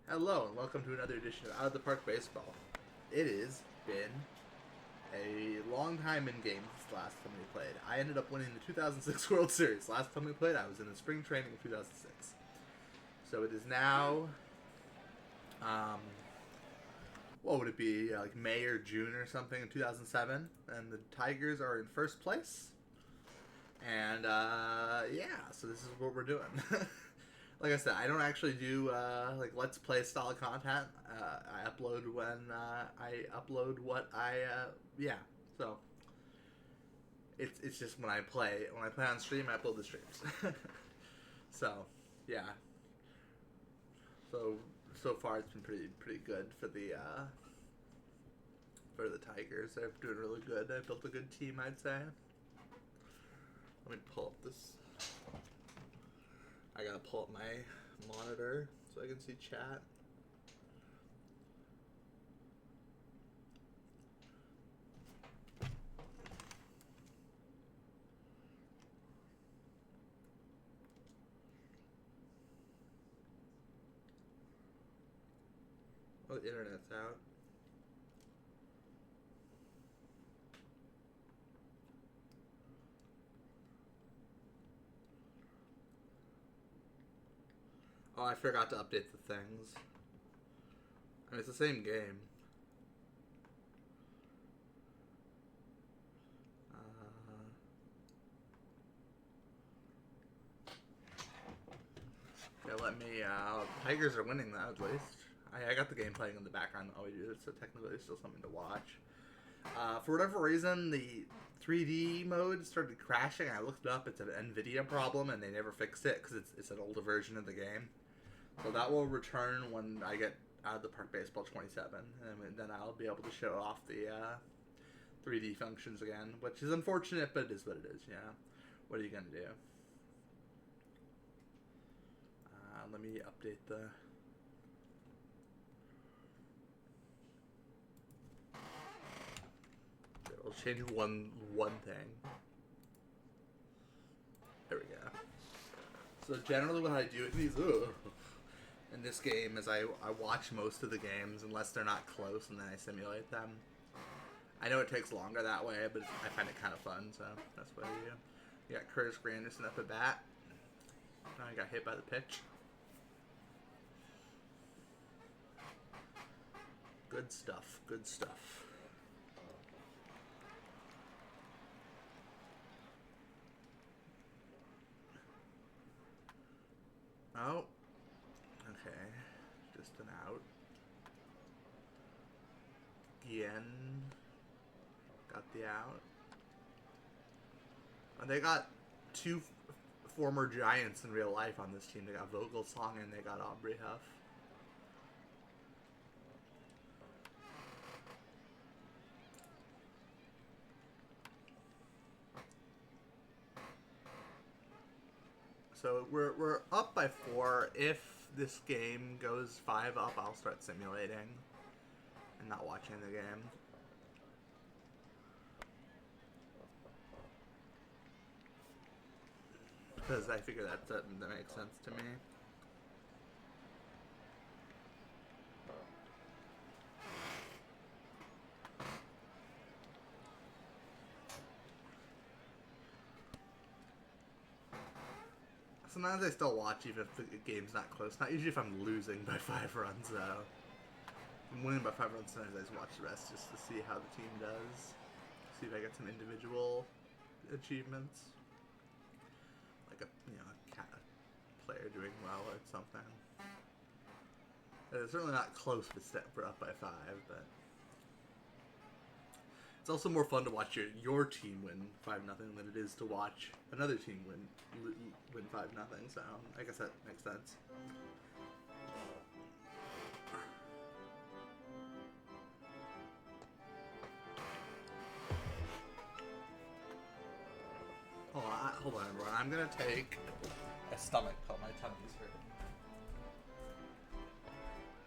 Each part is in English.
Hello and welcome to another edition of Out of the Park Baseball. It has been a long time in games since the last time we played. I ended up winning the 2006 World Series. Last time we played, I was in the spring training of 2006. So it is now, what would it be, like May or June or something in 2007, and the Tigers are in first place. And yeah, so this is what we're doing. Like I said, I don't actually do like let's play style content. I upload when I upload what I yeah. So it's just when I play on stream, I upload the streams. So yeah. So far it's been pretty good for the Tigers. They're doing really good. I built a good team, I'd say. Let me pull up this. I gotta pull up my monitor so I can see chat. Oh, the internet's out. Oh, I forgot to update the things. I mean, it's the same game. Yeah, let me. Tigers are winning that at least. I got the game playing in the background always, so technically it's still something to watch. For whatever reason, the 3D mode started crashing. I looked it up. It's an NVIDIA problem, and they never fixed it because it's an older version of the game. So that will return when I get out of the Park Baseball 27, and then I'll be able to show off the 3D functions again, which is unfortunate, but it is what it is. Yeah, what are you gonna do? Let me update the. It'll change one thing. There we go. So generally, what I do in this game is I watch most of the games unless they're not close, and then I simulate them. I know it takes longer that way, but I find it kind of fun, so that's what I do. You got Curtis Granderson up at bat. Now he got hit by the pitch. Good stuff. Good stuff. Oh. Okay. Just an out. Guillen got the out. And they got two former Giants in real life on this team. They got Vogelsong and they got Aubrey Huff. So we're up by 4. If this game goes 5 up, I'll start simulating and not watching the game. Because I figure that makes sense to me. Sometimes I still watch even if the game's not close. Not usually if I'm losing by 5 runs, though. If I'm winning by 5 runs, sometimes I just watch the rest just to see how the team does. See if I get some individual achievements. Like a player doing well or something. It's certainly not close if we're up by 5, but it's also more fun to watch your team win 5-0 than it is to watch another team win 5-0. So I guess that makes sense. Hold on, everyone. I'm gonna take a stomach pill. My tummy's hurting.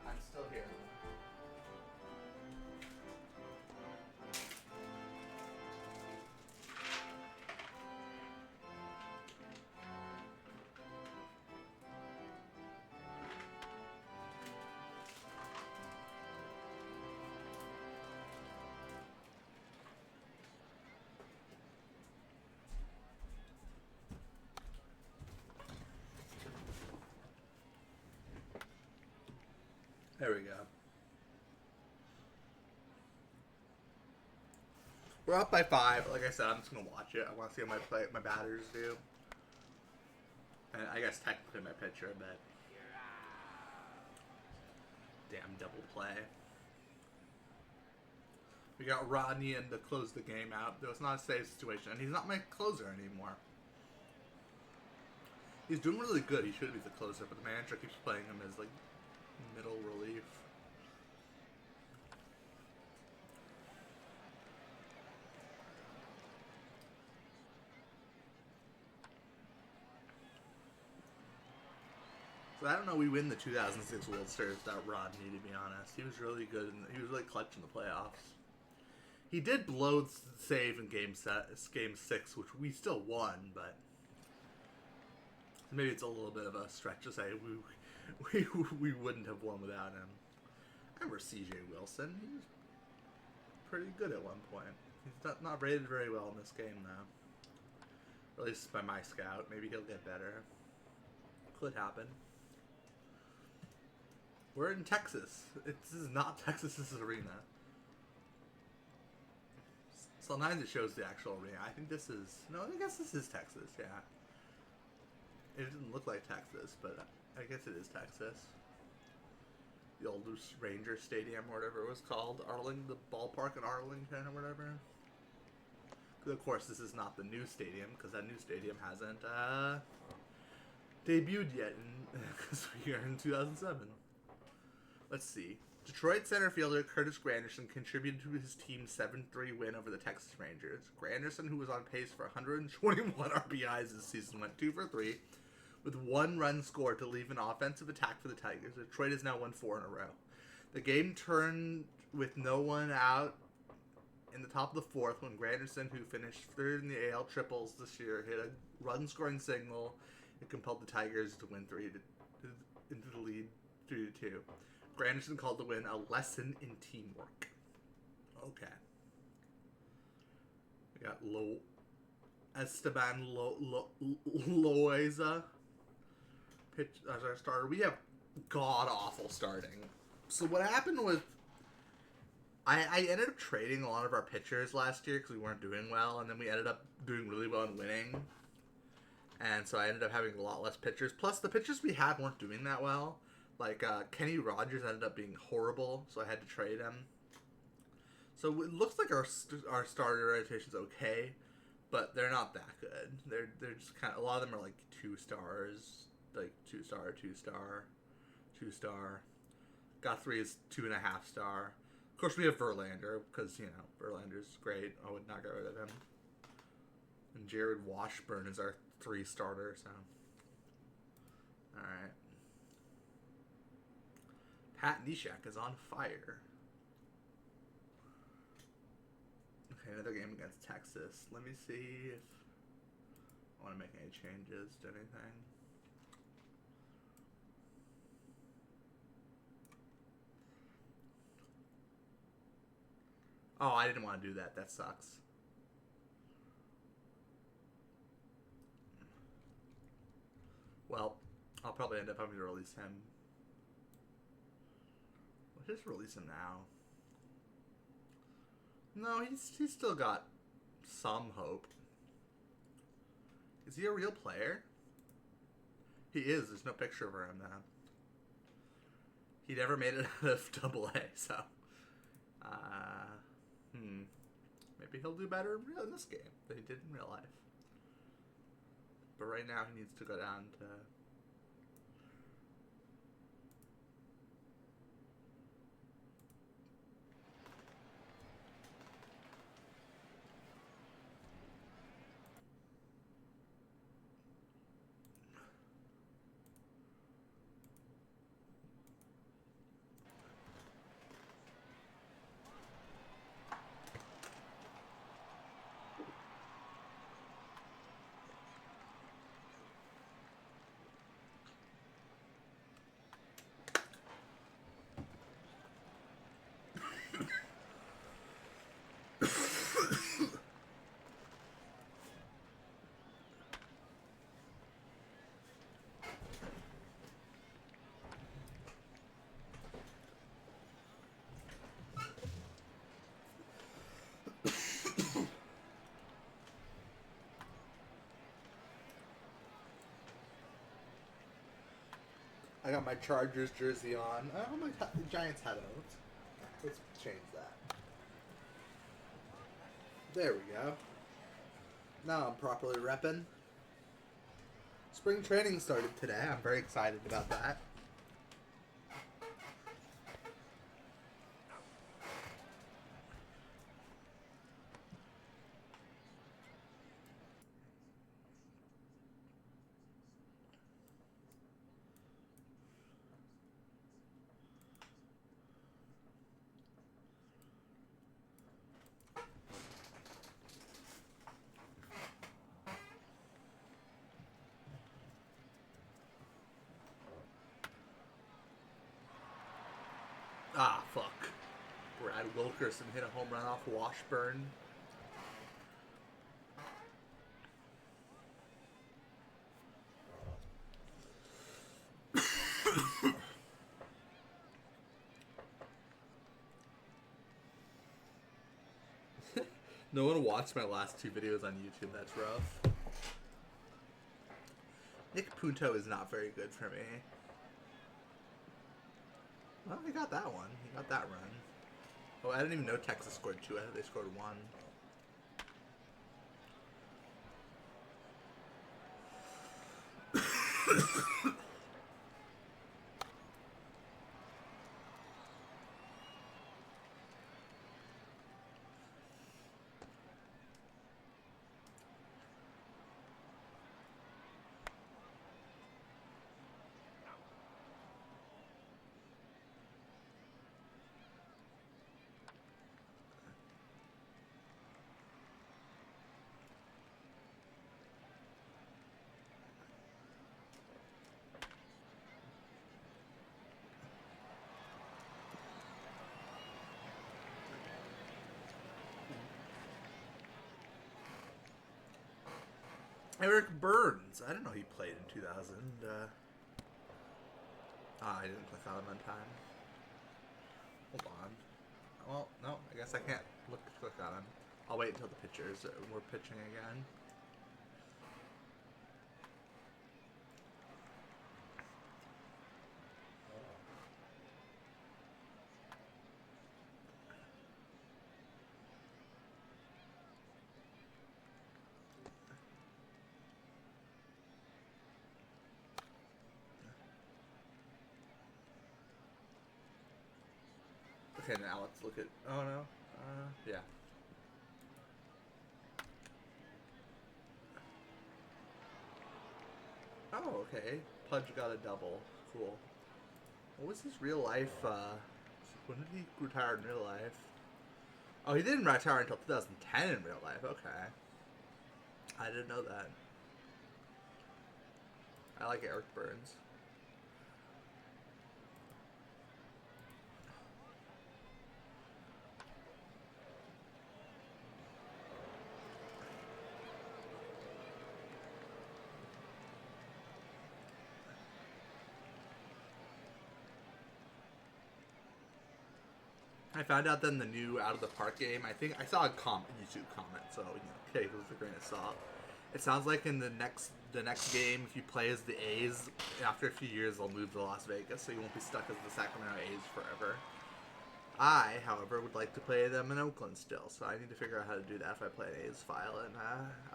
I'm still here. There we go. We're up by 5. Like I said, I'm just gonna watch it. I want to see how my batters do. And I guess technically my pitcher, but damn double play. We got Rodney in to close the game out. It was not a safe situation, and he's not my closer anymore. He's doing really good. He should be the closer, but the manager keeps playing him as like middle relief. So I don't know. We win the 2006 World Series without Rodney, to be honest. He was really good, and he was really clutch in the playoffs. He did blow the save in game 6, which we still won, but maybe it's a little bit of a stretch to say we wouldn't have won without him. I remember C.J. Wilson. He was pretty good at one point. He's not rated very well in this game, though. At least by my scout. Maybe he'll get better. Could happen. We're in Texas. This is not Texas's arena. Sometimes it shows the actual arena. I think this is... No, I guess this is Texas, yeah. It didn't look like Texas, but I guess it is Texas. The old Ranger Stadium, or whatever it was called. The ballpark in Arlington, or whatever. Because, of course, this is not the new stadium, because that new stadium hasn't debuted yet, because we're in 2007. Let's see. Detroit center fielder Curtis Granderson contributed to his team's 7-3 win over the Texas Rangers. Granderson, who was on pace for 121 RBIs this season, went 2 for 3 with 1 run scored to leave an offensive attack for the Tigers. Detroit has now won 4 in a row. The game turned with no one out in the top of the 4th when Granderson, who finished 3rd in the AL triples this year, hit a run-scoring signal and compelled the Tigers to win into the lead 3-2. Granderson called the win a lesson in teamwork. Okay. We got Esteban Loaiza pitch as our starter. We have god-awful starting. So what happened was I ended up trading a lot of our pitchers last year because we weren't doing well, and then we ended up doing really well and winning. And so I ended up having a lot less pitchers. Plus, the pitchers we had weren't doing that well. Like, Kenny Rogers ended up being horrible, so I had to trade him. So it looks like our starter rotation's okay, but they're not that good. They're just kind of, a lot of them are like 2 stars, like 2-star, 2-star, 2-star. Guthrie is 2.5 star. Of course, we have Verlander, because, you know, Verlander's great. I would not get rid of him. And Jared Washburn is our 3 starter, so. Alright. Pat Neshek is on fire. Okay, another game against Texas. Let me see if I want to make any changes to anything. Oh, I didn't want to do that. That sucks. Well, I'll probably end up having to release him. Just release him now. No, he's still got some hope. Is he a real player? He is. There's no picture of him now. He never made it out of AA, so maybe he'll do better in this game than he did in real life. But right now he needs to go down to. I got my Chargers jersey on. Oh, my Giants hat out. Let's change that. There we go. Now I'm properly repping. Spring training started today. I'm very excited about that. Ah, fuck. Brad Wilkerson hit a home run off Washburn. No one watched my last 2 videos on YouTube. That's rough. Nick Punto is not very good for me. Well, he got that one. He got that run. Oh, I didn't even know Texas scored 2. I thought they scored 1. Eric Burns. I didn't know he played in 2000. I didn't click on him on time. Hold on. Well, no, I guess I can't click on him. I'll wait until the pitchers we're pitching again. Okay, now let's look at. Oh no. Yeah. Oh, okay. Pudge got a double. Cool. What was his real life? When did he retire in real life? Oh, he didn't retire until 2010 in real life. Okay. I didn't know that. I like Eric Burns. I found out then the new Out of the Park game. I think I saw a YouTube comment, so take it with a grain of salt. It sounds like in the next game, if you play as the A's, after a few years they'll move to Las Vegas, so you won't be stuck as the Sacramento A's forever. I, however, would like to play them in Oakland still, so I need to figure out how to do that if I play an A's file in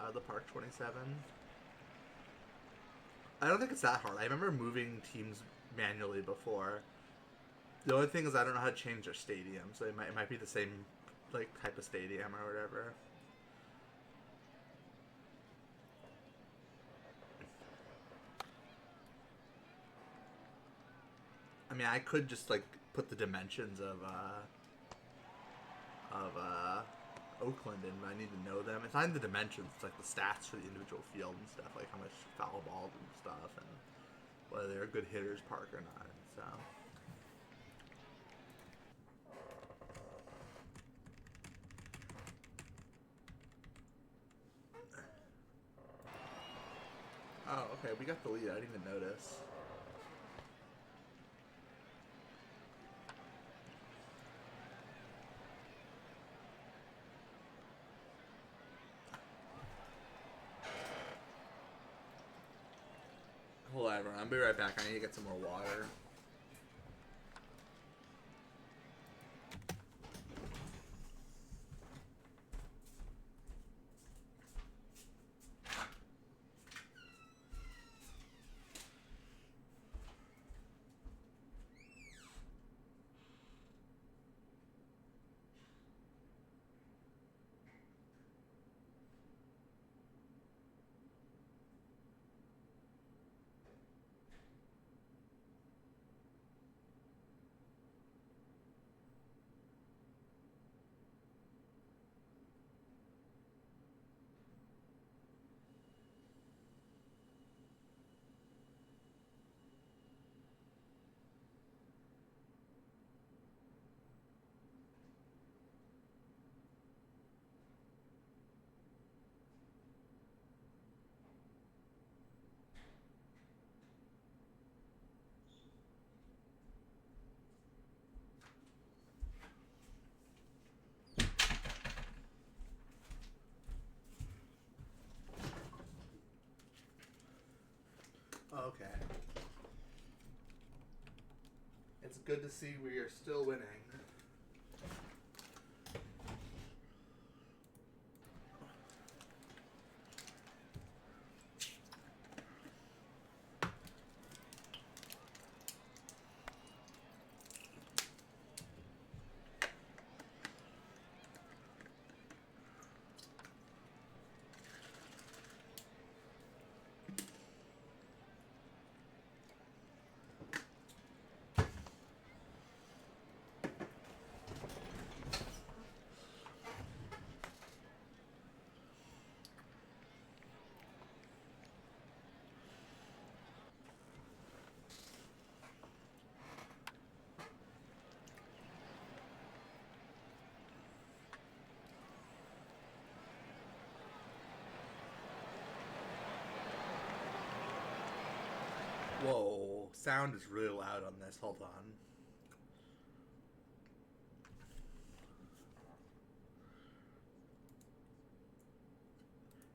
Out of the Park 27. I don't think it's that hard. I remember moving teams manually before. The only thing is I don't know how to change their stadium, so it might be the same like type of stadium or whatever. I mean, I could just like put the dimensions of Oakland in, but I need to know them. It's not in the dimensions. It's like the stats for the individual field and stuff, like how much foul ball and stuff, and whether they're a good hitter's park or not. So. Oh, okay, we got the lead. I didn't even notice. Hold on, everyone. I'll be right back. I need to get some more water. Okay. It's good to see we are still winning. Whoa, sound is really loud on this. Hold on.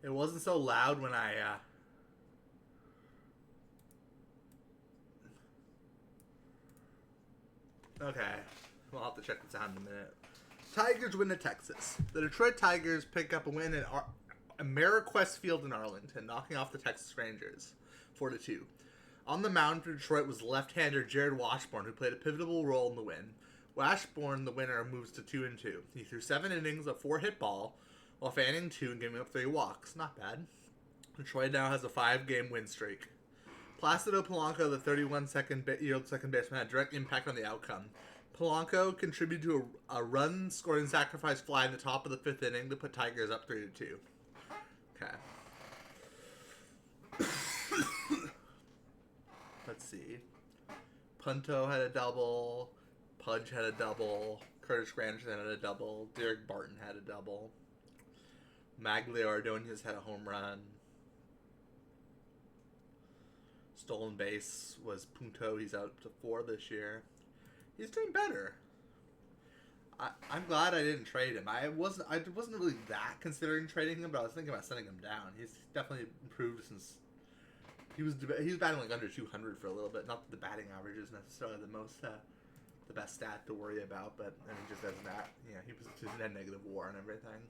It wasn't so loud when I, Okay. We'll have to check the sound in a minute. Tigers win at Texas. The Detroit Tigers pick up a win at Ameriquest Field in Arlington, knocking off the Texas Rangers 4-2. On the mound for Detroit was left-hander Jared Washburn, who played a pivotal role in the win. Washburn, the winner, moves to 2-2. He threw 7 innings of 4-hit ball, while fanning 2 and giving up 3 walks. Not bad. Detroit now has a 5-game win streak. Placido Polanco, the 31-year-old second baseman, had direct impact on the outcome. Polanco contributed to a run-scoring sacrifice fly in the top of the 5th inning to put Tigers up 3-2. Okay. Let's see. Punto had a double. Pudge had a double. Curtis Granderson had a double. Derek Barton had a double. Maglio Ordonez had a home run. Stolen base was Punto. He's out to 4 this year. He's doing better. I'm glad I didn't trade him. I wasn't really that considering trading him, but I was thinking about sending him down. He's definitely improved since he was batting like under 200 for a little bit. Not that the batting average is necessarily the best stat to worry about, but I mean, just as that, he was just net negative WAR and everything.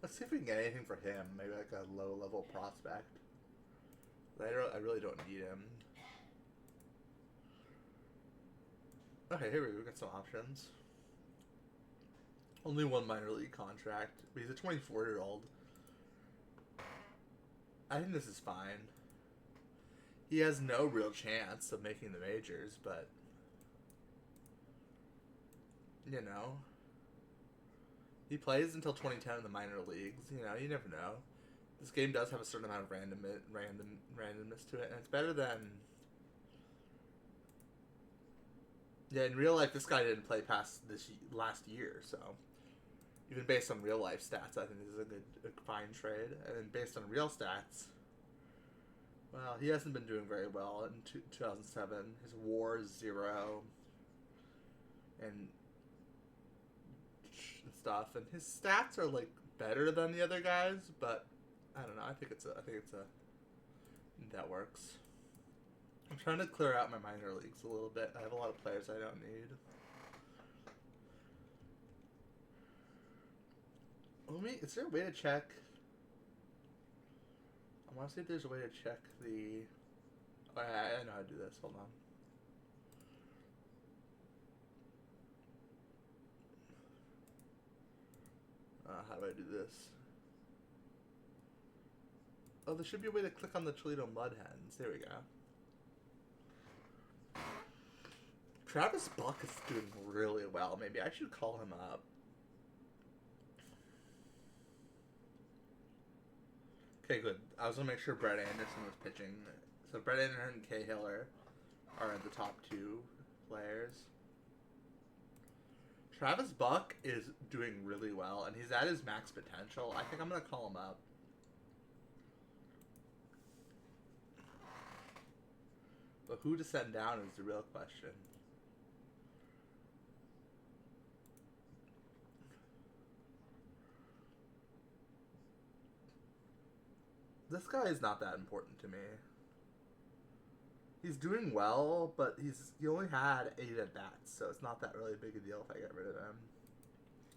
Let's see if we can get anything for him. Maybe like a low-level prospect. I really don't need him. Okay, here we go. We got some options. Only 1 minor league contract. But he's a 24-year-old. I think this is fine. He has no real chance of making the majors, but he plays until 2010 in the minor leagues. You never know. This game does have a certain amount of randomness to it, and it's better than Yeah, in real life, this guy didn't play past this last year, so even based on real life stats, I think this is a fine trade. And based on real stats, well, he hasn't been doing very well in 2007. His WAR is 0, and stuff, and his stats are like better than the other guys, but I don't know. I think it's a that works. I'm trying to clear out my minor leagues a little bit. I have a lot of players I don't need. Is there a way to check? I want to see if there's a way to check the. Oh, I know how to do this. Hold on. How do I do this? Oh, there should be a way to click on the Toledo Mud Hens. There we go. Travis Buck is doing really well. Maybe I should call him up. Okay, good. I was going to make sure Brett Anderson was pitching. So Brett Anderson and Cahill are the top two players. Travis Buck is doing really well, and he's at his max potential. I think I'm going to call him up. But who to send down is the real question. This guy is not that important to me. He's doing well, but he only had 8 at bats, so it's not that really big a deal if I get rid of him.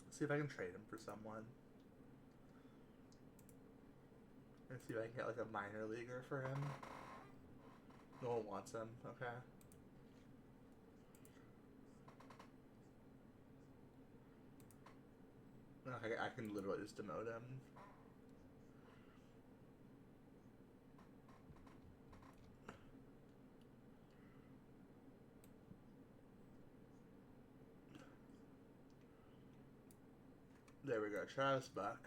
Let's see if I can trade him for someone. And see if I can get like a minor leaguer for him. No one wants him. Okay. Okay, I can literally just demote him. There we go, Travis Buck.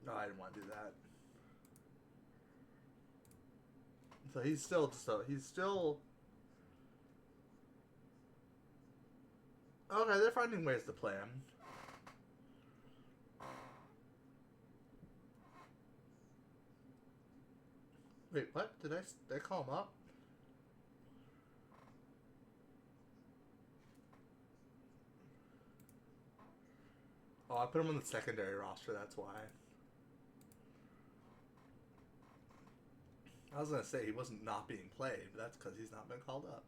No, I didn't want to do that. So he's still. Okay, they're finding ways to play him. Wait, what? Did I call him up? Oh, I put him on the secondary roster, that's why. I was going to say he wasn't not being played, but that's because he's not been called up.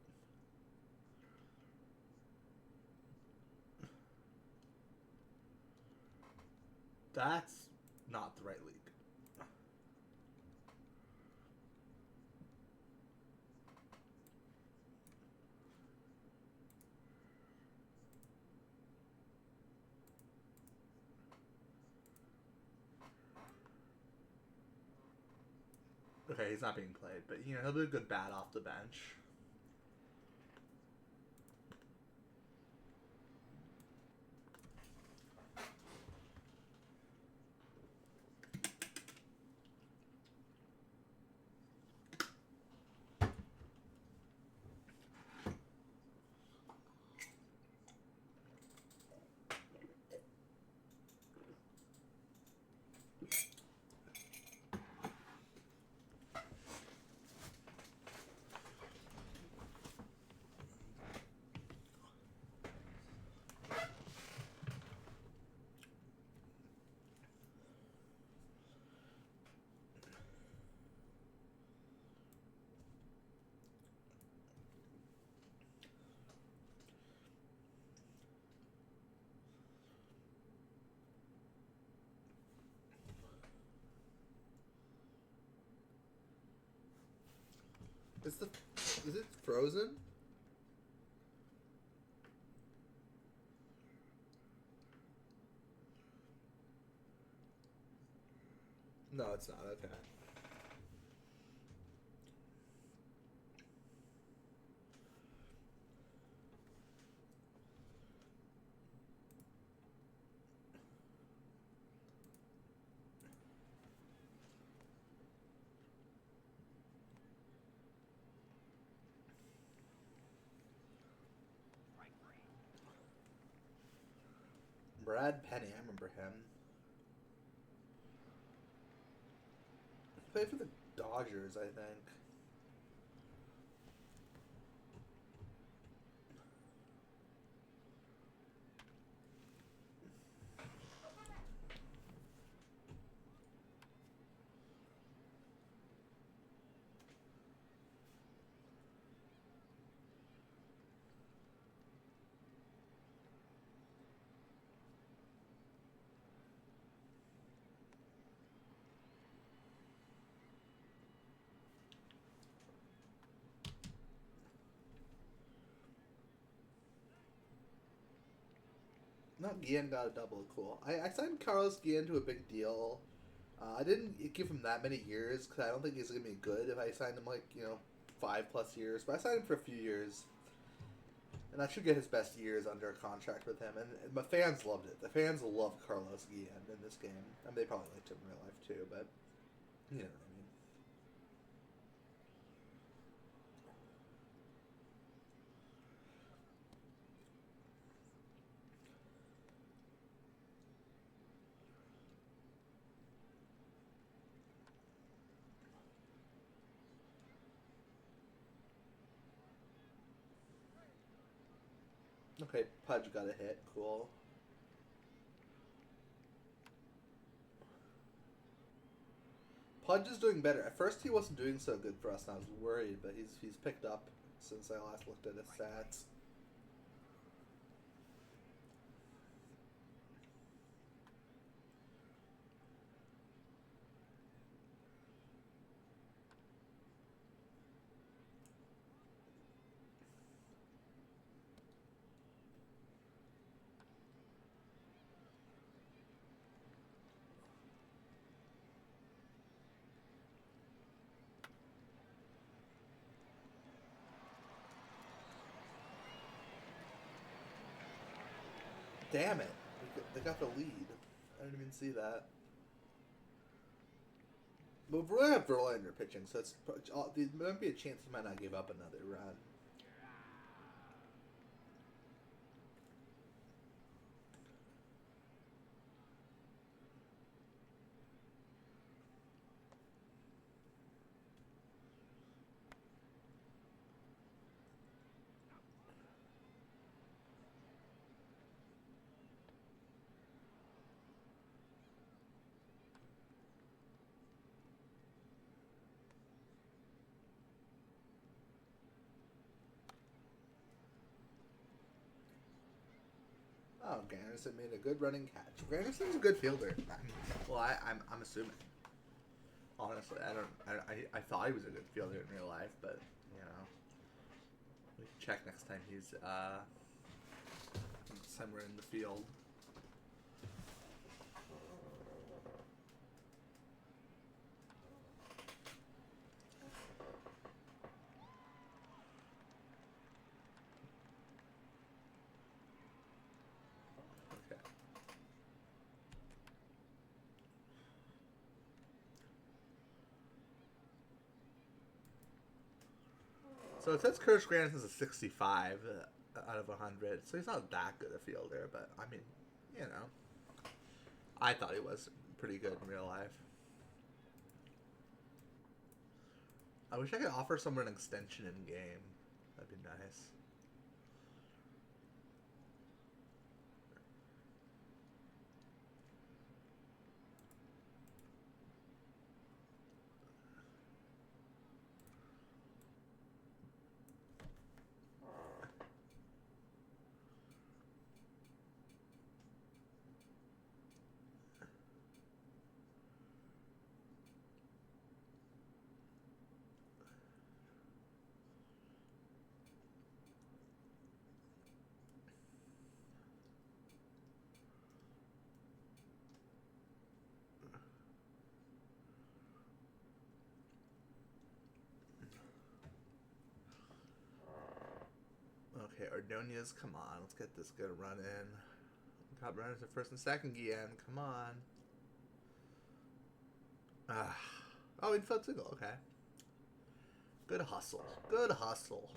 That's not the right league. Okay, he's not being played, but you know, he'll be a good bat off the bench. Is it frozen? No, it's not. Okay. Brad Penny, I remember him. He played for the Dodgers, I think. Not Guillen got a double, cool. I signed Carlos Guillen to a big deal. I didn't give him that many years because I don't think he's gonna be good if I signed him like 5+ years. But I signed him for a few years, and I should get his best years under a contract with him. And my fans loved it. The fans love Carlos Guillen in this game. I mean, they probably liked him in real life too, but you know what I mean. Okay, Pudge got a hit. Cool. Pudge is doing better. At first, he wasn't doing so good for us, and I was worried, but he's picked up since I last looked at his stats. Damn it! They got the lead. I didn't even see that. But we're gonna have Verlander pitching, so there might be a chance he might not give up another run. Oh, Granderson made a good running catch. Granderson's a good fielder. I'm assuming. Honestly, I thought he was a good fielder in real life, but we can check next time he's somewhere in the field. So it says Curtis Granderson's a 65 out of 100, so he's not that good a fielder, but I mean, I thought he was pretty good in real life. I wish I could offer someone an extension in game. That'd be nice. Okay, Ordonez, come on. Let's get this good run in. Got runners at first and second again. Come on. Oh, infield single. Okay. Good hustle. Good hustle.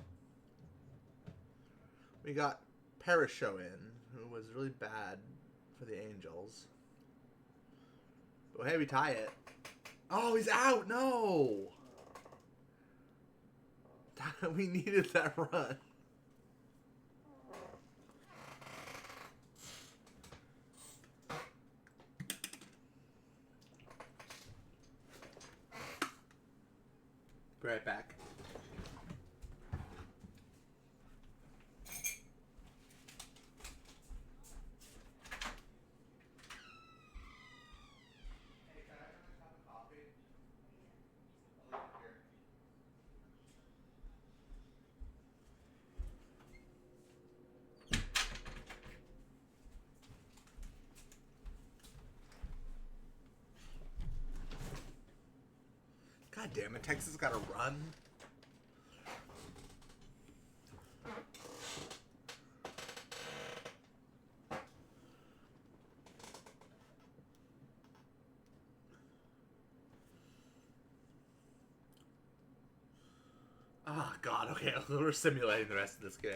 We got Parasho in, who was really bad for the Angels. But hey, we tie it. Oh, he's out! No! We needed that run. Be right back. God damn it, Texas got to run. Oh god, okay, we're simulating the rest of this game.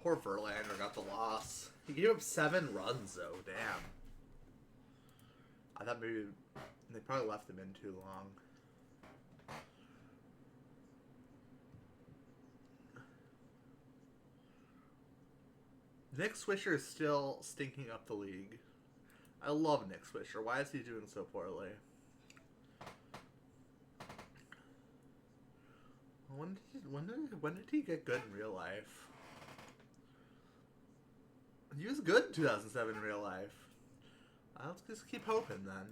Poor Verlander got the loss. He gave up 7 runs, though. Damn. I thought maybe they probably left him in too long. Nick Swisher is still stinking up the league. I love Nick Swisher. Why is he doing so poorly? When did he get good in real life? He was good in 2007 in real life. I'll just keep hoping then.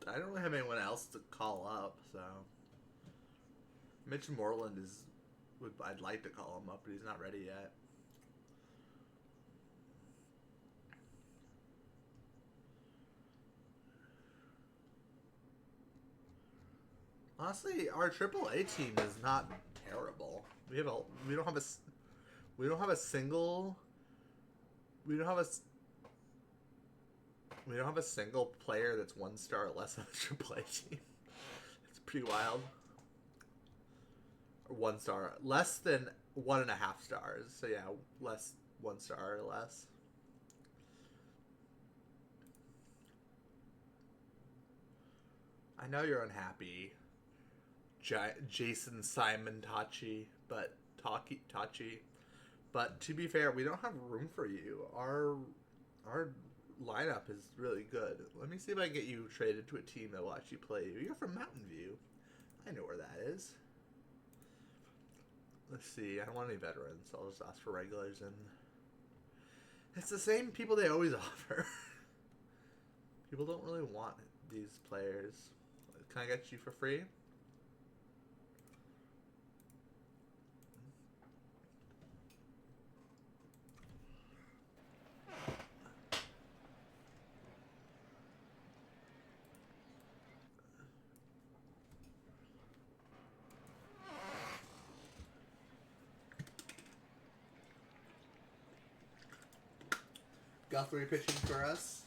I don't really have anyone else to call up, so Mitch Moreland is. I'd like to call him up, but he's not ready yet. Honestly, our AAA team is not terrible. We don't have a single player that's 1 star or less on the AAA team. It's pretty wild. 1 star, less than 1.5 stars. So yeah, 1 star or less. I know you're unhappy, Jason Simon Tachi, but to be fair, we don't have room for you. Our lineup is really good. Let me see if I can get you traded to a team that will actually play you. You're from Mountain View. I know where that is. Let's see. I don't want any veterans, so I'll just ask for regulars, and it's the same people they always offer. People don't really want these players. Can I get you for free? Guthrie pitching for us.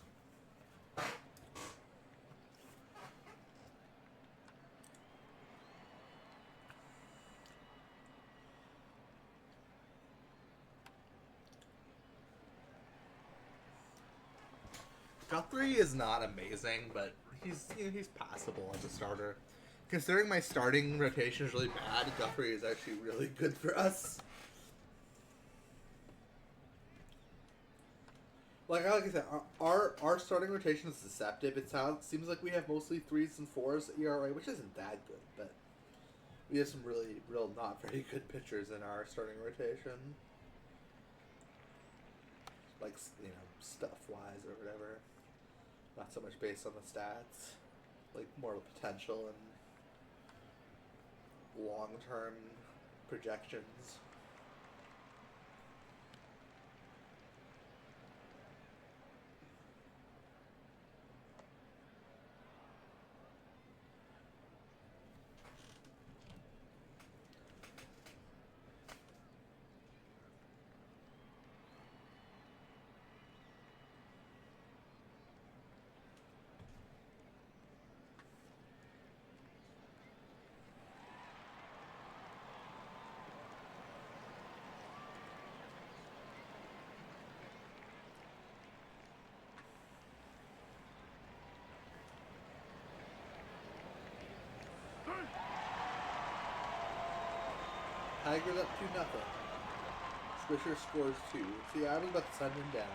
Guthrie is not amazing, but he's passable as a starter. Considering my starting rotation is really bad, Guthrie is actually really good for us. Like I said, our starting rotation is deceptive. Seems like we have mostly 3s and 4s ERA, which isn't that good, but we have some real not very good pitchers in our starting rotation. Like, stuff-wise or whatever. Not so much based on the stats. Like, more of a potential and long-term projections. Tigers up 2-0. Swisher scores 2. See, I was about to send him down.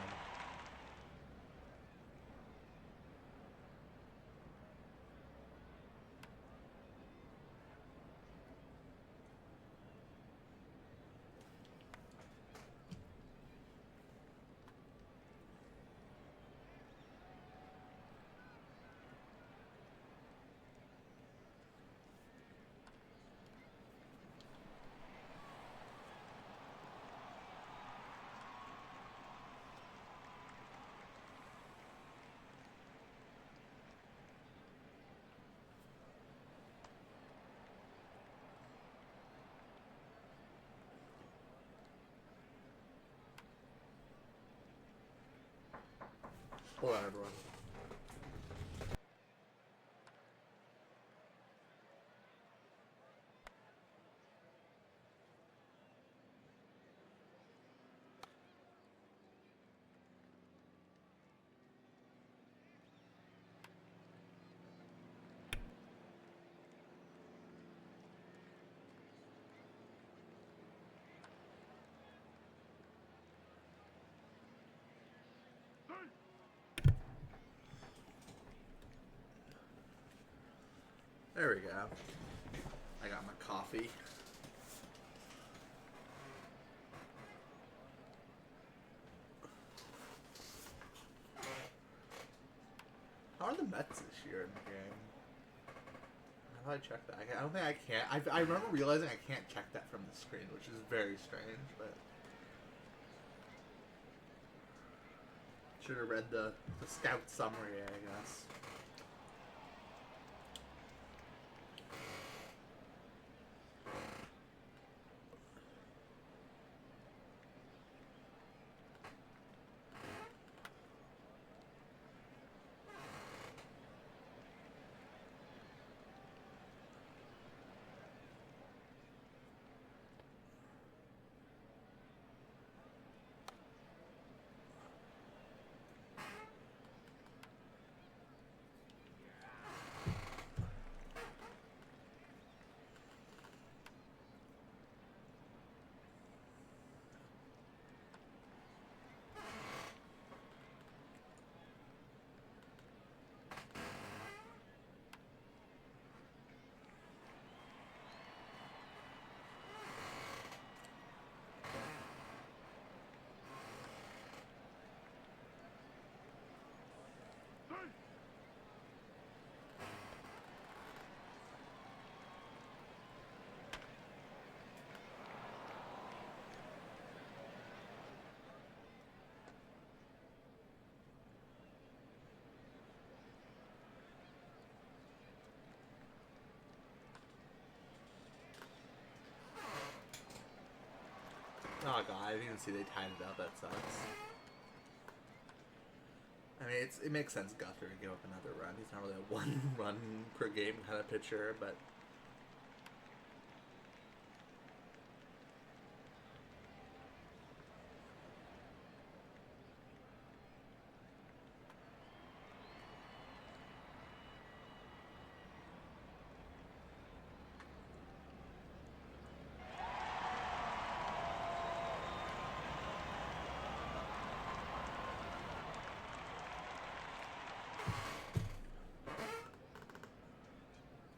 Hold on, everyone. There we go. I got my coffee. How are the Mets this year in the game? How do I check that? I don't think I can. I remember realizing I can't check that from the screen, which is very strange, but... Should have read the scout summary, I guess. Oh god, I didn't even see they tied it up. That sucks. I mean, it makes sense Guthrie to give up another run. He's not really a one run per game kind of pitcher, but...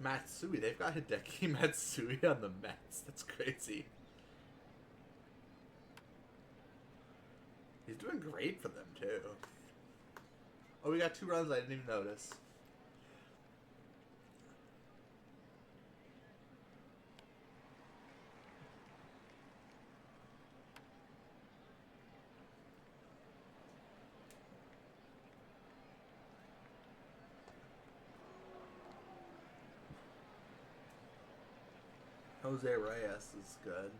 Matsui, they've got Hideki Matsui on the Mets. That's crazy. He's doing great for them, too. Oh, we got 2 runs I didn't even notice. Jose Reyes is good.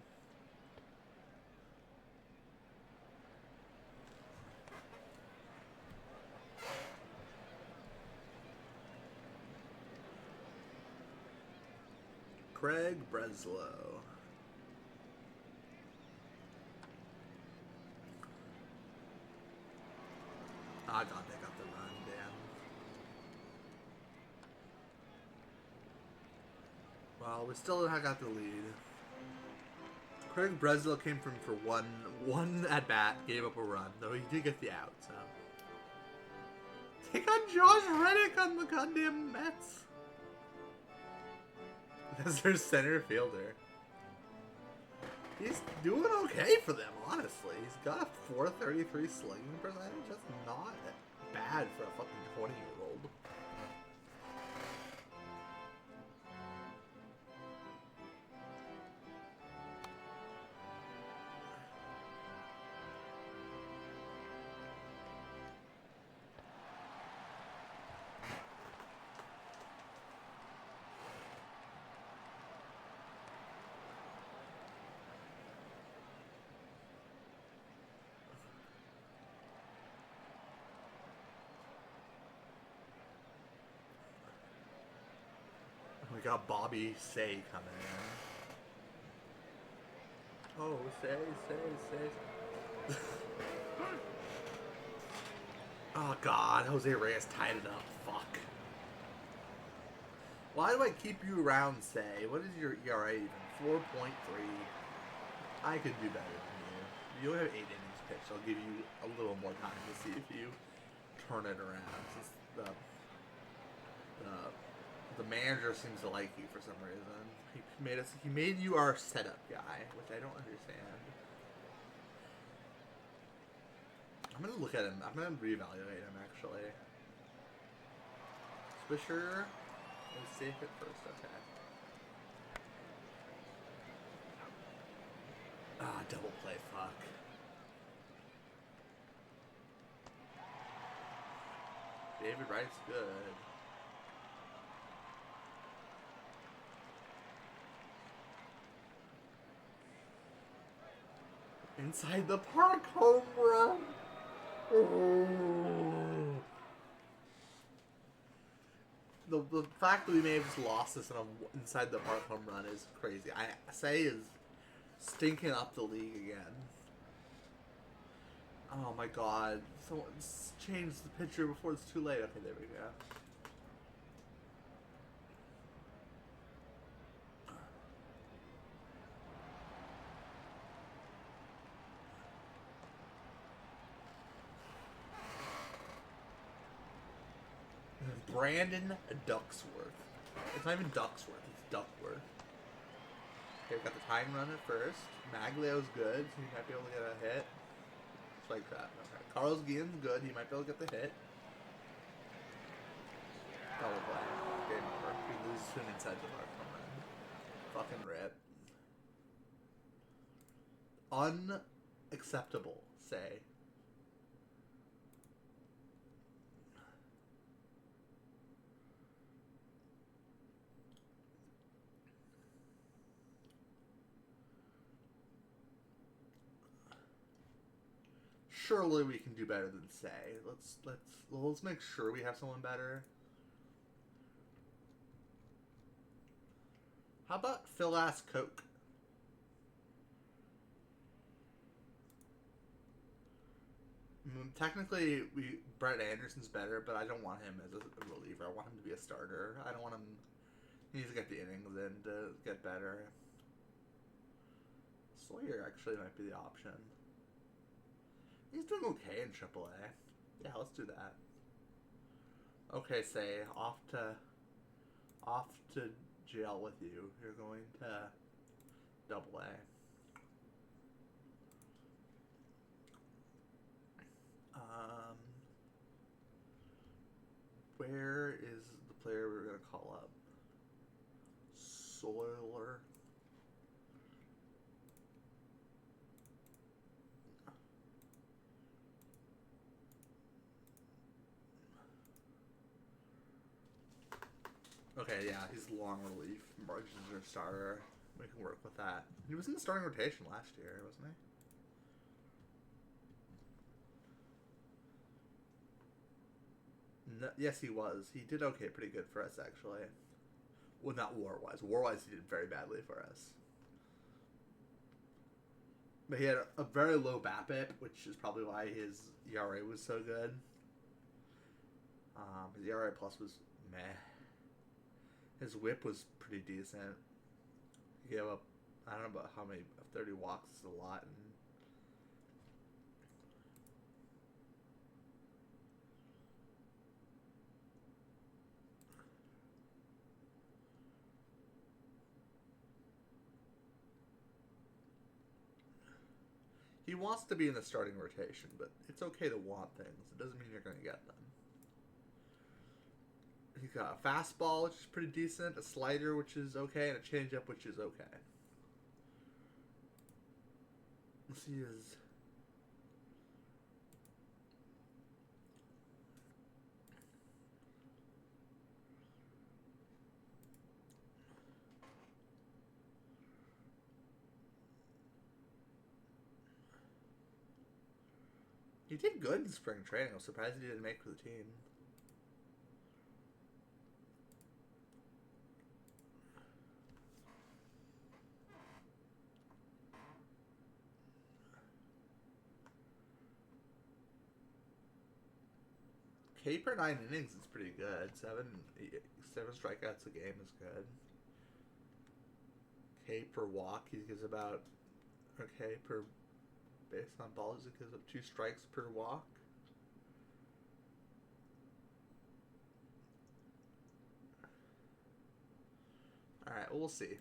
Craig Breslow. Ah, god, they got the run, damn. Well, we still got the lead. Craig Breslow came from for one at bat, gave up a run, though he did get the out. So take on Josh Reddick on the goddamn Mets as their center fielder. He's doing okay for them, honestly. He's got a 433 slugging percentage. That's not bad for a fucking 20-year-old. We got Bobby Say coming in. Oh, Say. Oh, God. Jose Reyes tied it up. Fuck. Why do I keep you around, Say? What is your ERA even? 4.3. I could do better than you. You only have 8 innings pitched. I'll give you a little more time to see if you turn it around. Since the manager seems to like you for some reason. He made you our setup guy, which I don't understand. I'm gonna look at him. I'm gonna reevaluate him actually. Swisher is safe at first. Okay. Ah, double play. Fuck. David Wright's good. Inside the park home run. The fact that we may have just lost this in a inside the park home run is crazy. I say is stinking up the league again. Oh my god. Someone's changed the picture before it's too late. Okay, there we go. Brandon Ducksworth. It's not even Ducksworth, it's Duckworth. Okay, we've got the tying run at first. Maglio's good, so he might be able to get a hit. Just like that. Okay. Carlos Guillen's good, he might be able to get the hit. Double play. Game over. We lose to an inside the mark home run. Fucking rip. Unacceptable, Say. Surely we can do better than Say. Let's make sure we have someone better. How about Phil Ass Coke? Technically, Brett Anderson's better, but I don't want him as a reliever. I want him to be a starter. I don't want him. He needs to get the innings in to get better. Sawyer actually might be the option. He's doing okay in AAA. Yeah, let's do that. Okay, Say, off to jail with you. You're going to AA. Where is the player we're gonna call up? Soiler. Okay, yeah, he's long relief. Margin's our starter. We can work with that. He was in the starting rotation last year, wasn't he? No, yes, he was. He did okay, pretty good for us, actually. Well, not war-wise. War-wise, he did very badly for us. But he had a very low BABIP, which is probably why his ERA was so good. His ERA plus was meh. His whip was pretty decent. He gave up I don't know about how many 30 walks is a lot. And he wants to be in the starting rotation, but it's okay to want things. It doesn't mean you're going to get them. He's got a fastball, which is pretty decent, a slider, which is okay, and a changeup, which is okay. Let's see his... He did good in spring training. I was surprised he didn't make for the team. K per 9 innings is pretty good. Seven strikeouts a game is good. K per walk, he gives about... Okay, per... Based on balls, he gives up 2 strikes per walk. Alright, well, we'll see.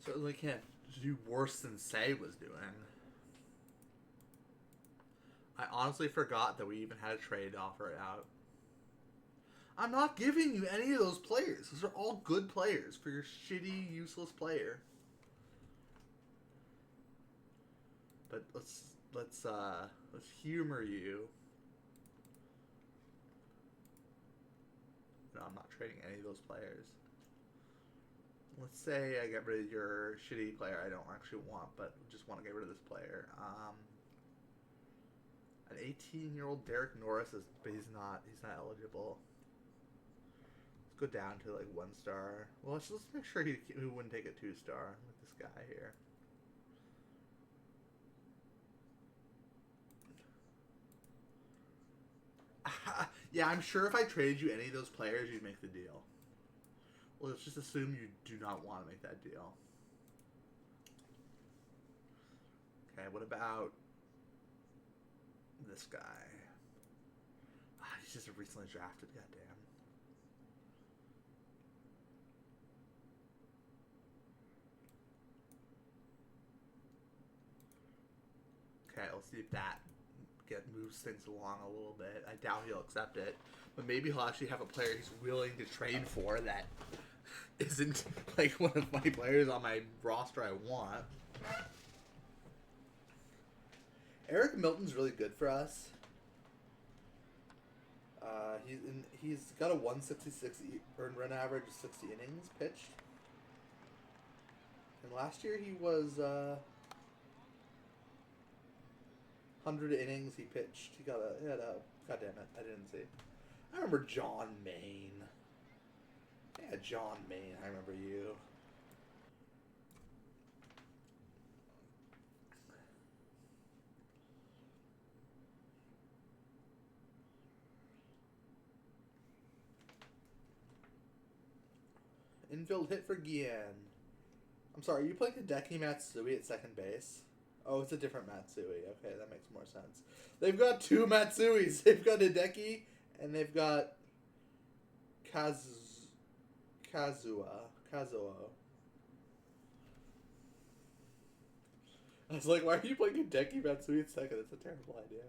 Certainly can't do worse than Say was doing. I honestly forgot that we even had a trade offer it out. I'm not giving you any of those players. Those are all good players for your shitty, useless player. But let's humor you. No, I'm not trading any of those players. Let's say I get rid of your shitty player I don't actually want, but just want to get rid of this player. An 18-year-old Derek Norris is, but he's not eligible. Let's go down to like 1 star. Well, let's make sure he wouldn't take a 2 star like this guy here. Yeah, I'm sure if I traded you any of those players, you'd make the deal. Well, let's just assume you do not want to make that deal. Okay, what about this guy? He's just recently drafted, goddamn. Okay, let's see if that moves things along a little bit. I doubt he'll accept it, but maybe he'll actually have a player he's willing to trade for that isn't like one of my players on my roster I want. Eric Milton's really good for us. He's got a 166 earned run average, 60 innings pitched. And last year he was 100 innings he pitched. He had a God damn it, I didn't see. I remember John Maine. Yeah, John Maine, I remember you. Infield hit for Guillen. I'm sorry, are you playing Hideki Matsui at second base? Oh, it's a different Matsui. Okay, that makes more sense. They've got 2 Matsuis. They've got Hideki, and they've got Kazuo. I was like, why are you playing Hideki Matsui at second? That's a terrible idea.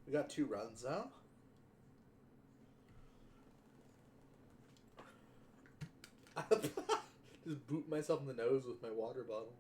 We got 2 runs now. Just boot myself in the nose with my water bottle.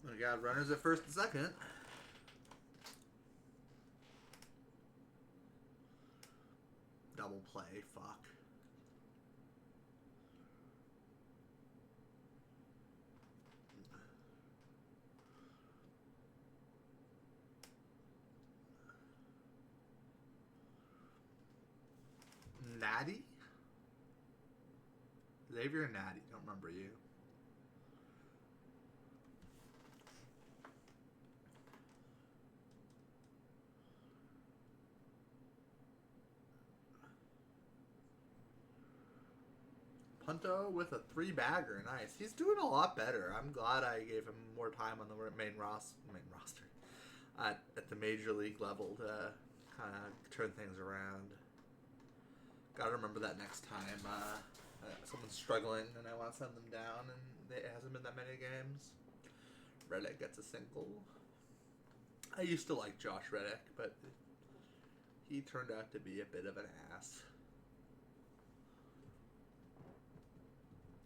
We got runners at first and second. Double play, fuck. Natty? Xavier Natty, don't remember you. Punto with a 3-bagger, nice. He's doing a lot better. I'm glad I gave him more time on the main roster at the major league level to kind of turn things around. Gotta remember that next time someone's struggling and I want to send them down and it hasn't been that many games. Reddick gets a single. I used to like Josh Reddick, but he turned out to be a bit of an ass.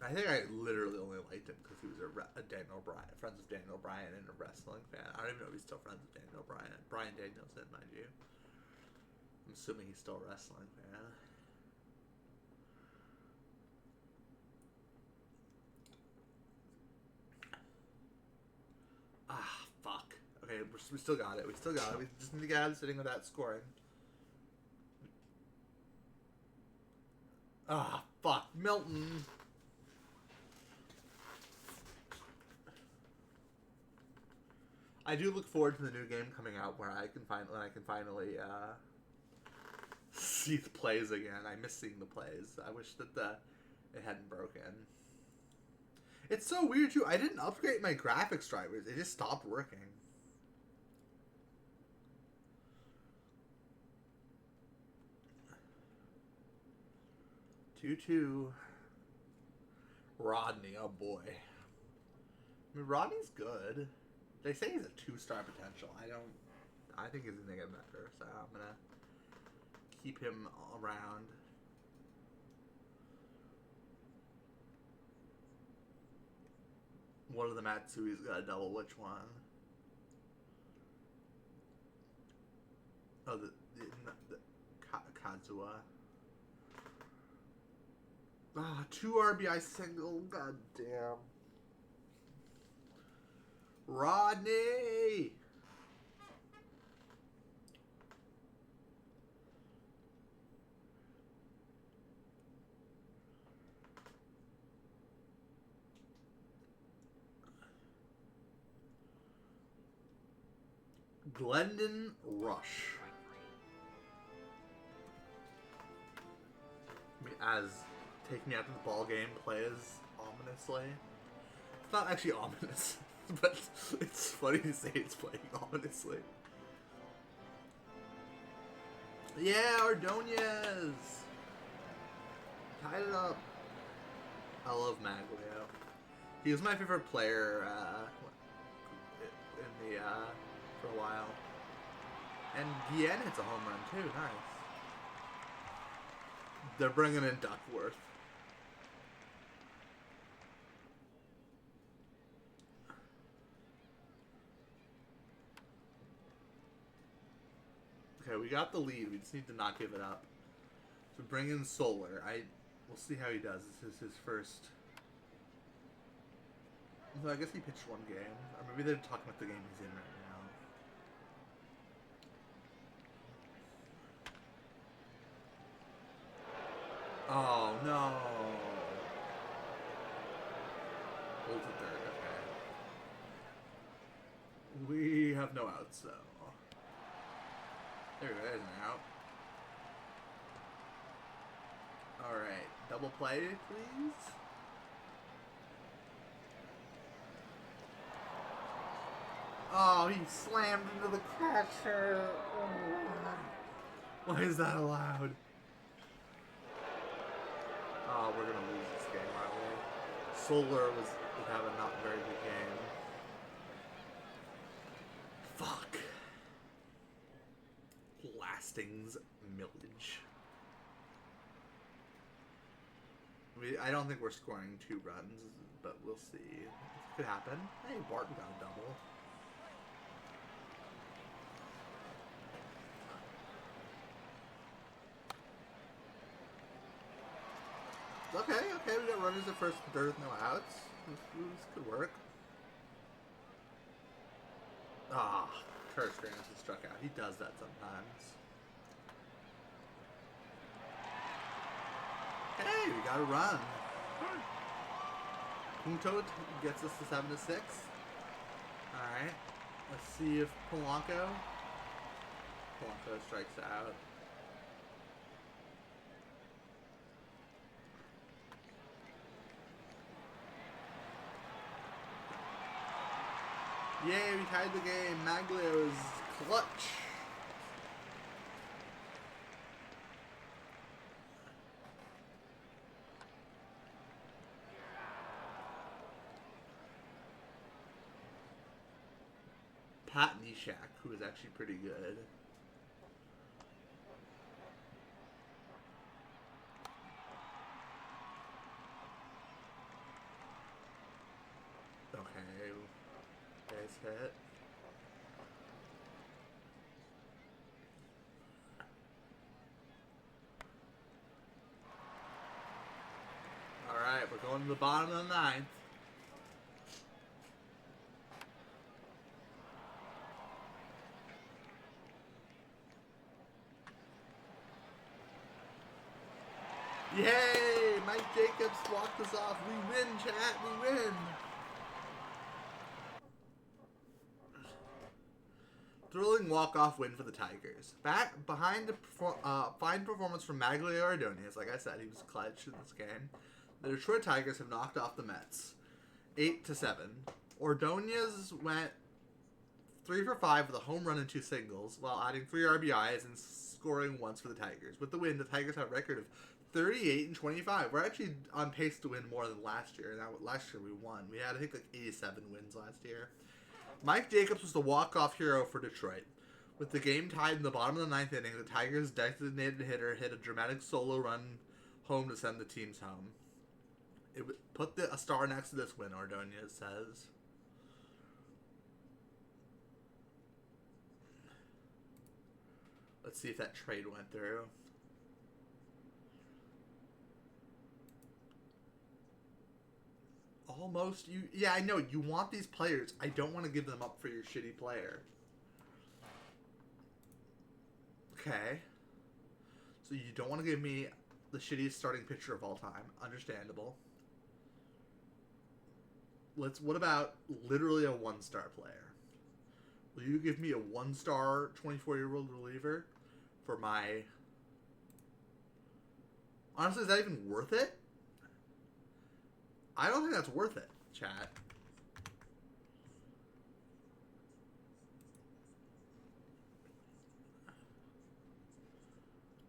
I think I literally only liked him because he was a Daniel Bryan, friends with Daniel Bryan and a wrestling fan. I don't even know if he's still friends with Daniel Bryan. Bryan Danielson, mind you. I'm assuming he's still a wrestling fan. Ah, fuck. Okay, we still got it. We still got it. We just need to get out of sitting without scoring. Ah, fuck. Milton. I do look forward to the new game coming out where I can finally see the plays again. I miss seeing the plays. I wish that it hadn't broken. It's so weird too. I didn't upgrade my graphics drivers. It just stopped working. Two. Rodney, oh boy. I mean, Rodney's good. They say he's a 2-star potential. I think he's gonna get better, so I'm gonna keep him around. One of the Matsui's got a double. Which one? Oh, the Kazuha. Ah, 2 RBI single. God damn. Rodney! Glendon Rush. As Take Me Out to the Ball Game plays ominously. It's not actually ominous. But it's funny to say it's playing ominously. Yeah, Ordonez! Tied it up. I love Maglio. He was my favorite player in the for a while. And Guillen hits a home run too. Nice. They're bringing in Duckworth. Okay, we got the lead. We just need to not give it up. So bring in Solar. We'll see how he does. This is his first. So I guess he pitched 1 game. Or maybe they're talking about the game he's in right now. Oh no. Hold to third. Okay. We have no outs though. There it is, an out. Alright, double play, please. Oh, he slammed into the catcher. Oh. Why is that allowed? Oh, we're gonna lose this game, aren't we? Solar would have a not very good game. Fuck. Lastings Millage. I don't think we're scoring 2 runs, but we'll see. It could happen. Hey, Barton got a double. Okay, we got runners at first and third with no outs. This could work. Ah, Curtis Granderson struck out. He does that sometimes. Hey, we got a run. Punto gets us to 7-6. Alright. Let's see if Polanco strikes out. Yay, we tied the game. Maglio's clutch. Pat Neshek, who is actually pretty good. Okay. Base hit. Alright, we're going to the bottom of the 9th. Yay! Mike Jacobs walked us off. We win, chat. We win. Thrilling walk-off win for the Tigers. Back behind a fine performance from Maglio Ordonez. Like I said, he was clutch in this game. The Detroit Tigers have knocked off the Mets 8-7. Ordonez went 3 for 5 with a home run and 2 singles, while adding 3 RBIs and scoring once for the Tigers. With the win, the Tigers have a record of 38-25. We're actually on pace to win more than last year. Now, last year we won. We had, I think, like 87 wins last year. Mike Jacobs was the walk-off hero for Detroit. With the game tied in the bottom of the 9th inning, the Tigers' designated hitter hit a dramatic solo run home to send the teams home. It put a star next to this win, Ordonez says. Let's see if that trade went through. Almost. Yeah, I know. You want these players. I don't want to give them up for your shitty player. Okay. So you don't want to give me the shittiest starting pitcher of all time. Understandable. What about literally a 1-star player? Will you give me a 1-star 24-year-old reliever for my... Honestly, is that even worth it? I don't think that's worth it, chat.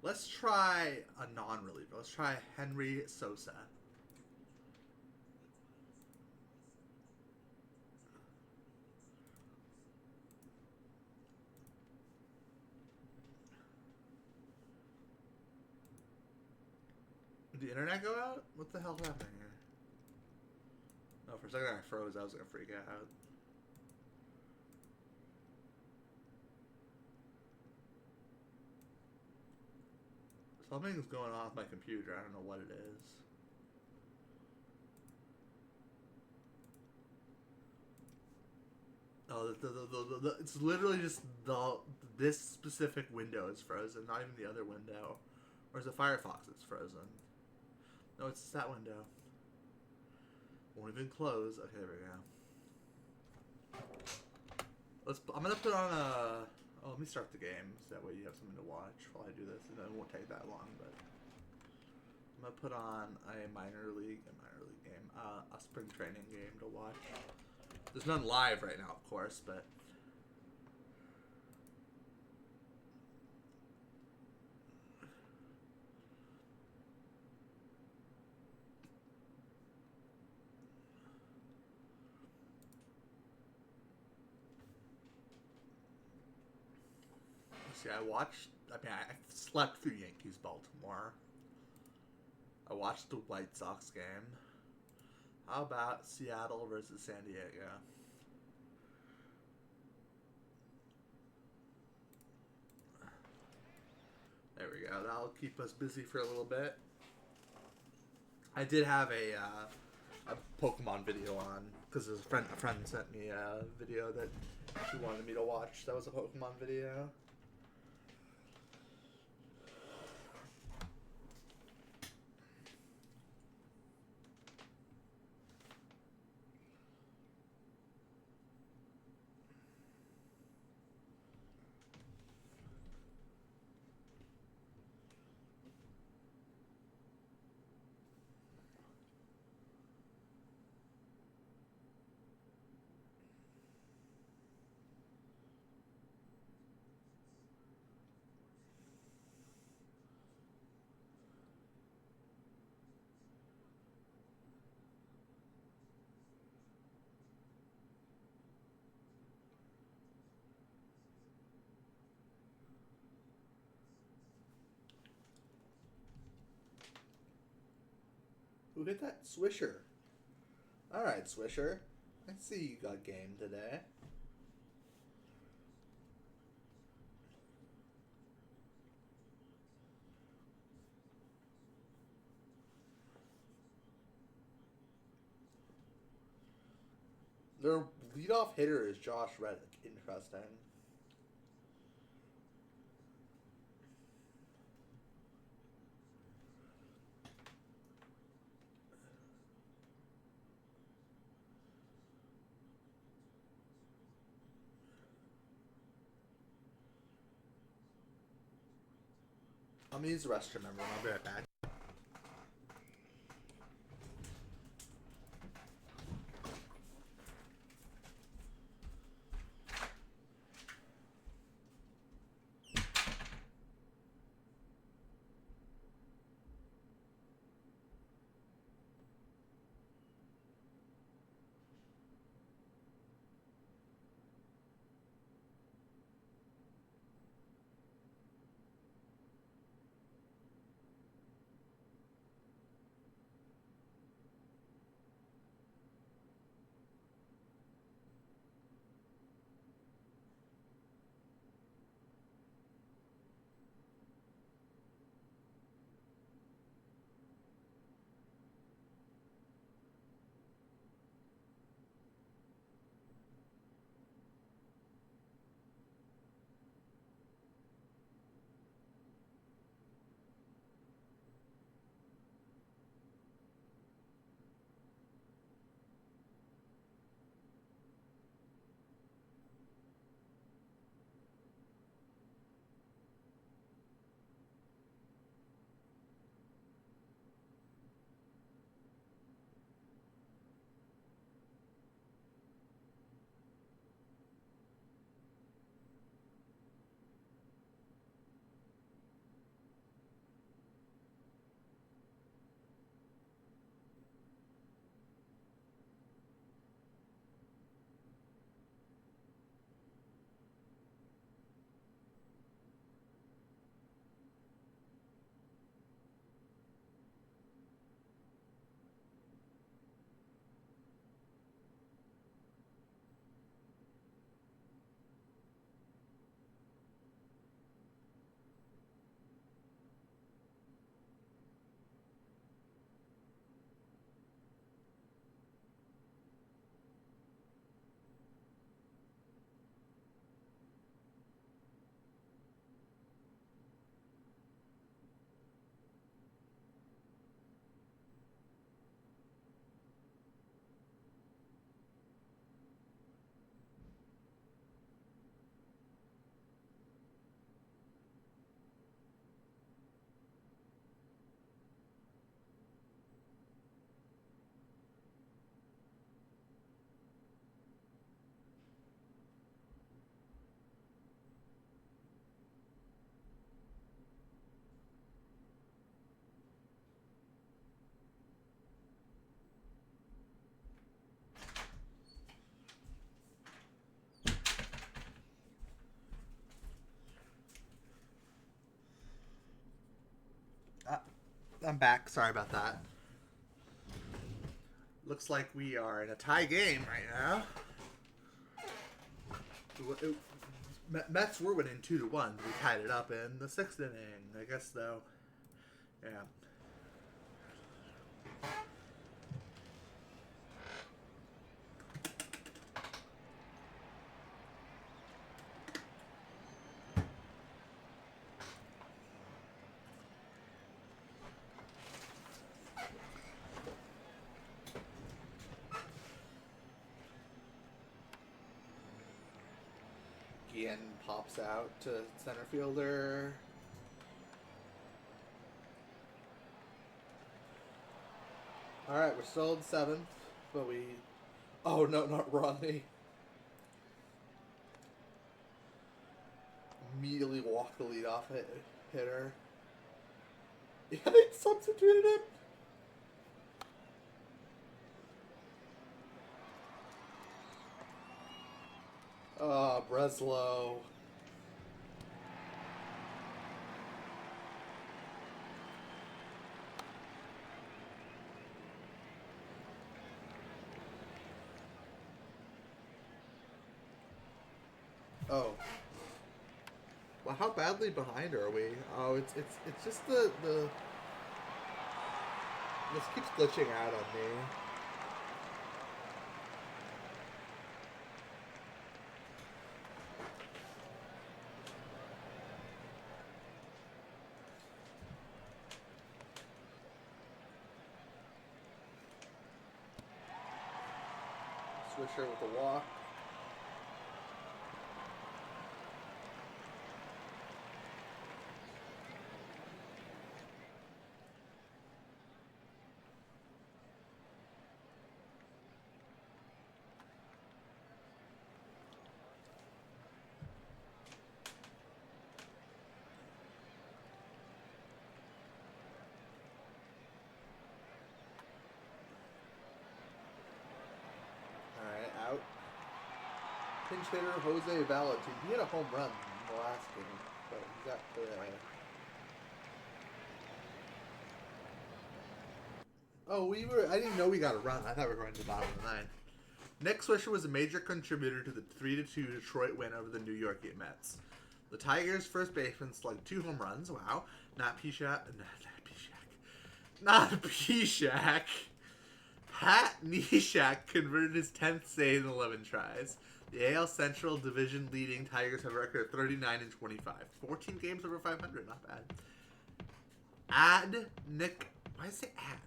Let's try a non-reliever. Let's try Henry Sosa. Did the internet go out? What the hell's happening here? Oh, for a second I froze. I was gonna freak out. Something's going on with my computer. I don't know what it is. Oh, it's literally just this specific window is frozen, not even the other window. Or is it Firefox that's frozen? No, it's that window. Won't even close. Okay, there we go. I'm gonna put on a... Oh, let me start the game, so that way you have something to watch while I do this, and it won't take that long, but... I'm gonna put on a minor league game, a spring training game to watch. There's none live right now, of course, but... See, I slept through Yankees Baltimore. I watched the White Sox game. How about Seattle versus San Diego? There we go. That'll keep us busy for a little bit. I did have a Pokemon video on because a friend sent me a video that he wanted me to watch. That was a Pokemon video. Who hit that? Swisher. Alright, Swisher. I see you got game today. Their leadoff hitter is Josh Reddick. Interesting. I'm gonna use the restroom, everyone. I'll be right back. I'm back. Sorry about that. Looks like we are in a tie game right now. Mets were winning 2-1. We tied it up in the 6th inning. I guess though, yeah. Ian pops out to center fielder. Alright, we're still in 7th, but we... Oh, no, not Ronnie. Immediately walked the leadoff hitter. Yeah, they substituted him. Breslow. Oh. Well, how badly behind are we? Oh, it's just the this keeps glitching out on me. Swisher with a walk. Out. Pinch hitter Jose Valentin. He had a home run in the last game, but he got I didn't know we got a run. I thought we were going to the bottom of the 9. Nick Swisher was a major contributor to the 3-2 Detroit win over the New York Mets. The Tigers' first baseman slugged 2 home runs. Wow. Not Pishak. Pat Neshek converted his 10th save in 11 tries. The AL Central Division leading Tigers have a record of 39-25. 14 games over 500, not bad. Why does it say add?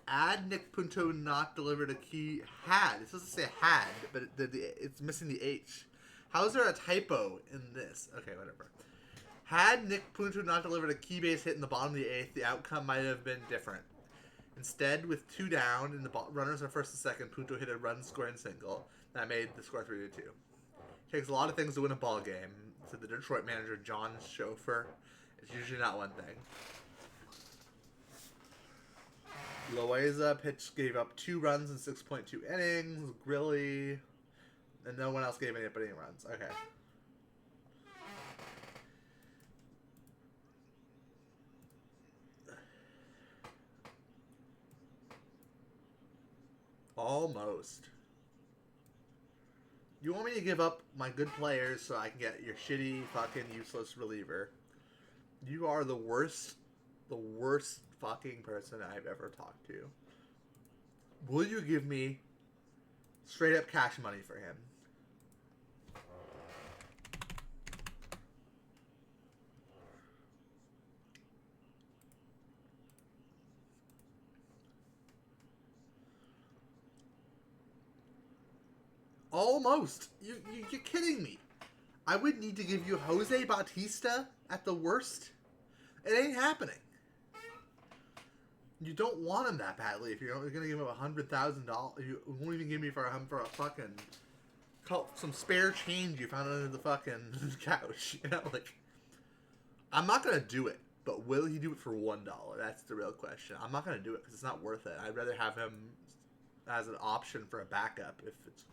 Add Nick Punto not delivered a key. It's supposed to say had, but it's missing the H. How is there a typo in this? Okay, whatever. Had Nick Punto not delivered a key base hit in the bottom of the 8th, the outcome might have been different. Instead, with 2 down and the runners are first and second, Punto hit a run-scoring single that made the score 3-2. Takes a lot of things to win a ball game, said the Detroit manager John Schofer. It's usually not one thing. Loaiza gave up 2 runs in 6.2 innings. Grilly, and no one else gave any runs. Okay. Almost. You want me to give up my good players so I can get your shitty, fucking useless reliever? You are the worst fucking person I've ever talked to. Will you give me straight up cash money for him? Almost. You're kidding me. I would need to give you Jose Bautista at the worst. It ain't happening. You don't want him that badly if you're only going to give him $100,000. You won't even give me for him for a fucking... some spare change you found under the fucking couch. You know, like... I'm not going to do it. But will he do it for $1? That's the real question. I'm not going to do it because it's not worth it. I'd rather have him as an option for a backup if it's...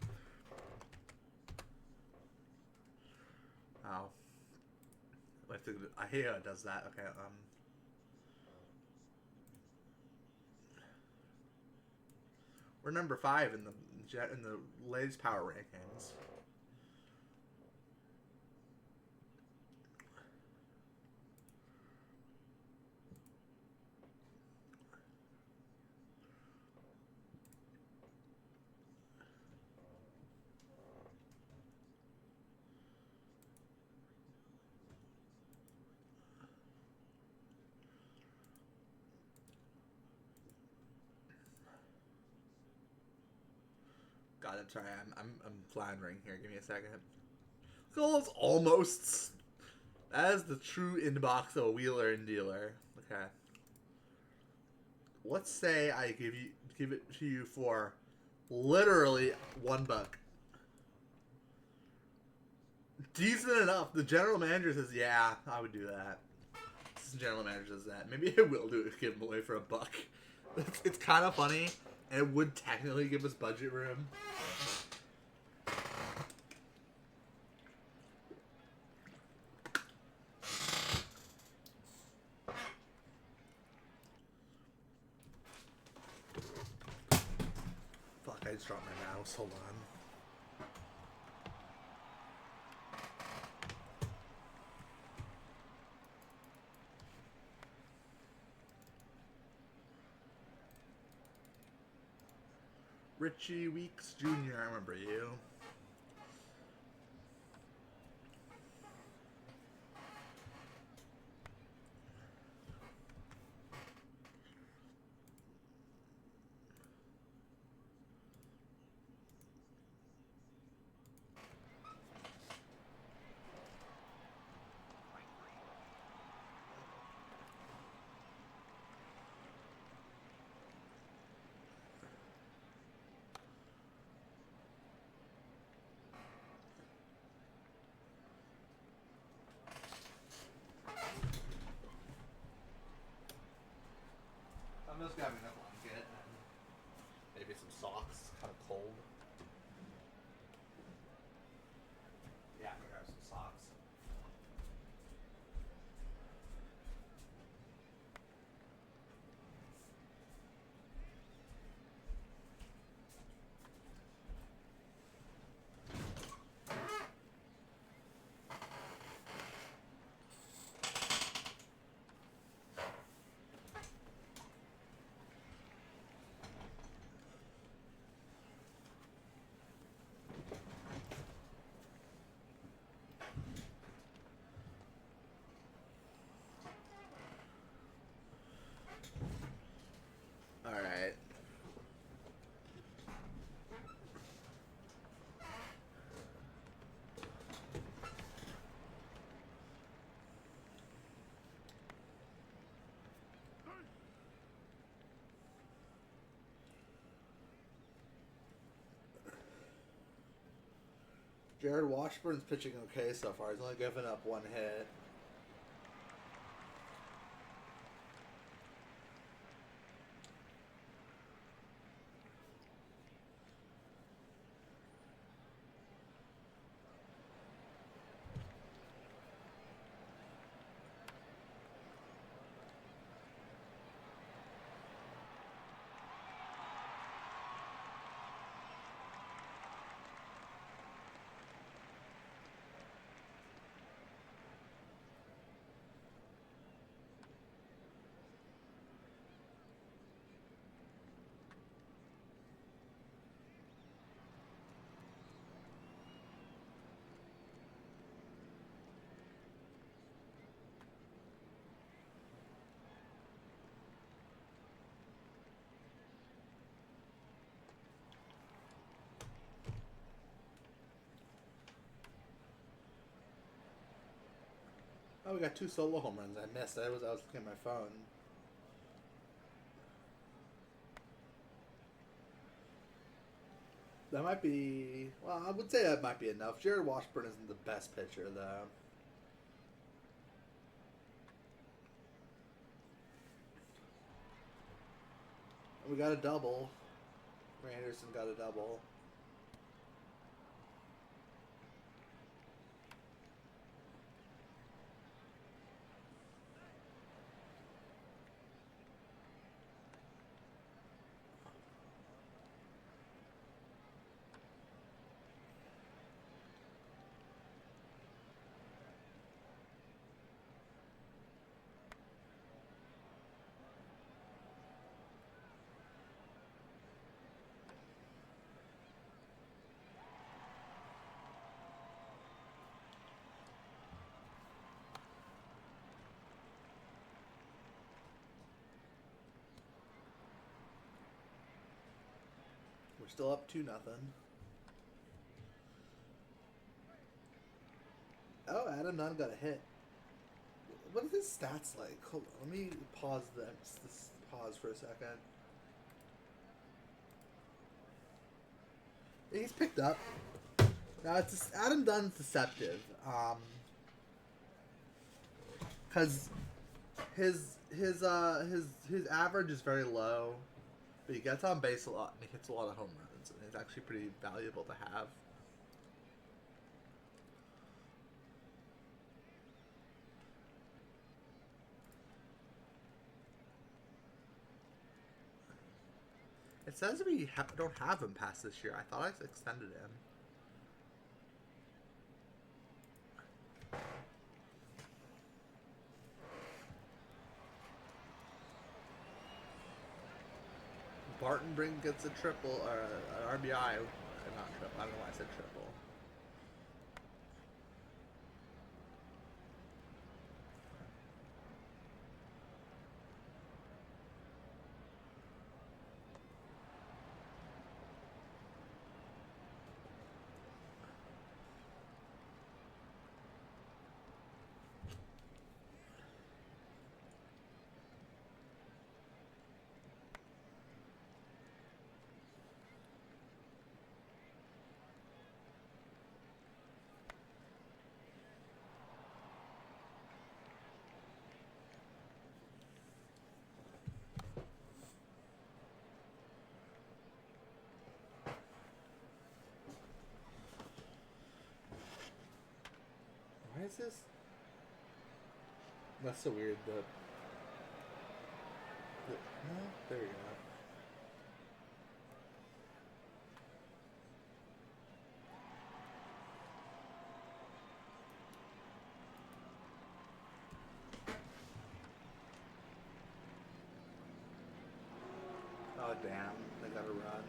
Oh. I hate how it does that. Okay, We're number 5 in the latest power rankings. God, I'm sorry. I'm floundering here. Give me a second. Look at all those almosts. That is the true inbox of a wheeler and dealer. Okay. Let's say I give it to you for literally $1. Decent enough. The general manager says, "Yeah, I would do that." The general manager says that. Maybe I will do it. Give him away for $1. It's kind of funny, and it would technically give us budget room. Fuck, I just dropped my mouse. Hold on. Richie Weeks Jr., I remember you. I'm just grabbing a blanket and maybe some socks. It's kind of cold. Yeah, I'm gonna grab some socks. Alright. Jared Washburn's pitching okay so far. He's only given up 1 hit. Oh, we got 2 solo home runs. I missed. I was looking at my phone. That might be... Well, I would say that might be enough. Jared Washburn isn't the best pitcher, though. We got a double. Anderson got a double. still up 2-0. Oh, Adam Nunn got a hit. What are his stats like? Hold on, let me pause this pause for a second. He's picked up. Now it's Adam Dunn's deceptive, because his average is very low, but he gets on base a lot and he hits a lot of home runs, and it's actually pretty valuable to have. It says we don't have him past this year. I thought I extended him. Barton Brink gets a triple, or an RBI. Not triple. I don't know why I said triple. Why is this? That's so weird. No, there we go. Oh damn! They gotta run.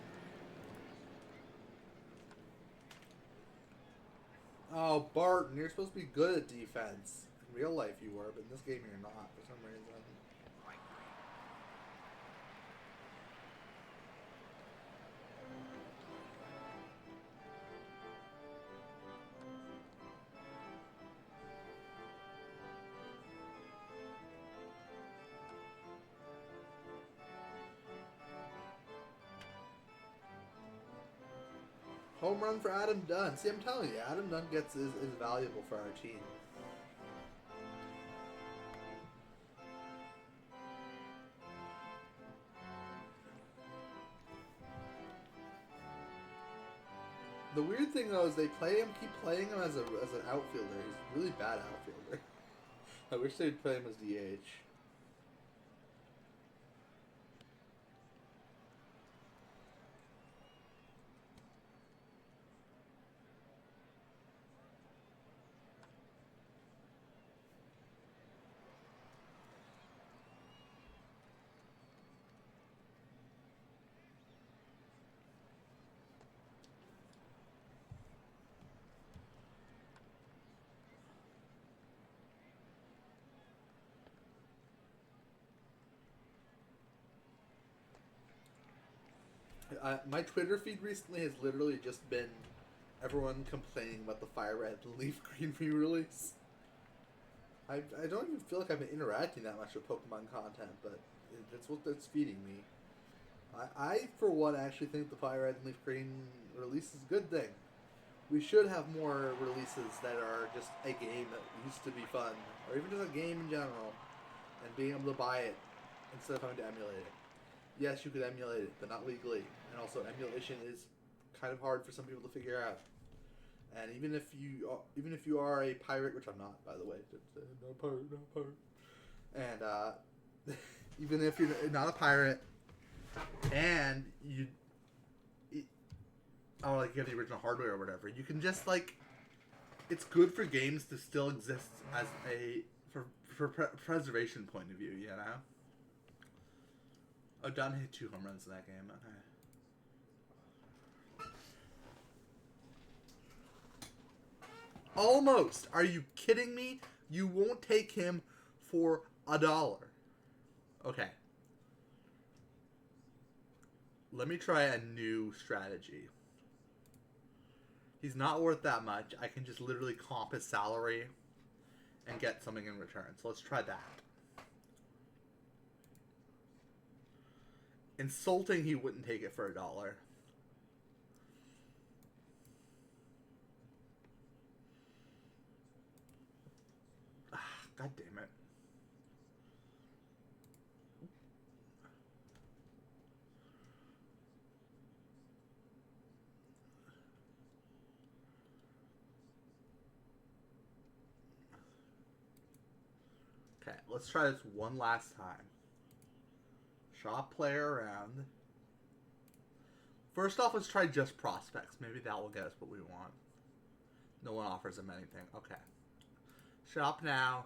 Oh, Barton, you're supposed to be good at defense. In real life you were, but in this game you're not for some reason. Home run for Adam Dunn. See, I'm telling you, Adam Dunn is valuable for our team. The weird thing though is they keep playing him as an outfielder. He's a really bad outfielder. I wish they'd play him as DH. My Twitter feed recently has literally just been everyone complaining about the Fire Red Leaf Green re-release. I don't even feel like I've been interacting that much with Pokemon content, but that's what that's feeding me. I for one, actually think the Fire Red and Leaf Green release is a good thing. We should have more releases that are just a game that used to be fun, or even just a game in general, and being able to buy it instead of having to emulate it. Yes, you could emulate it, but not legally. And also, emulation is kind of hard for some people to figure out. And even if you are a pirate, which I'm not, by the way, no pirate. And even if you're not a pirate, and you have the original hardware or whatever, you can just it's good for games to still exist as for preservation point of view, you know. Oh, Dunn hit 2 home runs in that game. Okay. Almost. Are you kidding me? You won't take him for $1. Okay. Let me try a new strategy. He's not worth that much. I can just literally comp his salary and get something in return. So let's try that. Insulting, he wouldn't take it for $1. God damn it. Okay, let's try this one last time. Shop player around. First off, let's try just prospects. Maybe that will get us what we want. No one offers him anything. Okay. Shop now.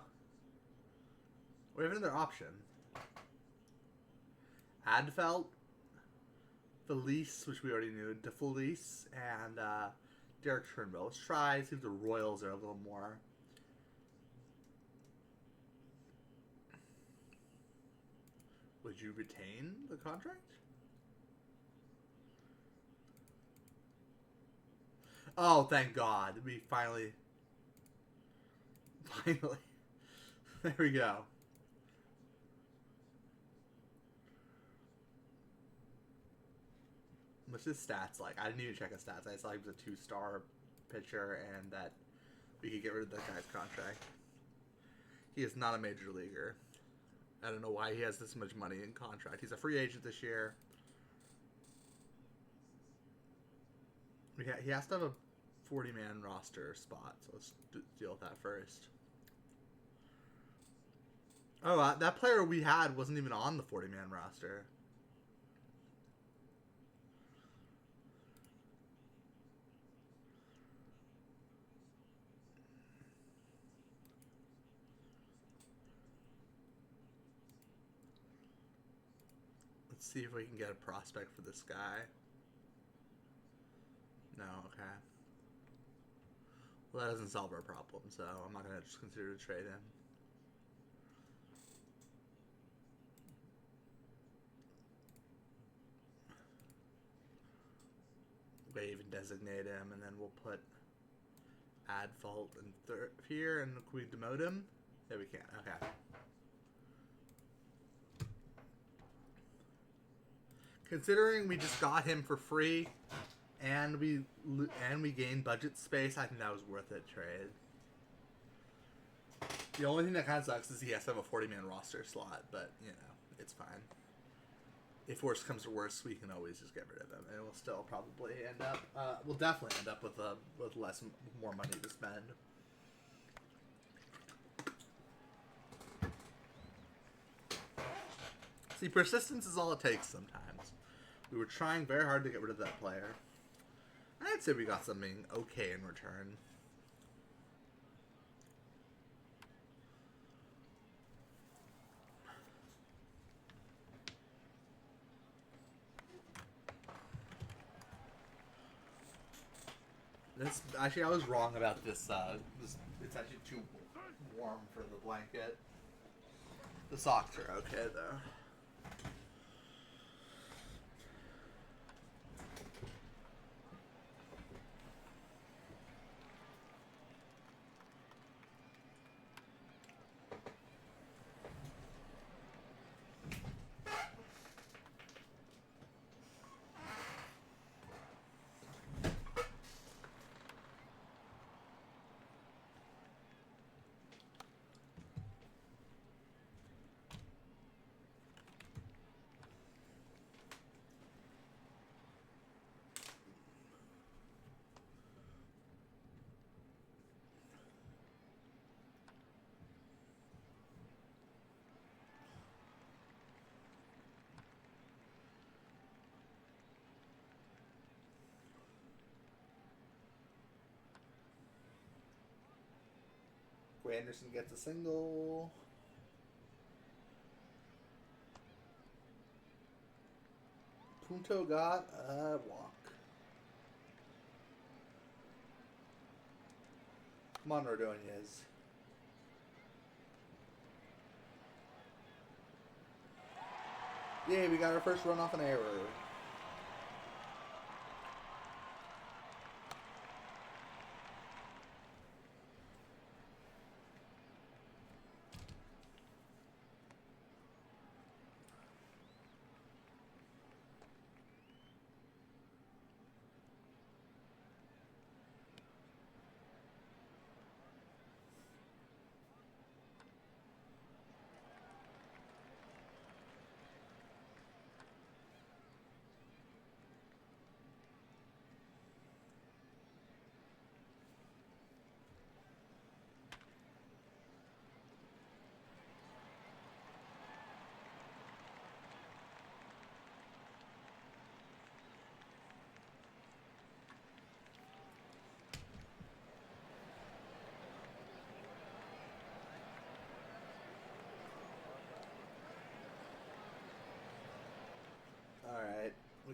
We have another option. Adfelt, Felice, which we already knew, DeFelice, and Derek Turnbull. Let's try, see if the Royals are a little more. Would you retain the contract? Oh, thank God. We finally. There we go. What's his stats like? I didn't even check his stats. I saw he was a 2-star pitcher and that we could get rid of that guy's contract. He is not a major leaguer. I don't know why he has this much money in contract. He's a free agent this year. He has to have a 40-man roster spot, so let's deal with that first. Oh, that player we had wasn't even on the 40-man roster. Let's see if we can get a prospect for this guy. No, okay. Well, that doesn't solve our problem, so I'm not going to just consider to trade him. Wave and designate him, and then we'll put add fault in here, and can we demote him? Yeah, we can. Okay. Considering we just got him for free, and we gained budget space, I think that was worth it trade. The only thing that kind of sucks is he has to have a 40-man roster slot, but you know it's fine. If worse comes to worse, we can always just get rid of him, and we'll still probably end up. We'll definitely end up with more money to spend. See, persistence is all it takes sometimes. We were trying very hard to get rid of that player. I'd say we got something okay in return. Actually, I was wrong about this. It's actually too warm for the blanket. The socks are okay though. Anderson gets a single. Punto got a walk. Come on, Ordonez. Yay, we got our first run off an error.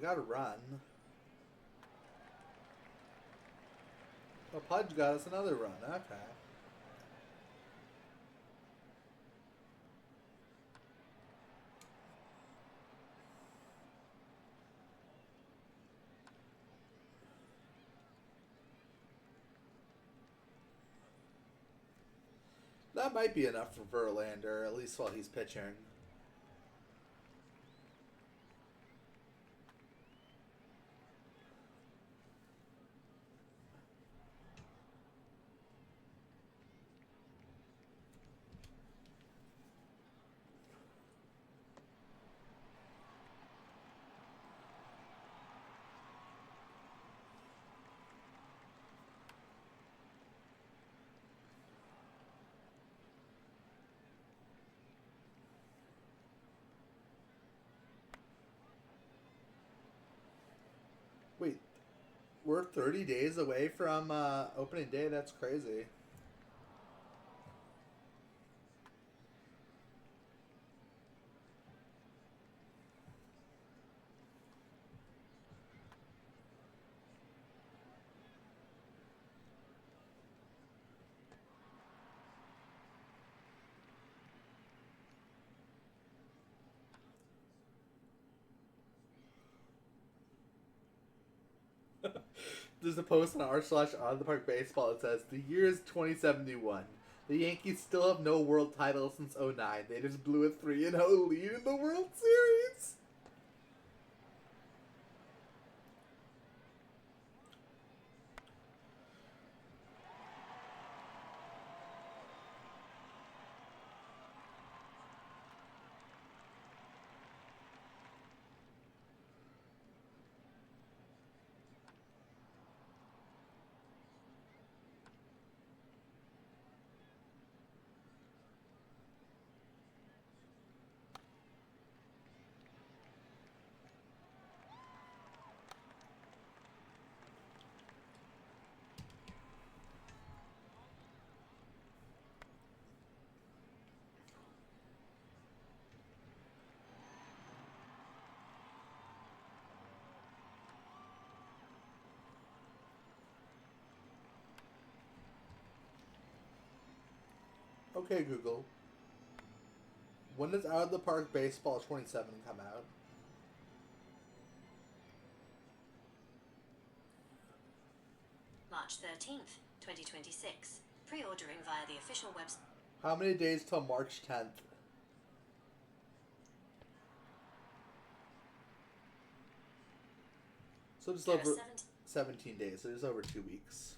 We got to run. Oh, Pudge got us another run. Okay. That might be enough for Verlander, at least while he's pitching. Wait, we're 30 days away from opening day? That's crazy. There's a post on r/on the park baseball that says the year is 2071. The Yankees still have no world title since '09. They just blew a 3-0 lead in the World Series. Okay, Google. When does Out of the Park Baseball 27 come out? March 13th, 2026. Pre-ordering via the official website. How many days till March 10th? So just over 17 days. So just over 2 weeks.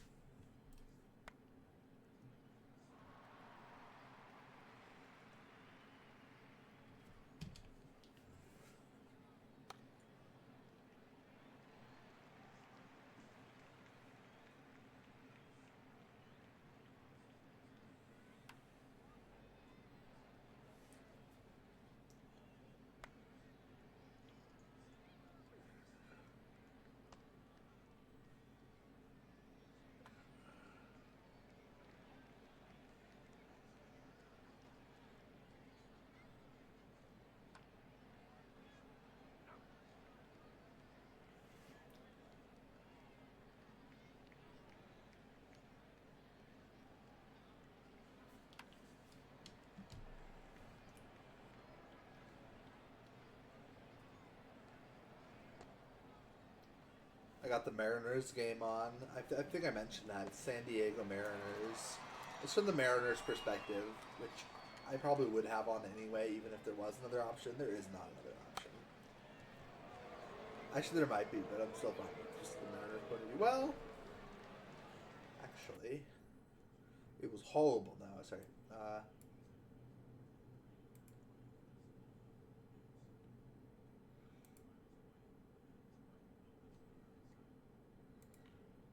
I got the Mariners game on. I think I mentioned that. It's San Diego Mariners. It's from the Mariners' perspective, which I probably would have on anyway, even if there was another option. There is not another option. Actually, there might be, but I'm still fine with just the Mariners point of view. Well, actually, it was horrible. No, sorry.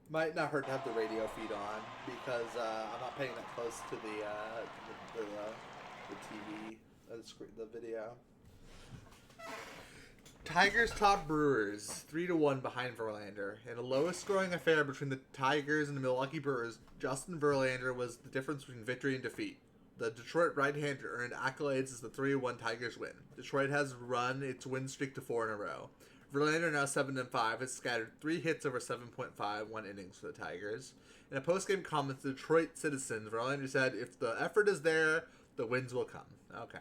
Might not hurt to have the radio feed on because I'm not paying that close to the TV, the video. Tigers top Brewers 3-1 behind Verlander. In a lowest-scoring affair between the Tigers and the Milwaukee Brewers, Justin Verlander was the difference between victory and defeat. The Detroit right-hander earned accolades as the 3-1 Tigers win. Detroit has run its win streak to 4 in a row. Verlander now 7-5 has scattered 3 hits over 7.51 innings for the Tigers. In a post-game comment to Detroit citizens, Verlander said, "If the effort is there, the wins will come." Okay.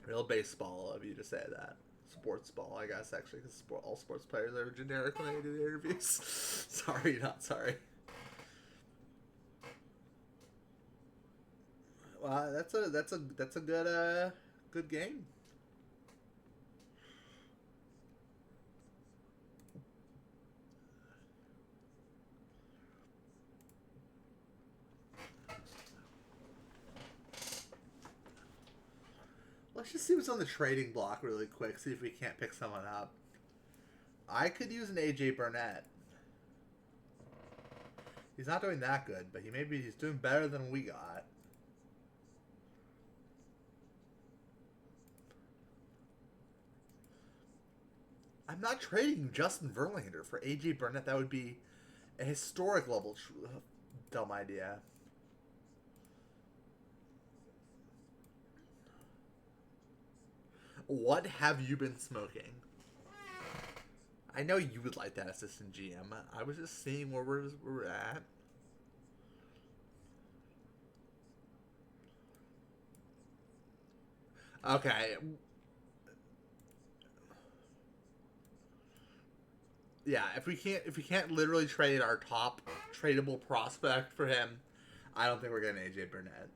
Real baseball of you to say that. Sports ball, I guess, actually, because all sports players are generic when they do the interviews. Sorry, not sorry. Well, that's a good game. Let's just see what's on the trading block really quick. See if we can't pick someone up. I could use an AJ Burnett. He's not doing that good, but he's doing better than we got. I'm not trading Justin Verlander for AJ Burnett. That would be a historic level dumb idea. What have you been smoking? I know you would like that, assistant GM. I was just seeing where we're at. Okay. Yeah, if we can't literally trade our top tradable prospect for him, I don't think we're getting AJ Burnett.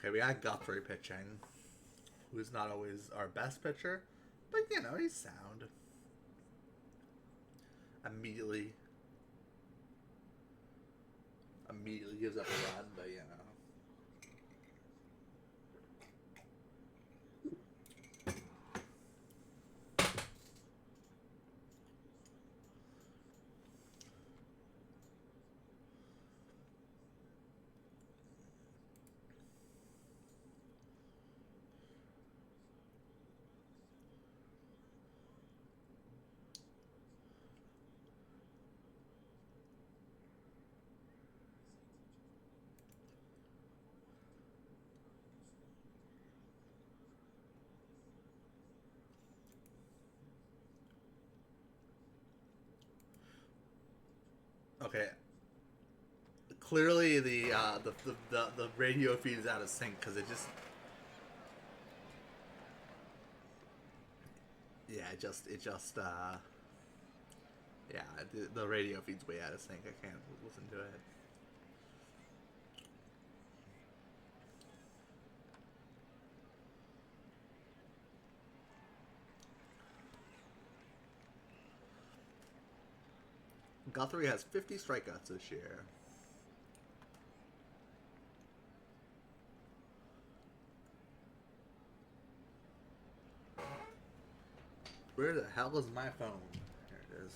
Okay, we got Guthrie pitching, who's not always our best pitcher, but he's sound. Immediately gives up a run, but okay. Clearly, the radio feed is out of sync because it just the radio feed's way out of sync. I can't listen to it. Guthrie has 50 strikeouts this year. Where the hell is my phone? Here it is.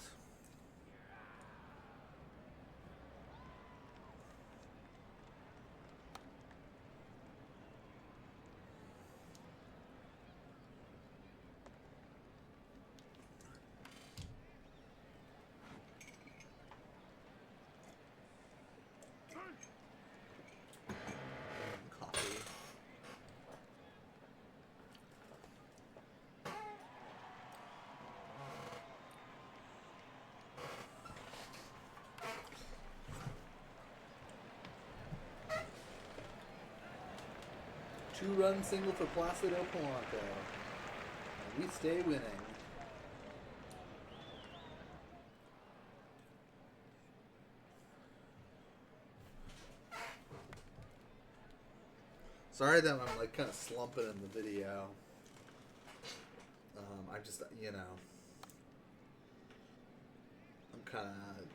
Coffee. Two-run single for Placido Polanco. And we stay winning. Sorry that I'm like kind of slumping in the video. I just I'm kind of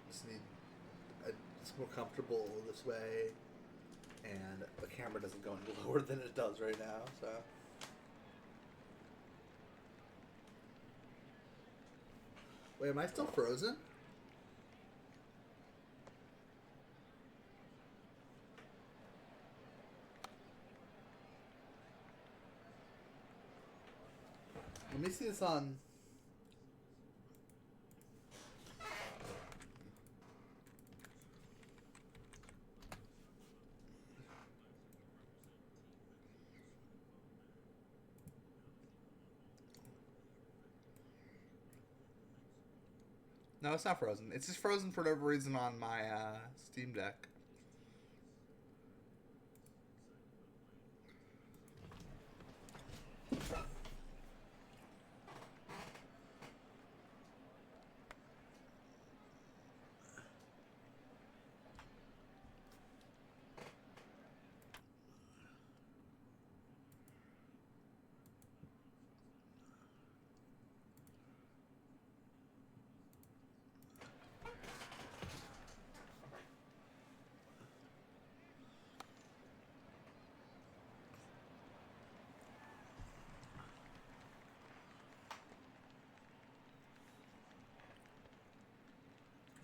it's more comfortable this way, and the camera doesn't go any lower than it does right now. So. Wait, am I still frozen? Let me see this on. No, it's not frozen. It's just frozen for whatever reason on my Steam Deck.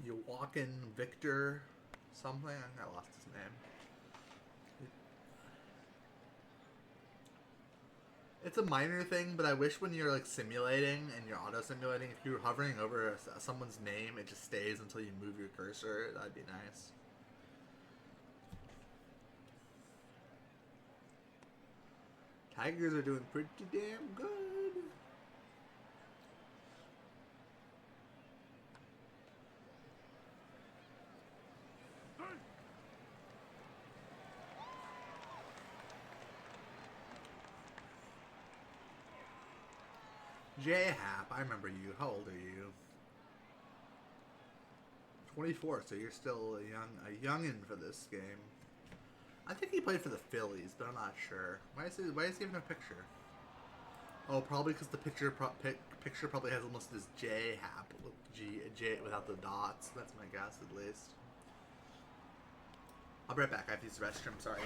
You walking Victor something? I lost his name. It's a minor thing, but I wish when you're like simulating and you're auto simulating, if you're hovering over someone's name, it just stays until you move your cursor. That'd be nice. Tigers are doing pretty damn good. J-Hap, I remember you. How old are you? 24, so you're still a youngin' for this game. I think he played for the Phillies, but I'm not sure. Why is he even a picture? Oh, probably because the picture probably has almost this J-Hap, J without the dots. That's my guess, at least. I'll be right back. I have to use the restroom. Sorry.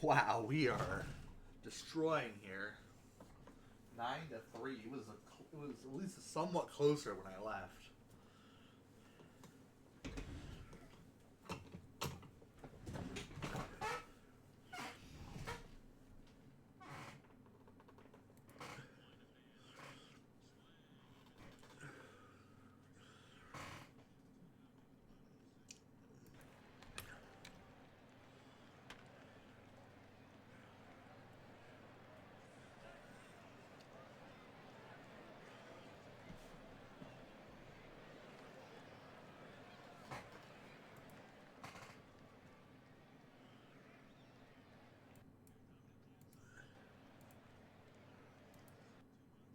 Wow, we are destroying here. 9-3. It was at least somewhat closer when I left.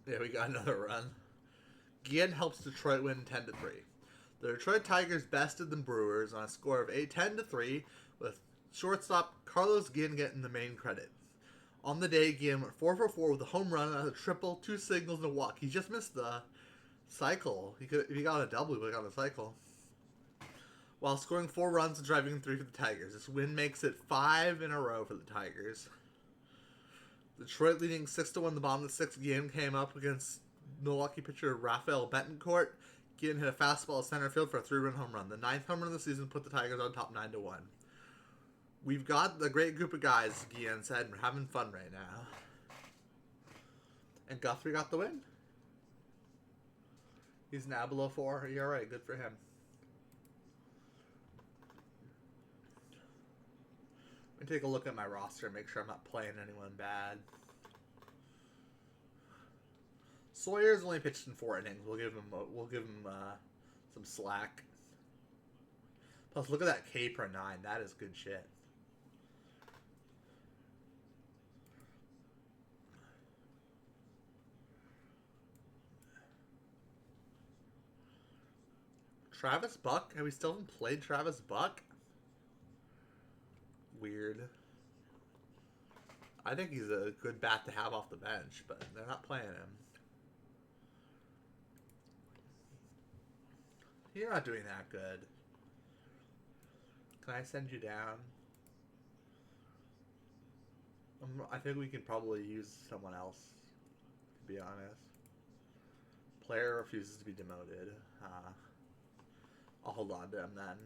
Yeah, we got another run. Guillen helps Detroit win 10-3. The Detroit Tigers bested the Brewers on a score of 10-3, with shortstop Carlos Guillen getting the main credit. On the day, Guillen went 4 for 4 with a home run, a triple, 2 singles, and a walk. He just missed the cycle. If he got a double, he would have got a cycle. While scoring 4 runs and driving 3 for the Tigers. This win makes it 5 in a row for the Tigers. Detroit leading 6-1 in the bottom of the 6th. Guillen came up against Milwaukee pitcher Rafael Betancourt. Guillen hit a fastball at center field for a 3-run home run. The 9th home run of the season put the Tigers on top 9-1. We've got a great group of guys, Guillen said, and we're having fun right now. And Guthrie got the win. He's now below 4 ERA. Good for him. Let me take a look at my roster and make sure I'm not playing anyone bad. Sawyer's only pitched in 4 innings. We'll give him some slack. Plus, look at that K per 9. That is good shit. Travis Buck? Have we still haven't played Travis Buck? Weird. I think he's a good bat to have off the bench, but they're not playing him. You're not doing that good. Can I send you down? I think we can probably use someone else, to be honest. Player refuses to be demoted. I'll hold on to him then.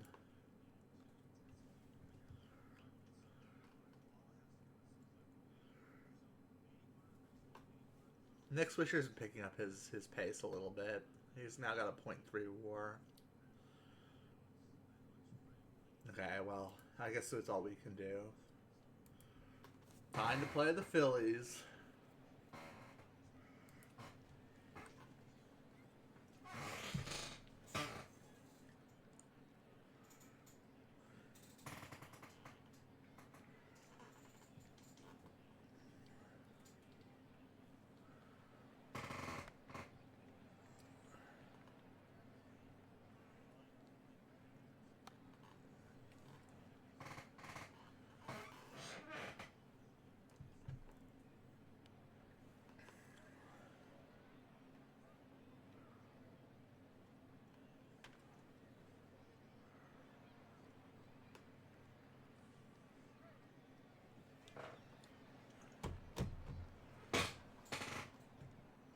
Nick Swisher's been picking up his pace a little bit. He's now got a .3 WAR. Okay, well, I guess that's all we can do. Time to play the Phillies.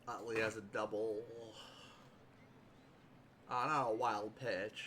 Utley has a double. Not a wild pitch.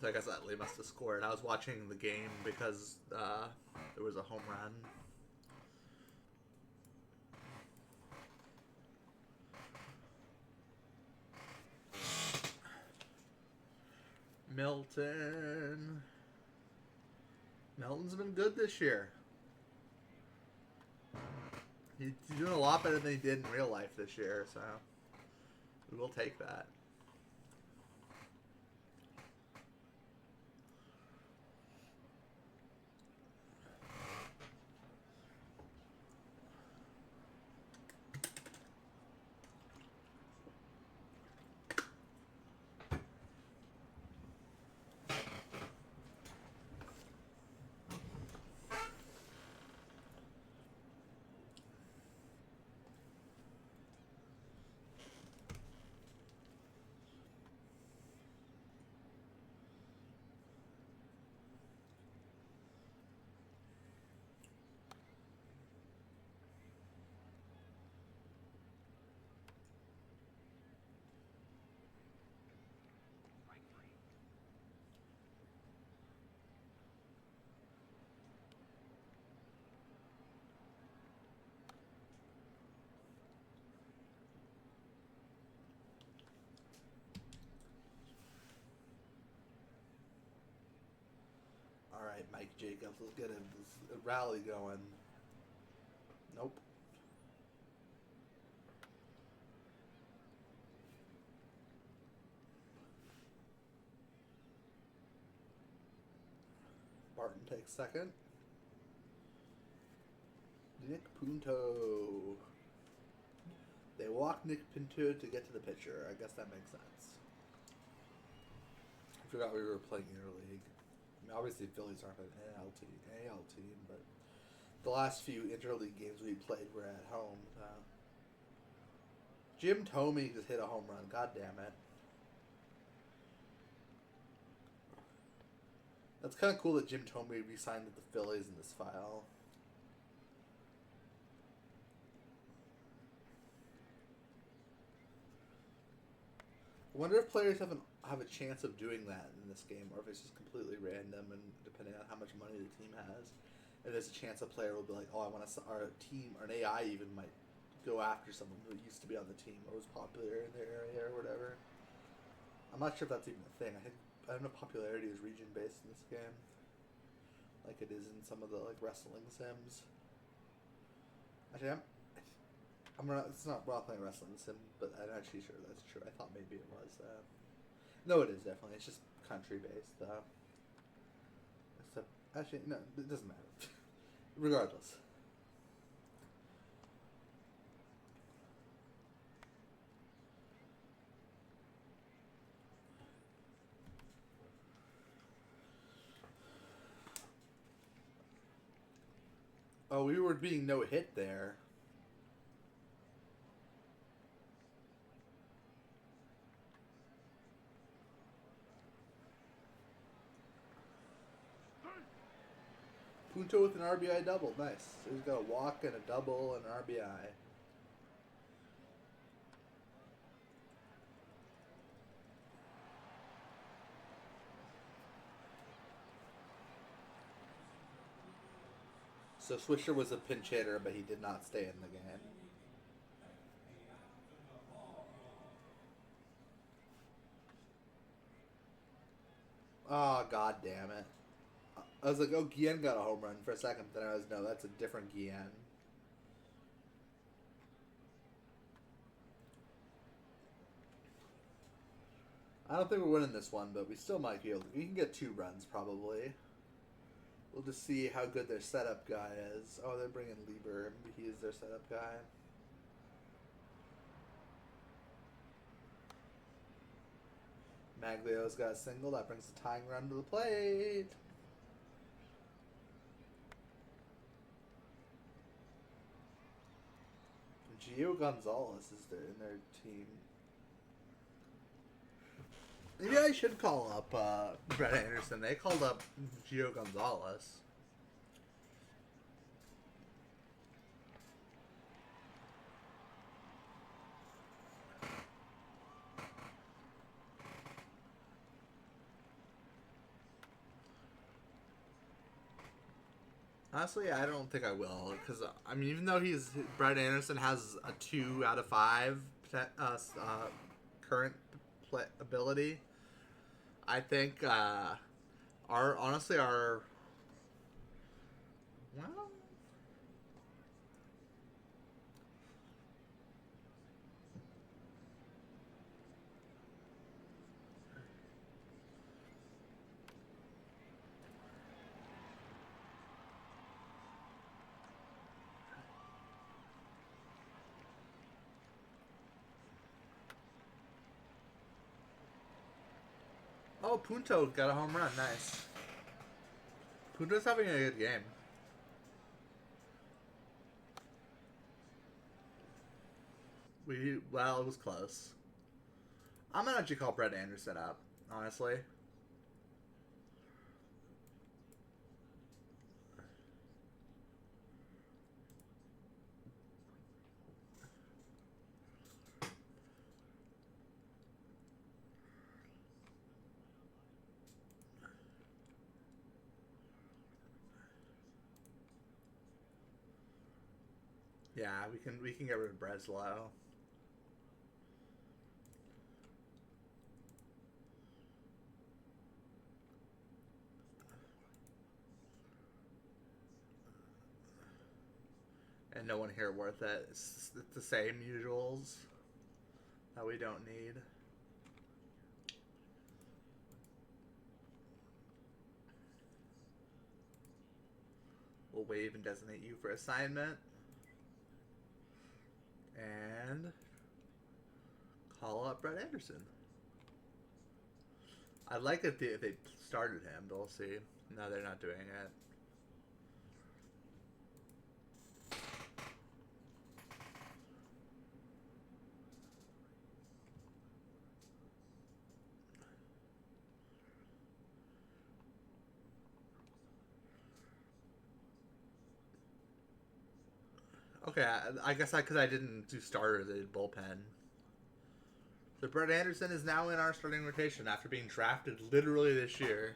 So I guess Utley must have scored. I was watching the game because there was a home run. Milton. Milton's been good this year. He's doing a lot better than he did in real life this year, so we will take that. right, Mike Jacobs. Let's get a rally going. Nope. Barton takes second. Nick Punto. They walk Nick Punto to get to the pitcher. I guess that makes sense. I forgot we were playing interleague. I mean, obviously, Phillies aren't an AL team, but the last few interleague games we played were at home. Jim Thome just hit a home run. God damn it. That's kind of cool that Jim Thome re-signed with the Phillies in this file. I wonder if players have a chance of doing that in this game, or if it's just completely random and depending on how much money the team has. And there's a chance a player will be like, "Oh, I want to." Our team, or an AI even might go after someone who used to be on the team or was popular in their area or whatever. I'm not sure if that's even a thing. I don't know if popularity is region based in this game, like it is in some of the wrestling sims. Actually, it's not playing wrestling sim, but I'm actually sure that's true. I thought maybe it was. No, it is definitely. It's just country based. Except, actually, no, it doesn't matter. Regardless. Oh, we were being no hit there. Punto with an RBI double. Nice. So he's got a walk and a double and an RBI. So Swisher was a pinch hitter, but he did not stay in the game. Oh, god damn it. I was like, oh, Guillen got a home run for a second. Then I was, no, that's a different Guillen. I don't think we're winning this one, but we still might be able to. We can get 2 runs, probably. We'll just see how good their setup guy is. Oh, they're bringing Lieber. Maybe he is their setup guy. Maglio's got a single. That brings the tying run to the plate. Gio Gonzalez is in their team. Maybe I should call up Brett Anderson. They called up Gio Gonzalez. Honestly, I don't think I will, because I mean, even though Brett Anderson has a 2 out of 5 current ability, I think our well. Oh, Punto got a home run. Nice. Punto's having a good game. Well, it was close. I'm gonna actually call Brett Anderson up, honestly. Yeah, we can get rid of Breslow. And no one here worth it. It's the same usuals that we don't need. We'll waive and designate you for assignment. And call up Brett Anderson. I'd like if they started him, but we'll see. No, they're not doing it. Okay, I guess because I didn't do starters, I did bullpen. So Brett Anderson is now in our starting rotation after being drafted literally this year.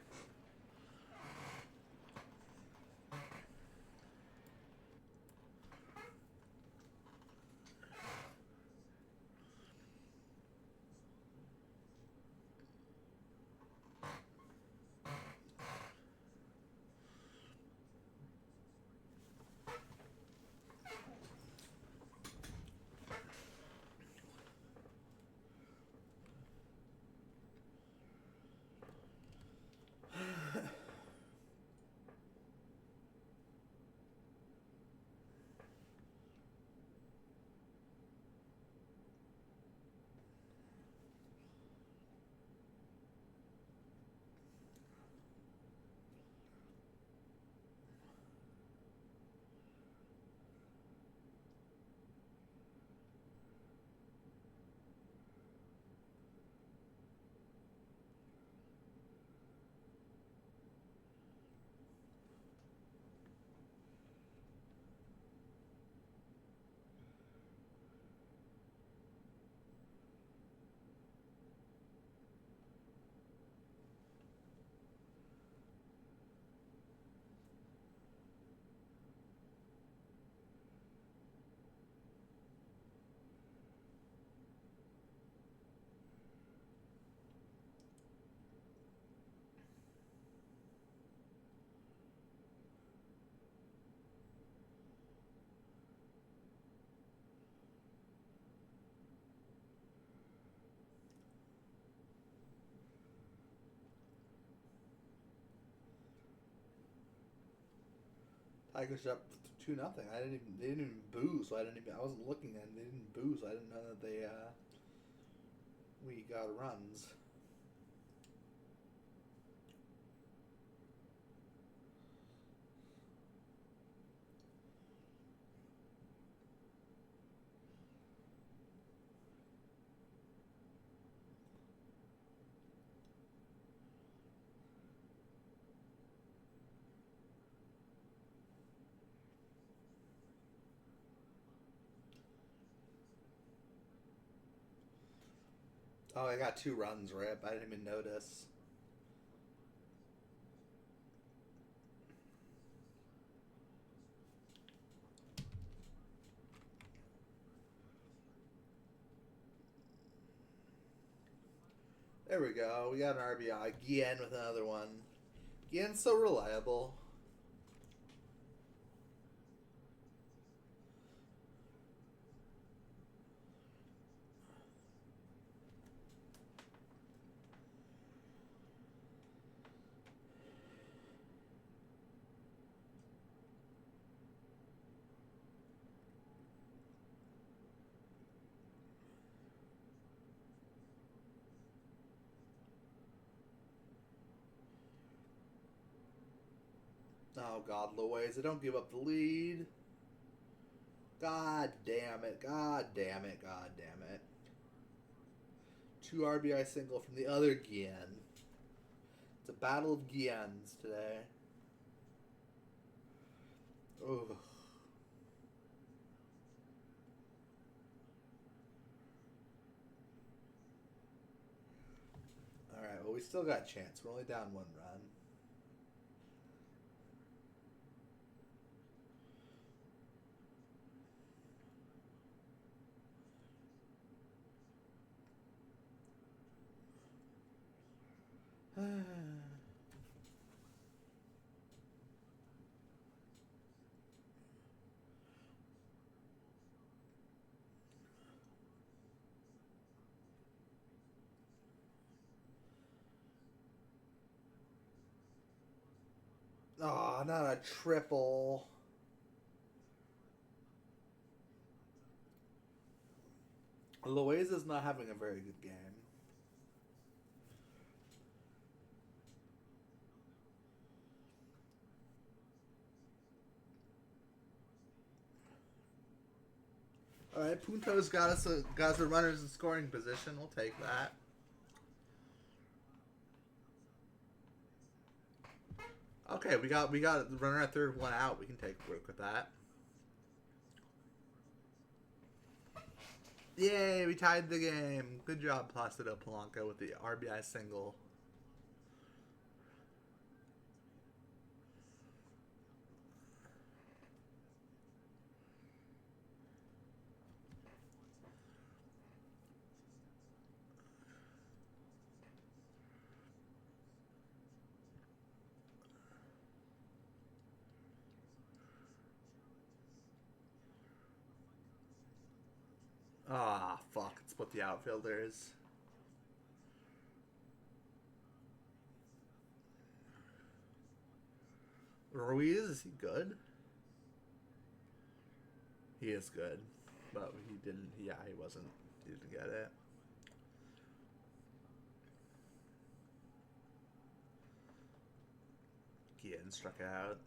Tigers up 2-0. They didn't even boo, so I wasn't looking at. They didn't boo, so I didn't know that we got runs. Oh, I got 2 runs, Rip. I didn't even notice. There we go. We got an RBI. Guillen with another one. Guillen's so reliable. Oh, God, Loaiza, don't give up the lead. God damn it. God damn it. God damn it. 2 RBI single from the other Guillen. It's a battle of Guillens today. Ugh. Alright, well, we still got a chance. We're only down 1 run. Oh, not a triple. Loaiza's not having a very good game. All right, Punto's got us a runners in scoring position. We'll take that. Okay, we got the runner at third, one out. We can take a break with that. Yay, we tied the game. Good job, Placido Polanco, with the RBI single. Ah, fuck. It's what the outfielders. Ruiz, is he good? He is good. But he didn't, yeah, he wasn't. He didn't get it. Guillen struck out.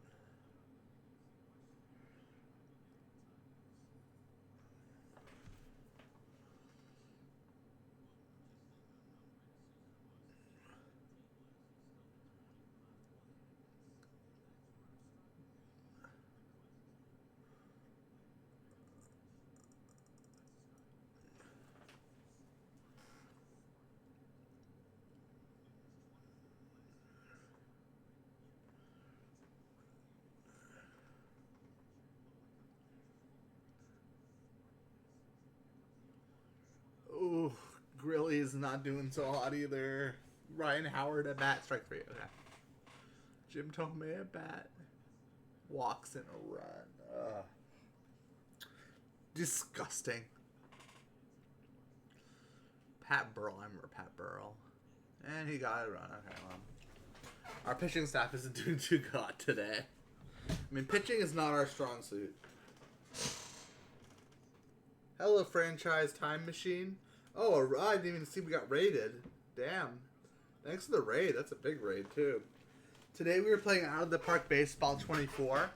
Ooh, Grilly's not doing so hot either. Ryan Howard at bat, strike three. Okay. Jim Thome at bat. Walks in a run. Ugh. Disgusting. Pat Burrell. I remember Pat Burrell. And he got a run. Okay, well. Our pitching staff isn't doing too good today. I mean, pitching is not our strong suit. Hello, franchise time machine. Oh, I didn't even see we got raided. Damn. Thanks for the raid. That's a big raid, too. Today we were playing Out of the Park Baseball 24.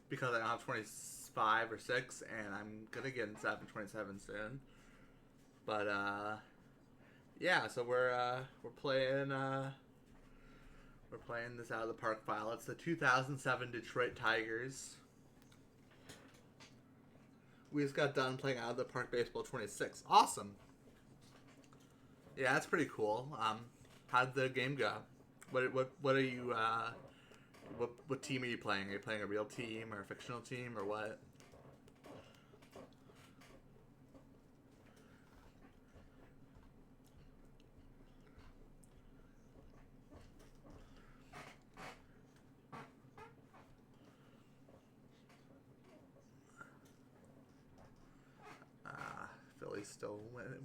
Because I don't have 25 or 6, and I'm going to get in 27 soon. But, yeah, so we're playing this Out of the Park file. It's the 2007 Detroit Tigers. We just got done playing Out of the Park Baseball 26. Awesome. Yeah, that's pretty cool. How'd the game go? What are you what team are you playing? Are you playing a real team or a fictional team or what? Philly's still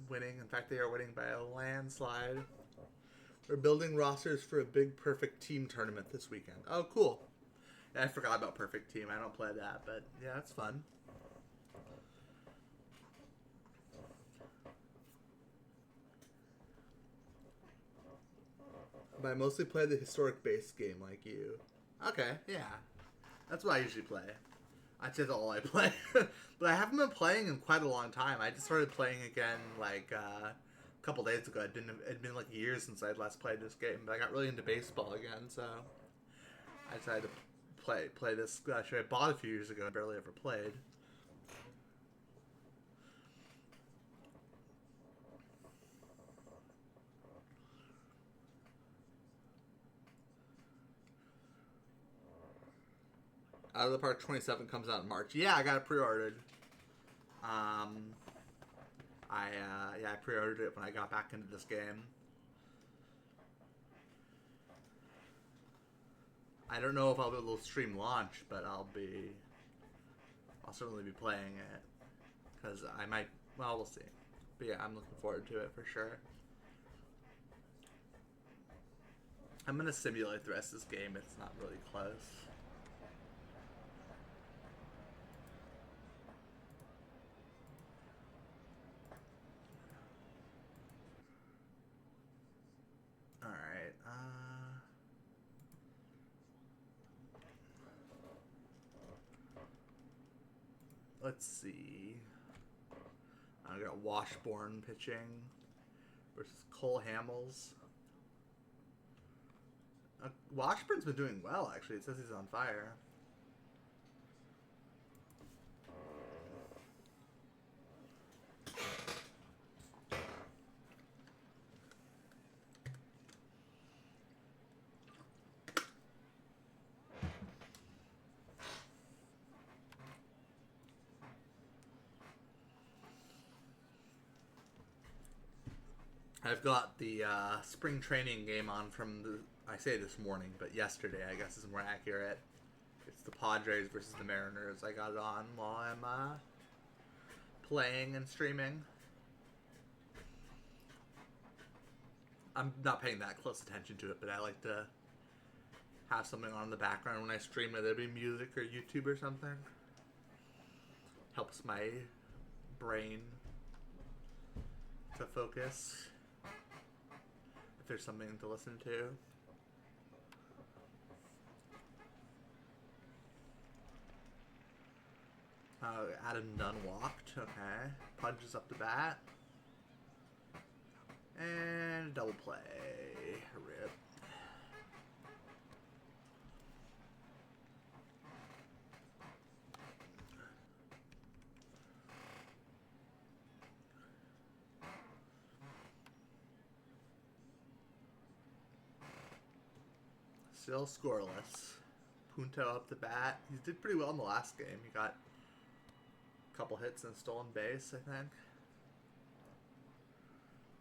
winning. In fact, they are winning by a landslide. We're building rosters for a big Perfect Team tournament this weekend. Oh, cool. Yeah, I forgot about Perfect Team. I don't play that, but yeah, that's fun. But I mostly play the historic base game like you. Okay, yeah. That's what I usually play. That's just all I play. But I haven't been playing in quite a long time. I just started playing again like a couple days ago. It'd been like years since I'd last played this game. But I got really into baseball again, so I decided to play this. Actually, I bought a few years ago and barely ever played. Out of the Park 27 comes out in March. Yeah, I got it pre-ordered. I pre-ordered it when I got back into this game. I don't know if I'll be able to stream launch, but I'll certainly be playing it. Because I might, well, we'll see. But yeah, I'm looking forward to it for sure. I'm gonna simulate the rest of this game. It's not really close. All right. Let's see. I got Washburn pitching versus Cole Hamels. Washburn's been doing well, actually. It says he's on fire. I've got the spring training game on from I say this morning, but yesterday, I guess is more accurate. It's the Padres versus the Mariners. I got it on while I'm playing and streaming. I'm not paying that close attention to it, but I like to have something on in the background when I stream, whether it be music or YouTube or something. Helps my brain to focus. If there's something to listen to. Adam Dunn walked. Okay. Punches up the bat. And double play. Rip. Still scoreless. Punto up the bat. He did pretty well in the last game. He got a couple hits and stolen base, I think.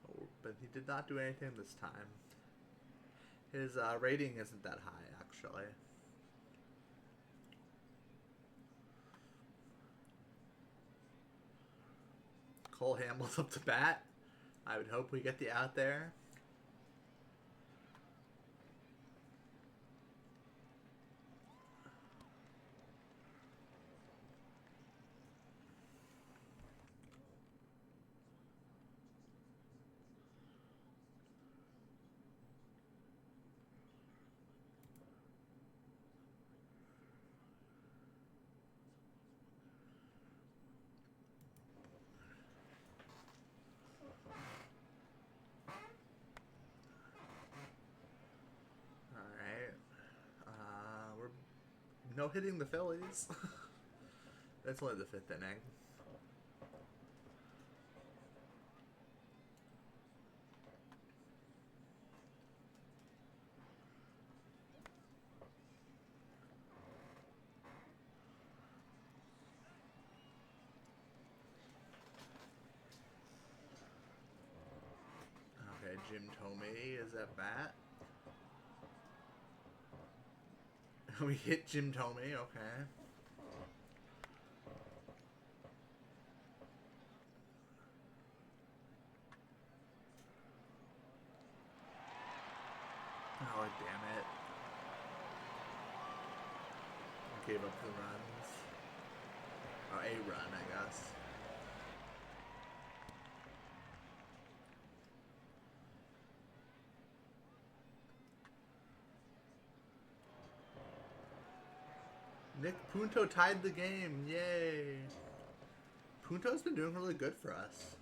Oh, but he did not do anything this time. His rating isn't that high, actually. Cole Hamels up to bat. I would hope we get the out there. No hitting the Phillies. That's only the 5th inning. Okay, Jim Tomey is at bat. We hit Jim Tomey, okay. Oh, damn it. Gave up the runs. Oh, a run, I guess. Nick Punto tied the game. Yay. Punto's been doing really good for us.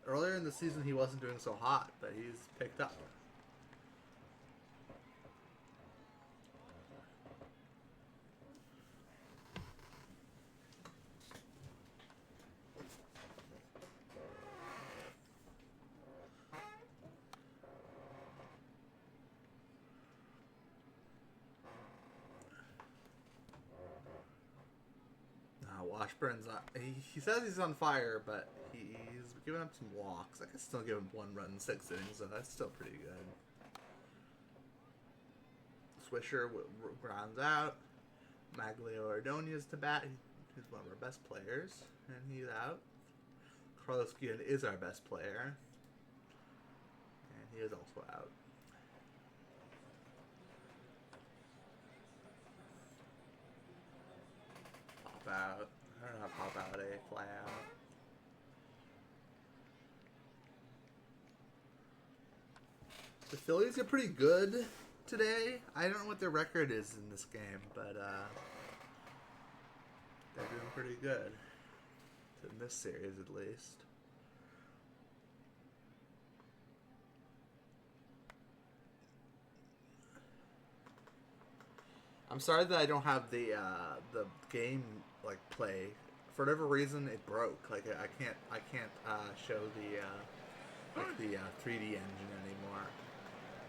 Earlier in the season, he wasn't doing so hot, but he's picked up. Washburn's not. He says he's on fire, but he's giving up some walks. I can still give him 1 run in 6 innings, so that's still pretty good. Swisher grounds out. Maglio Ordonez to bat. He's one of our best players, and he's out. Carlos Guillen is our best player, and he is also out. play out. The Phillies are pretty good today. I don't know what their record is in this game, but they're doing pretty good. In this series, at least. I'm sorry that I don't have the game like play. For whatever reason, it broke. Like I can't show the 3D engine anymore.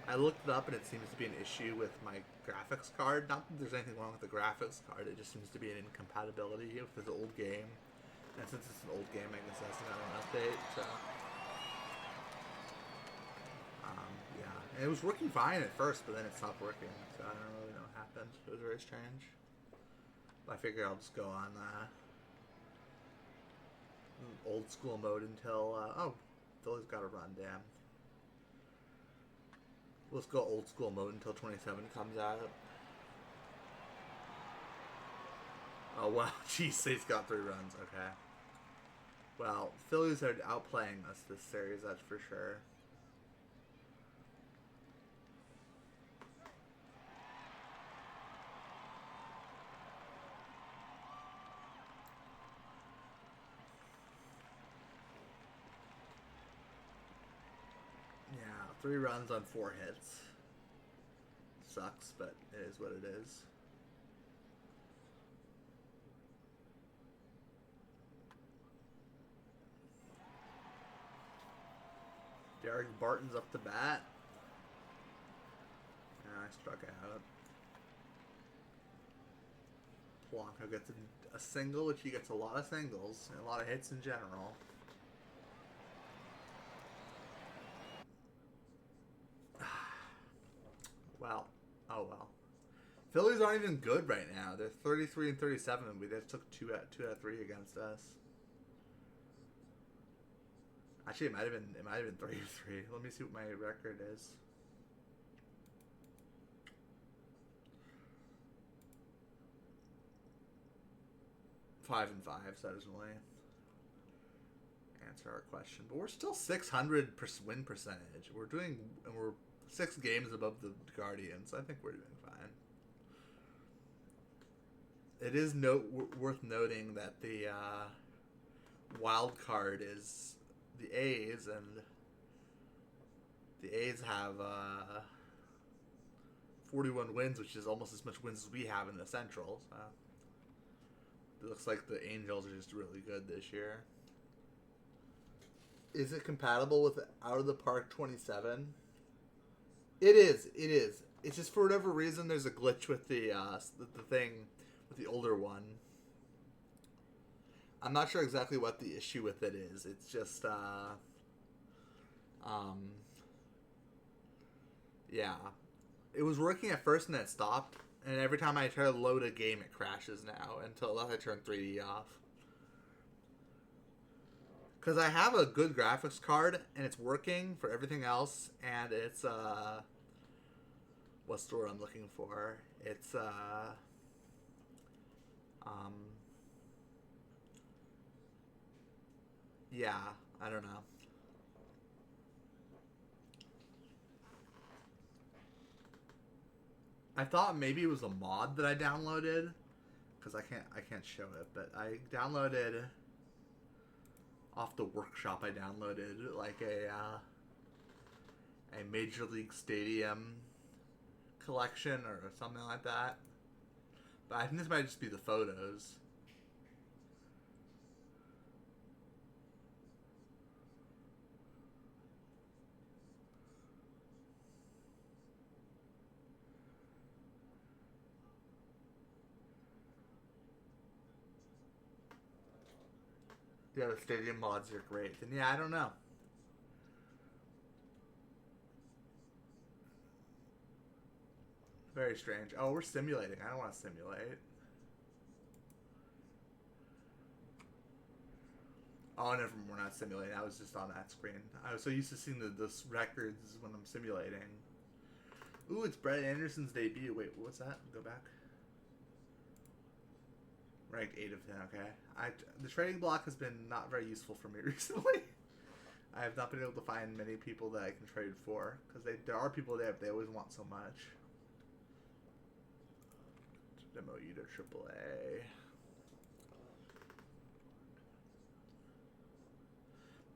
I looked it up and it seems to be an issue with my graphics card. Not that there's anything wrong with the graphics card. It just seems to be an incompatibility with this old game. And since it's an old game, I guess that's not an update. So yeah, and it was working fine at first, but then it stopped working. So I don't really know what happened. It was very strange. But I figure I'll just go on old school mode until oh, Philly's got to run. Damn. Let's go old school mode until 27 comes out. Oh wow, jeez, he's got 3 runs. Okay. Well, Phillies are outplaying us this series, that's for sure. Yeah, 3 runs on 4 hits. Sucks, but it is what it is. Derek Barton's up to bat. I struck out. Polanco gets a single, which he gets a lot of singles and a lot of hits in general. Well, oh well. Phillies aren't even good right now. They're 33 and 37. We just took 2 out of 3 against us. Actually, it might have been 3 or 3. Let me see what my record is. Five and 5, so that doesn't really answer our question. But we're still 600 win percentage. We're 6 games above the Guardians. I think we're doing fine. It is worth noting that the wild card is the A's, and the A's have 41 wins, which is almost as much wins as we have in the Central. So it looks like the Angels are just really good this year. Is it compatible with Out of the Park 27? It is. It is. It's just for whatever reason there's a glitch with the thing with the older one. I'm not sure exactly what the issue with it is. It's just yeah. It was working at first and then it stopped. And every time I try to load a game, it crashes now until I turn 3D off. Because I have a good graphics card and it's working for everything else, and it's what's the word I'm looking for? It's yeah, I don't know. I thought maybe it was a mod that I downloaded, because I can't show it, but I downloaded off the workshop. I downloaded like a Major League Stadium collection or something like that. But I think this might just be the photos. Yeah, the stadium mods are great. And yeah, I don't know. Very strange. Oh, we're simulating. I don't want to simulate. Oh, never mind. We're not simulating. I was just on that screen. I was so used to seeing the records when I'm simulating. Ooh, it's Brett Anderson's debut. Wait, what's that? Go back. Ranked 8 of 10. Okay. The trading block has been not very useful for me recently. I have not been able to find many people that I can trade for because there are people there, but they always want so much. Demo you to AAA.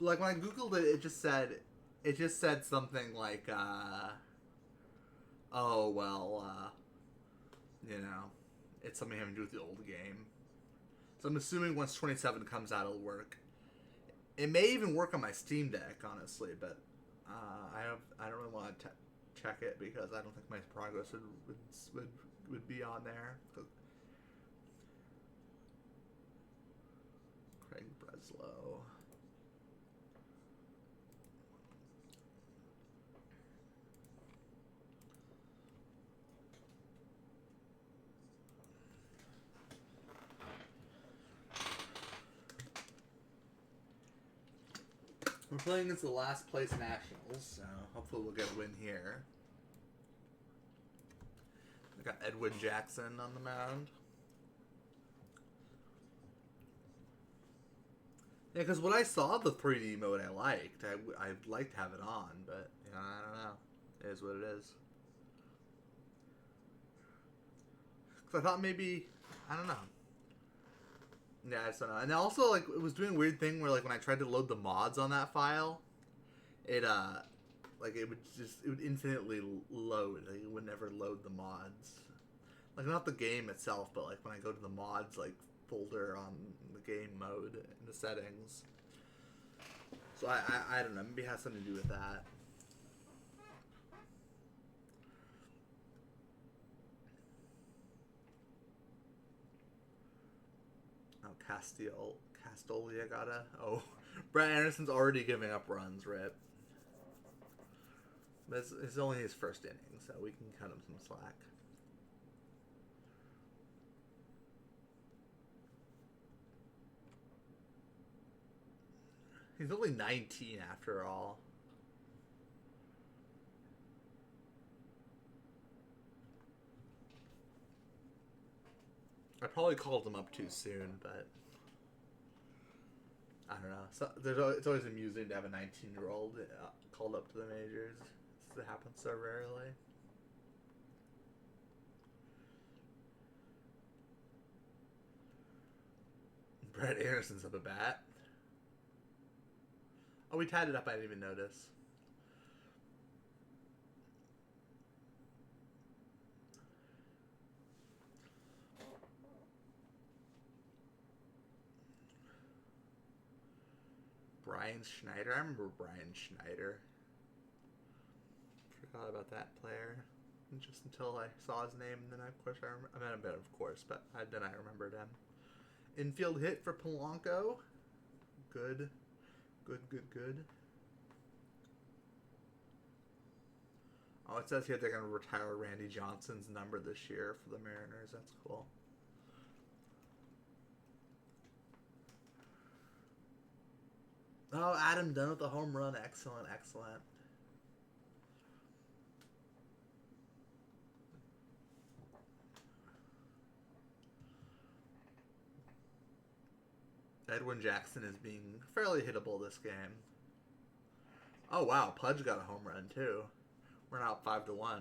Like when I googled it, it just said something like, oh well, you know, it's something having to do with the old game. So I'm assuming once 27 comes out, it'll work. It may even work on my Steam Deck, honestly, but I don't really want to check it because I don't think my progress would be on there. Craig Breslow. We're playing against the last place Nationals, so hopefully we'll get a win here. We got Edwin Jackson on the mound. Yeah, because when I saw the 3D mode, I liked. I'd like to have it on, but you know, I don't know. It is what it is. Because I thought maybe, I don't know. Yeah, I just don't know. And also, like, it was doing a weird thing where, like, when I tried to load the mods on that file, it would infinitely load. Like, it would never load the mods. Like, not the game itself, but, like, when I go to the mods, like, folder on the game mode in the settings. So, I don't know. Maybe it has something to do with that. Castolia gotta. Oh, Brett Anderson's already giving up runs, Rip. But it's only his first inning, so we can cut him some slack. He's only 19 after all. I probably called him up too soon, but I don't know. So it's always amusing to have a 19-year-old called up to the majors. It happens so rarely. Brett Anderson's up a bat. Oh, we tied it up. I didn't even notice. Brian Schneider. I remember Brian Schneider. Forgot about that player. Just until I saw his name, and then of course I remember. I mean, a bit of course, but then I remembered him. Infield hit for Polanco. Good. Oh, it says here they're going to retire Randy Johnson's number this year for the Mariners. That's cool. Oh, Adam Dunn with the home run. Excellent. Edwin Jackson is being fairly hittable this game. Oh, wow. Pudge got a home run, too. We're now 5-1.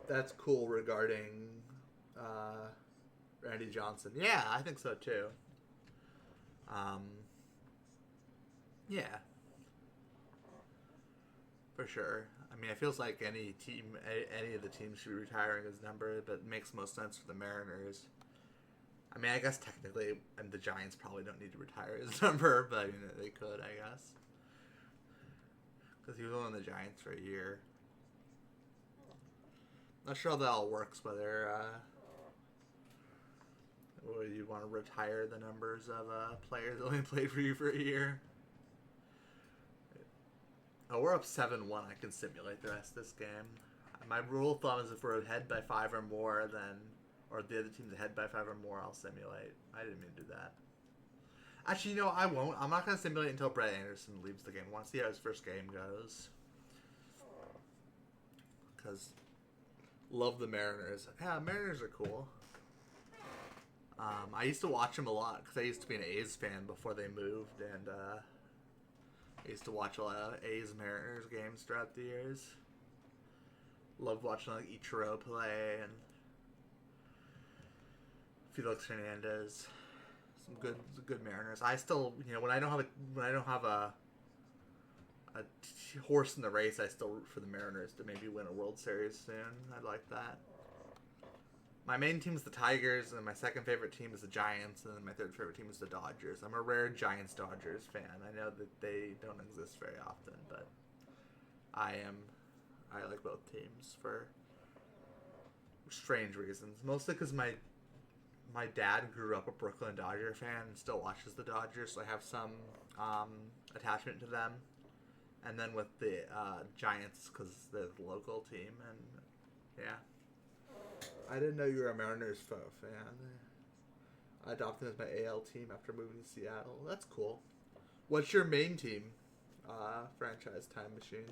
That's cool regarding Randy Johnson. Yeah, I think so too. Yeah, for sure. I mean, it feels like any of the teams should be retiring his number, but it makes most sense for the Mariners. I mean, I guess technically, and the Giants probably don't need to retire his number, but I mean, they could, I guess, because he was only on the Giants for a year. Not sure how that all works, whether Or you want to retire the numbers of players that only played for you for a year? Oh, we're up 7-1. I can simulate the rest of this game. My rule of thumb is if we're ahead by 5 or more, then, or the other team's ahead by 5 or more, I'll simulate. I didn't mean to do that. Actually, you know, I won't. I'm not going to simulate until Brett Anderson leaves the game. I want to see how his first game goes. Because love the Mariners. Yeah, Mariners are cool. I used to watch them a lot because I used to be an A's fan before they moved, and I used to watch a lot of A's Mariners games throughout the years. Loved watching like Ichiro play and Felix Hernandez. Some good Mariners. I still, you know, when I don't have a horse in the race, I still root for the Mariners to maybe win a World Series soon. I'd like that. My main team is the Tigers, and my second favorite team is the Giants, and then my third favorite team is the Dodgers. I'm a rare Giants-Dodgers fan. I know that they don't exist very often, but I like both teams for strange reasons. Mostly because my dad grew up a Brooklyn Dodger fan and still watches the Dodgers, so I have some attachment to them. And then with the Giants, because they're the local team, and yeah. I didn't know you were a Mariners fan. I adopted them as my AL team after moving to Seattle. That's cool. What's your main team? Franchise time machine.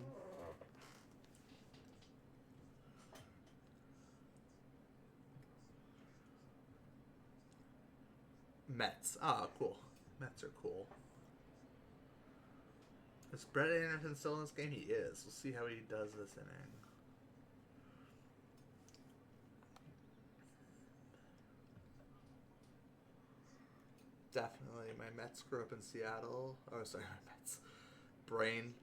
Mets. Oh, cool. Mets are cool. Is Brett Anderson still in this game? He is. We'll see how he does this inning. Definitely. My Mets grew up in Seattle. Oh, sorry, my Mets. Brain.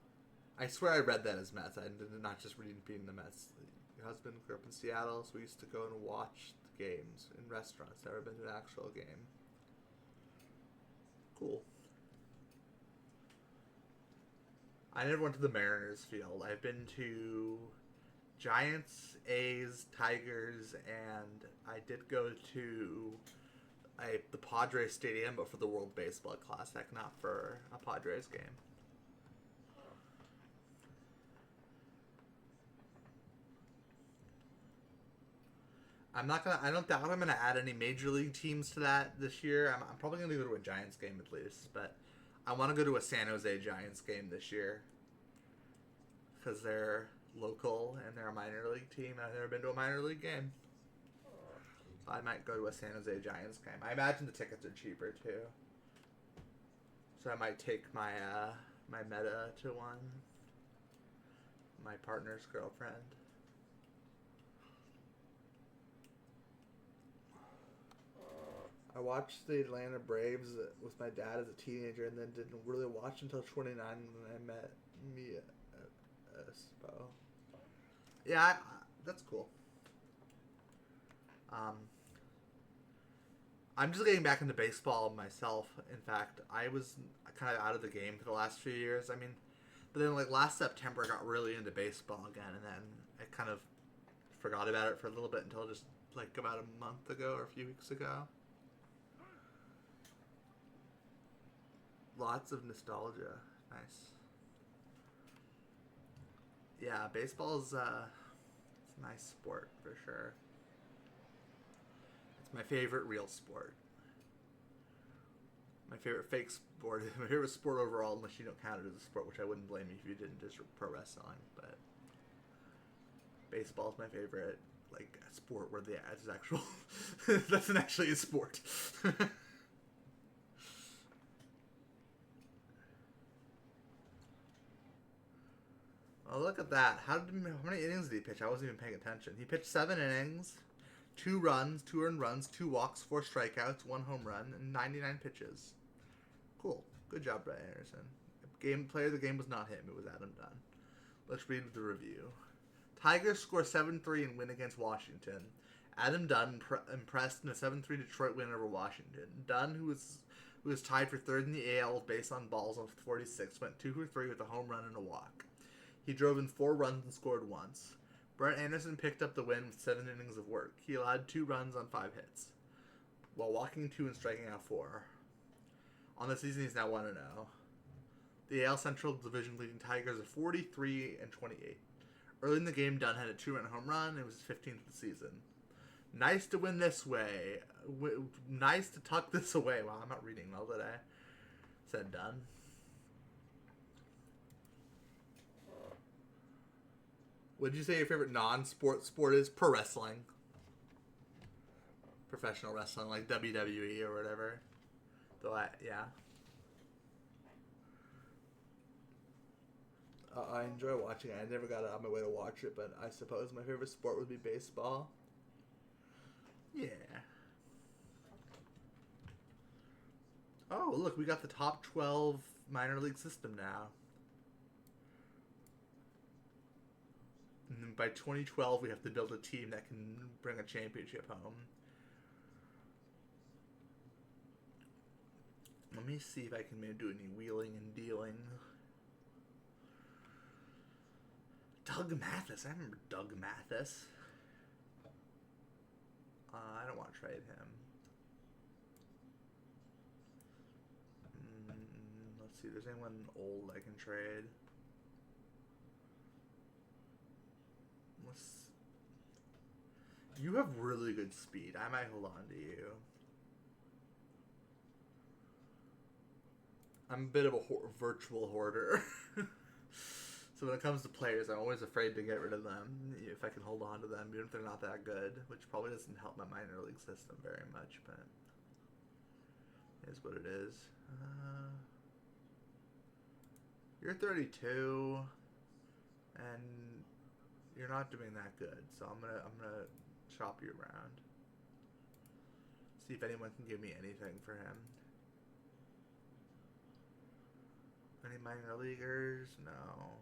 I swear I read that as Mets. I did not just reading the Mets. Your husband grew up in Seattle, so we used to go and watch the games in restaurants. Never been to an actual game. Cool. I never went to the Mariners field. I've been to Giants, A's, Tigers, and I did go to the Padres Stadium, but for the World Baseball Classic, not for a Padres game. I don't doubt I'm gonna add any major league teams to that this year. I'm probably gonna go to a Giants game at least, but I want to go to a San Jose Giants game this year because they're local and they're a minor league team. I've never been to a minor league game. I might go to a San Jose Giants game. I imagine the tickets are cheaper too. So I might take my my Meta to one. My partner's girlfriend. I watched the Atlanta Braves with my dad as a teenager and then didn't really watch until 29 when I met Mia Espo. Yeah, that's cool. I'm just getting back into baseball myself. In fact, I was kind of out of the game for the last few years. I mean, but then like last September I got really into baseball again, and then I kind of forgot about it for a little bit until just like about a month ago or a few weeks ago. Lots of nostalgia. Nice. Yeah, baseball is it's a nice sport for sure. It's my favorite real sport. My favorite fake sport. My favorite sport overall, unless you don't count it as a sport, which I wouldn't blame you if you didn't, just pro wrestling. But baseball is my favorite, like, sport where the ads is actual. That's not actually a sport. Oh, look at that. How many innings did he pitch? I wasn't even paying attention. He pitched 7 innings, 2 runs, 2 earned runs, 2 walks, 4 strikeouts, 1 home run, and 99 pitches. Cool. Good job, Brett Anderson. Player of the game was not him. It was Adam Dunn. Let's read the review. Tigers score 7-3 and win against Washington. Adam Dunn impressed in a 7-3 Detroit win over Washington. Dunn, who was tied for third in the AL based on balls on 46, went 2 for 3 with a home run and a walk. He drove in 4 runs and scored once. Brett Anderson picked up the win with 7 innings of work. He allowed 2 runs on 5 hits. while walking 2 and striking out 4. On the season, he's now 1-0. The AL Central Division leading Tigers are 43 and 28. Early in the game, Dunn had a 2-run home run. It was his 15th of the season. Nice to win this way. Nice to tuck this away. Wow, I'm not reading well today. Said Dunn. Would you say your favorite non-sport sport is? Pro wrestling. Professional wrestling, like WWE or whatever. Though yeah. I enjoy watching it. I never got on my way to watch it, but I suppose my favorite sport would be baseball. Yeah. Oh, look, we got the top 12 minor league system now. And then by 2012, we have to build a team that can bring a championship home. Let me see if I can maybe do any wheeling and dealing. Doug Mathis. I remember Doug Mathis. I don't want to trade him. Let's see. There's anyone old I can trade. You have really good speed. I might hold on to you. I'm a bit of a virtual hoarder. So when it comes to players, I'm always afraid to get rid of them if I can hold on to them, even if they're not that good, which probably doesn't help my minor league system very much, but it is what it is. You're 32, and you're not doing that good, so I'm gonna shop you around. See if anyone can give me anything for him. Any minor leaguers? No.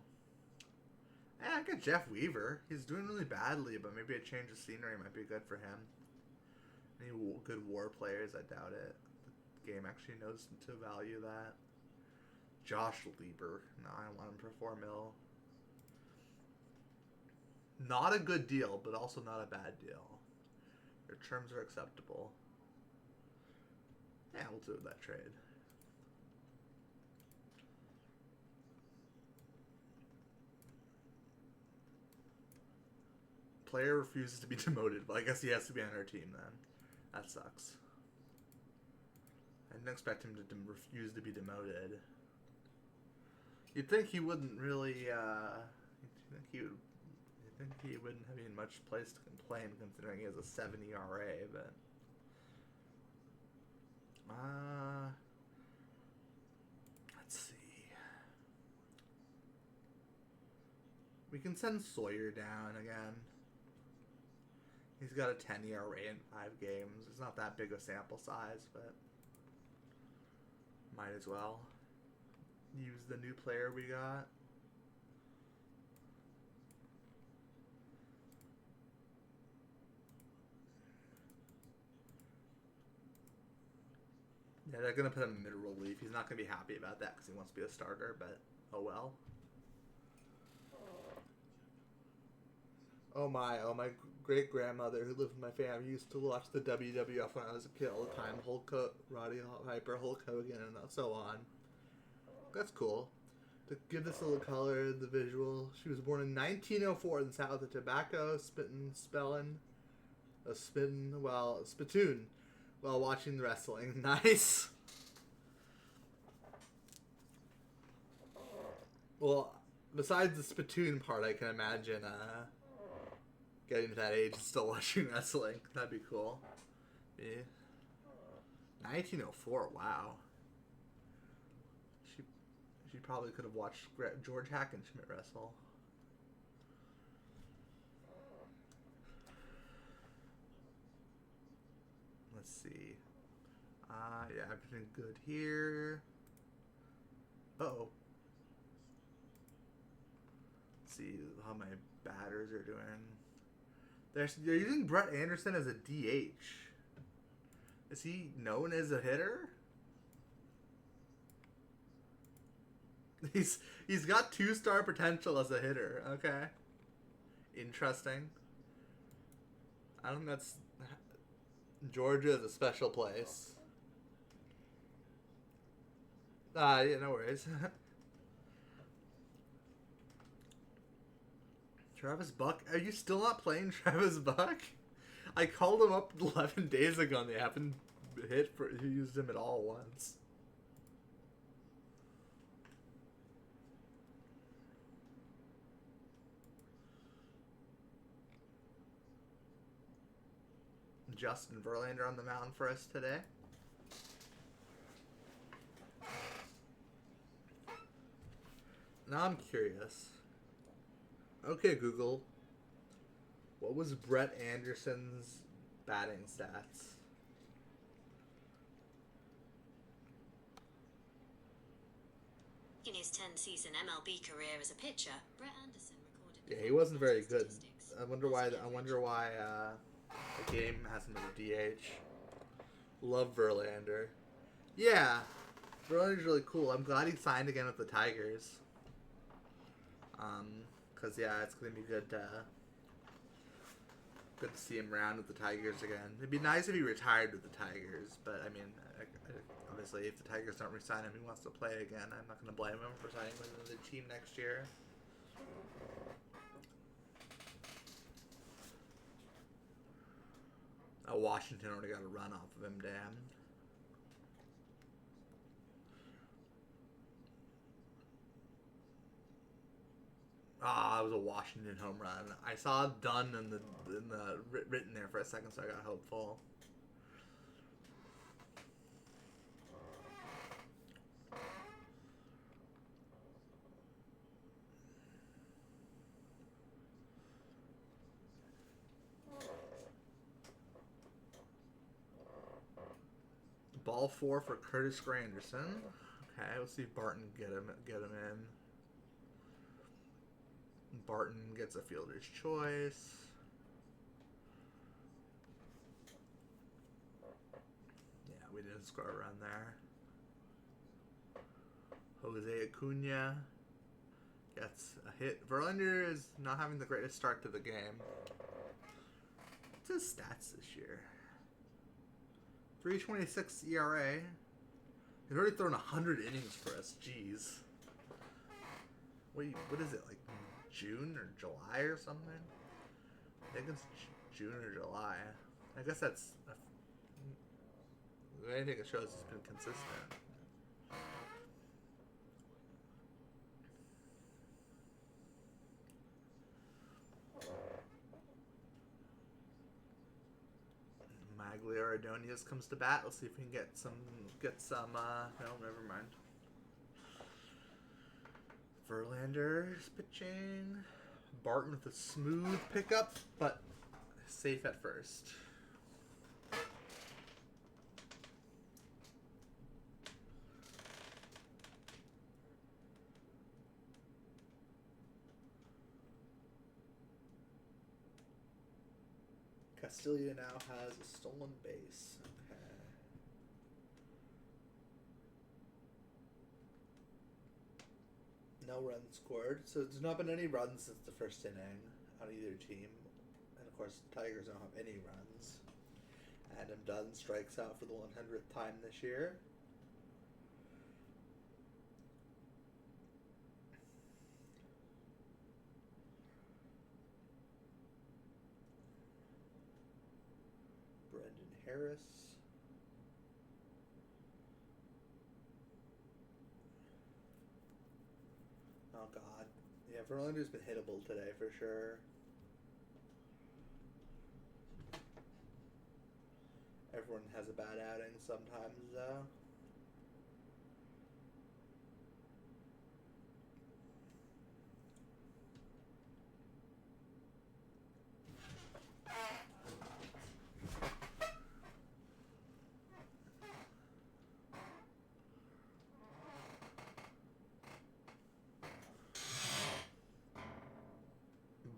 I got Jeff Weaver. He's doing really badly, but maybe a change of scenery might be good for him. Any good war players? I doubt it. The game actually knows to value that. Josh Lieber. No, I don't want him for 4 mil. Not a good deal, but also not a bad deal. Your terms are acceptable. Yeah, we'll do that trade. Player refuses to be demoted. Well, I guess he has to be on our team then. That sucks. I didn't expect him to refuse to be demoted. You'd think he wouldn't really, you'd think he wouldn't have even much place to complain considering he has a 7 ERA, but... let's see. We can send Sawyer down again. He's got a 10 ERA in 5 games. It's not that big a sample size, but might as well use the new player we got. Yeah, they're going to put him in mid-relief. He's not going to be happy about that because he wants to be a starter, but oh well. Oh my great-grandmother who lived with my family used to watch the WWF when I was a kid all the time. Roddy Piper, Hulk Hogan, and so on. That's cool. To give this a little color, the visual. She was born in 1904 in the South of Tobacco, spittoon while watching the wrestling. Nice. Well, besides the spittoon part, I can imagine getting to that age and still watching wrestling. That'd be cool. Yeah. 1904, wow. She probably could have watched George Hackenschmidt wrestle. Let's see. Yeah, everything good here. Uh-oh. Let's see how my batters are doing. They're using Brett Anderson as a DH. Is he known as a hitter? He's got 2-star potential as a hitter. Okay. Interesting. I don't think that's... Georgia is a special place. Yeah, no worries. Travis Buck? Are you still not playing Travis Buck? I called him up 11 days ago and they haven't used him at all once. Justin Verlander on the mound for us today. Now I'm curious. Okay, Google. What was Brett Anderson's batting stats? In his 10-season MLB career as a pitcher, Brett Anderson recorded. Yeah, he wasn't very good. I wonder why the game has him as a DH. Love Verlander. Yeah, Verlander's really cool. I'm glad he signed again with the Tigers. Cause yeah, it's gonna be good to see him around with the Tigers again. It'd be nice if he retired with the Tigers, but I mean, obviously, if the Tigers don't re-sign him, he wants to play again. I'm not gonna blame him for signing with another team next year. Washington already got a run off of him, damn. It was a Washington home run. I saw done in the written there for a second, so I got hopeful. Ball 4 for Curtis Granderson. Okay, let's see if Barton get him in. Barton gets a fielder's choice. Yeah, we didn't score a run there. Jose Acuna gets a hit. Verlander is not having the greatest start to the game. What's his stats this year? 3.26 ERA. He's already thrown 100 innings for us. Jeez. Wait, what is it, like June or July or something? I think it's June or July. I guess that's... I think it shows it's been consistent. Maglio Ordonez comes to bat. Let's see if we can get some. No, never mind. Verlander's pitching. Barton with a smooth pickup, but safe at first. Castillo now has a stolen base. Okay. No runs scored. So there's not been any runs since the first inning on either team. And of course, the Tigers don't have any runs. Adam Dunn strikes out for the 100th time this year. Harris. Oh god. Yeah, Verlander's been hittable today for sure. Everyone has a bad outing sometimes though.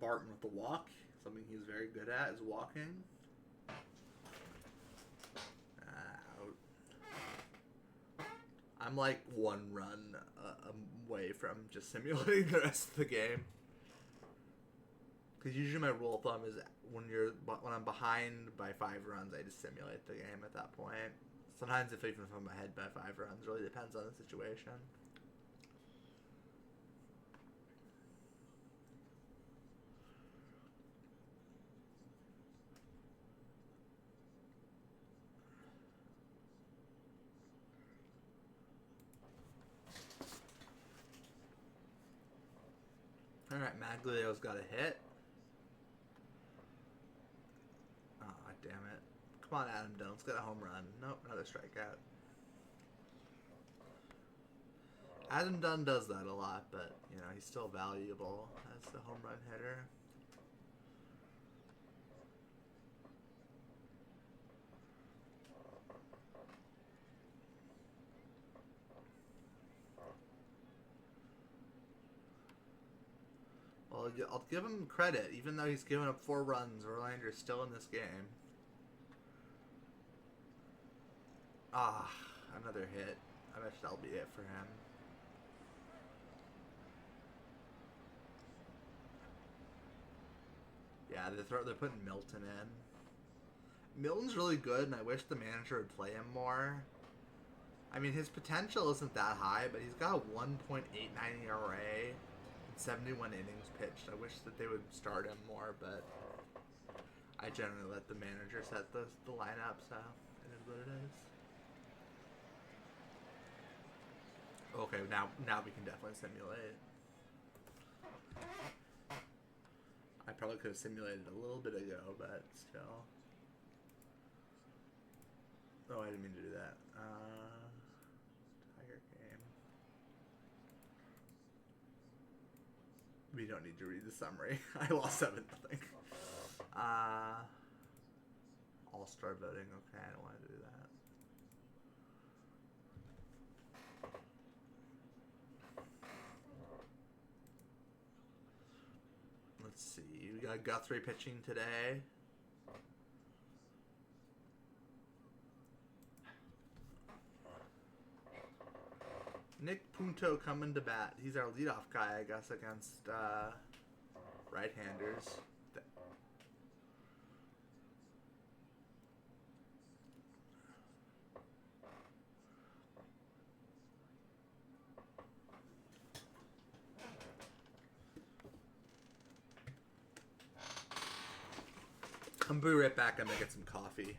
Barton with the walk. Something he's very good at is walking. Out. I'm like one run away from just simulating the rest of the game. Because usually my rule of thumb is when I'm behind by 5 runs, I just simulate the game at that point. Sometimes even if I'm ahead by 5 runs, really depends on the situation. All right, Maglio's got a hit. Oh, damn it. Come on, Adam Dunn. Let's get a home run. Nope, another strikeout. Adam Dunn does that a lot, but, he's still valuable as the home run hitter. Well, I'll give him credit. Even though he's given up 4 runs, Verlander's still in this game. Another hit. I bet that'll be it for him. Yeah, they're putting Milton in. Milton's really good, and I wish the manager would play him more. I mean, his potential isn't that high, but he's got a 1.89 ERA and 71 innings pitched. I wish that they would start him more, but I generally let the manager set the lineup, so it is what it is. Okay, now we can definitely simulate. I probably could have simulated a little bit ago, but still. Oh, I didn't mean to do that. Tiger game. We don't need to read the summary. I lost 7-0. All-star voting. Okay, I don't want to do that. Let's see. We got Guthrie pitching today. Nick Punto coming to bat. He's our leadoff guy, I guess, against right-handers. I'm gonna be right back. I'm gonna get some coffee.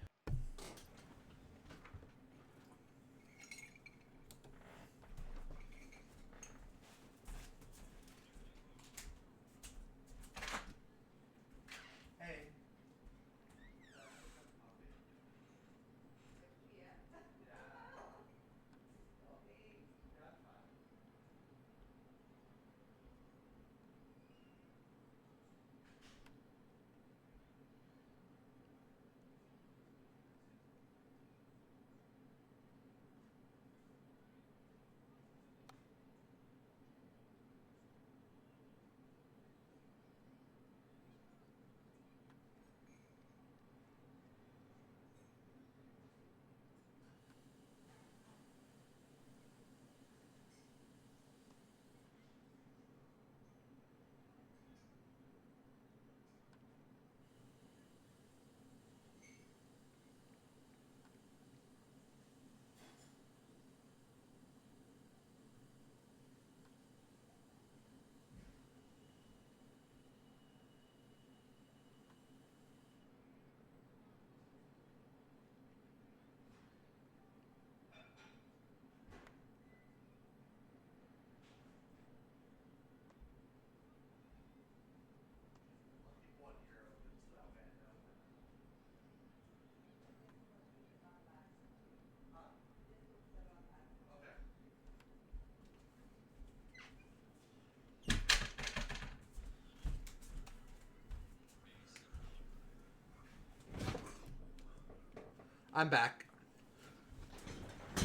I'm back.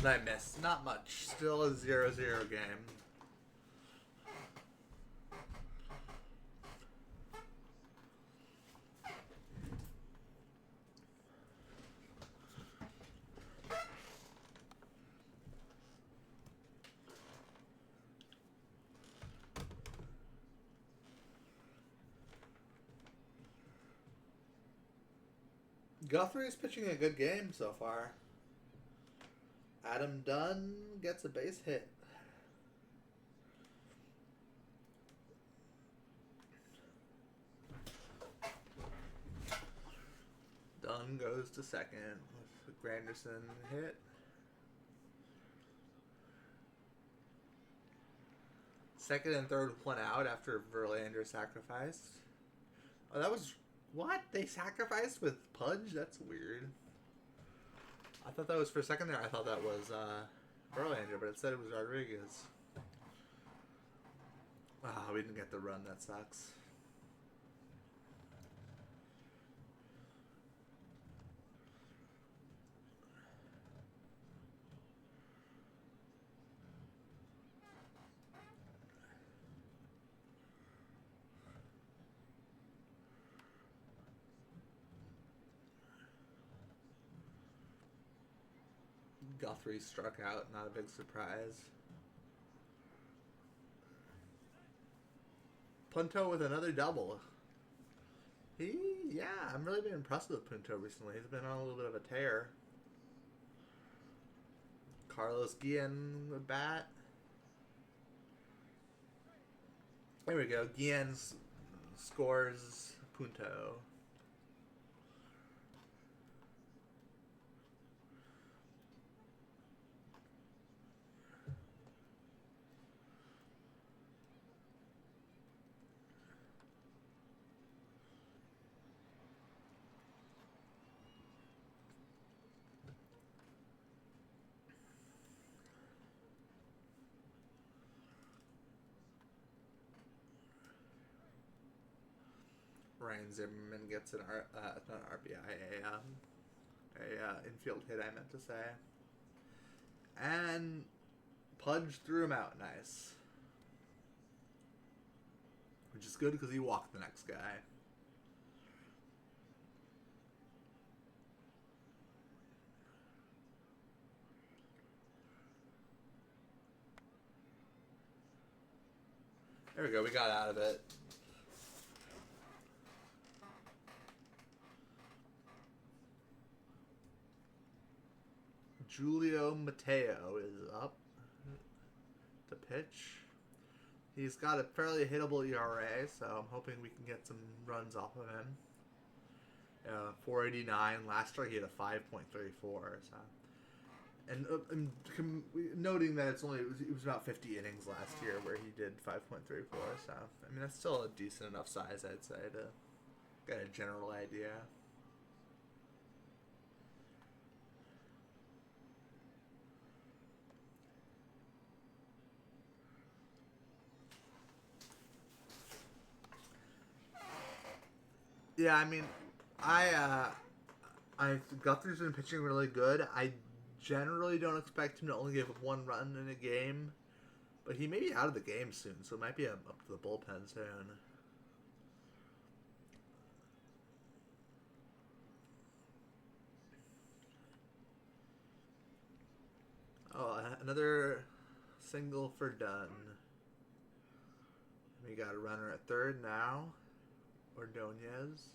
I missed. Not much. Still a 0-0 game. Guthrie's pitching a good game so far. Adam Dunn gets a base hit. Dunn goes to second with Granderson hit. Second and third with one out after Verlander sacrificed. Oh, that was... What? They sacrificed with Pudge? That's weird. I thought that was for a second there. I thought that was Verlander, but it said it was Rodriguez. Oh, we didn't get the run. That sucks. Guthrie struck out, not a big surprise. Punto with another double. I'm really been impressed with Punto recently. He's been on a little bit of a tear. Carlos Guillen with bat. There we go. Guillen scores Punto. Ryan Zimmerman gets an not an RBI, a infield hit, I meant to say. And Pudge threw him out nice. Which is good because he walked the next guy. There we go, we got out of it. Julio Mateo is up to pitch. He's got a fairly hittable ERA, so I'm hoping we can get some runs off of him. 489. Last year he had a 5.34. So, and noting that it was about 50 innings last year where he did 5.34. So I mean that's still a decent enough size, I'd say, to get a general idea. Yeah, I mean, I Guthrie's been pitching really good. I generally don't expect him to only give up one run in a game, but he may be out of the game soon, so it might be up to the bullpen soon. Oh, another single for Dunn. We got a runner at third now. Ordonez.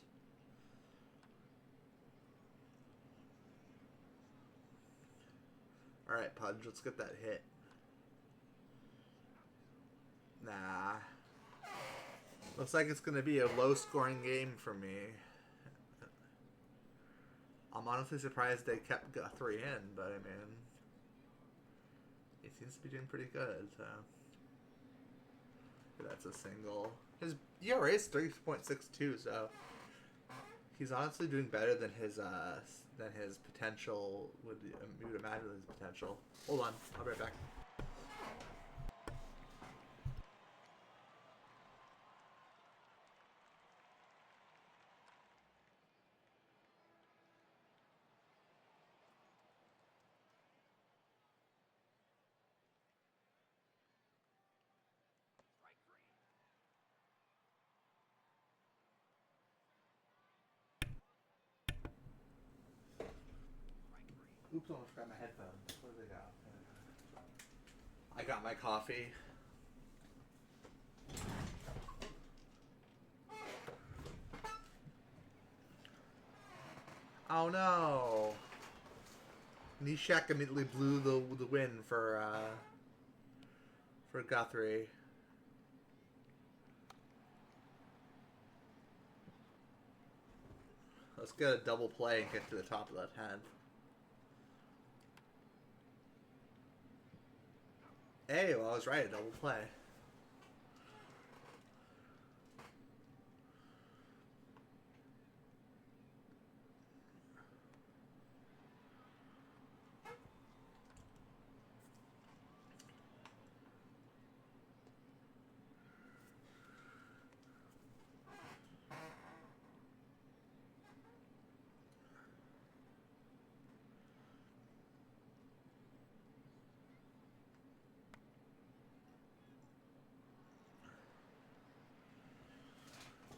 Alright, Pudge, let's get that hit. Nah. Looks like it's going to be a low-scoring game for me. I'm honestly surprised they kept Guthrie in, but I mean, he seems to be doing pretty good, so. That's a single. His ERA is 3.62, so he's honestly doing better than his potential would. You would imagine his potential. Hold on, I'll be right back. Oops, I almost forgot my headphones. Where did they go? I got my coffee. Oh no! Nishek immediately blew the win for Guthrie. Let's get a double play and get to the top of that hand. Hey, well, I was right, a double play.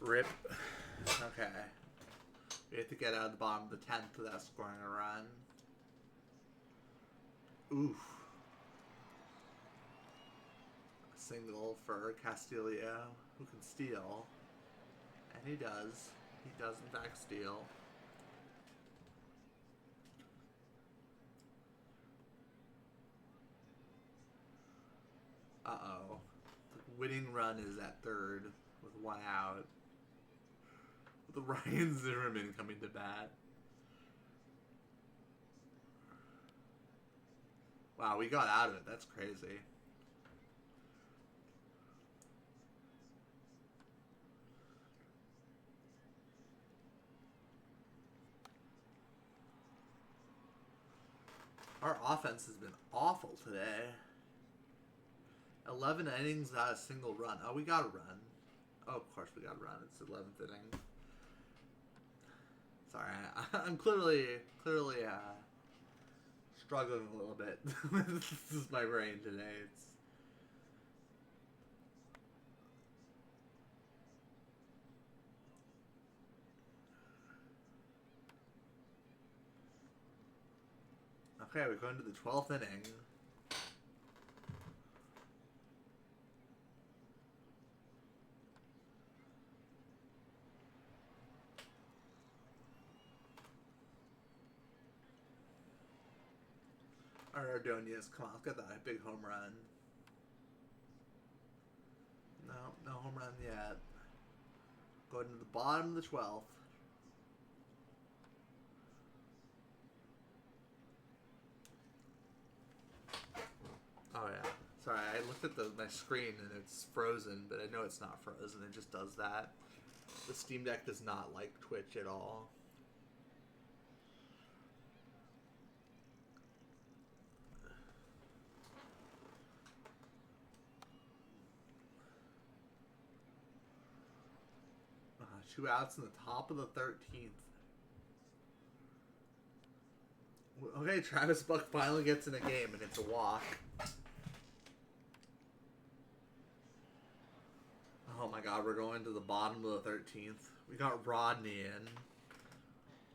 Rip. Okay. We have to get out of the bottom of the 10th without scoring a run. Oof. A single for Castillo, who can steal. And he does. He does, in fact, steal. Uh-oh. The winning run is at third with one out. With Ryan Zimmerman coming to bat. Wow, we got out of it. That's crazy. Our offense has been awful today. 11 innings without a single run. Oh, we got a run. Oh, of course we got a run. It's the 11th inning. Sorry, I'm clearly struggling a little bit. This is my brain today. It's okay. We're going to the 12th inning. Ordonez, come on, let's get that big home run. No home run yet. Going to the bottom of the 12th. Oh yeah. Sorry, I looked at my screen and it's frozen, but I know it's not frozen. It just does that. The Steam Deck does not like Twitch at all. Two outs in the top of the 13th. Okay, Travis Buck finally gets in a game, and it's a walk. Oh my god, we're going to the bottom of the 13th. We got Rodney in,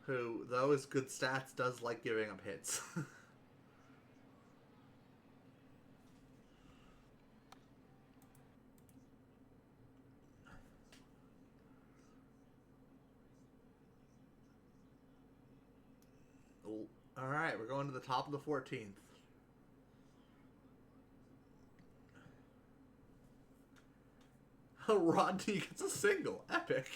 who, though his good stats, does like giving up hits. Alright, we're going to the top of the 14th. Rodney gets a single. Epic.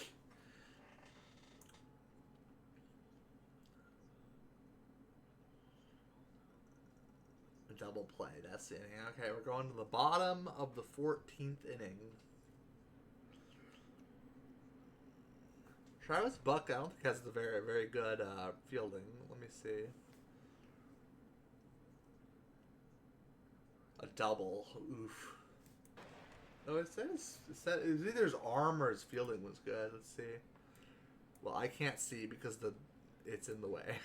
A double play. That's the inning. Okay, we're going to the bottom of the 14th inning. Travis Buck, I don't think has the very, very good fielding. Let me see. A double. Oof. Oh, it says either his arm or his fielding was good. Let's see. Well, I can't see because it's in the way.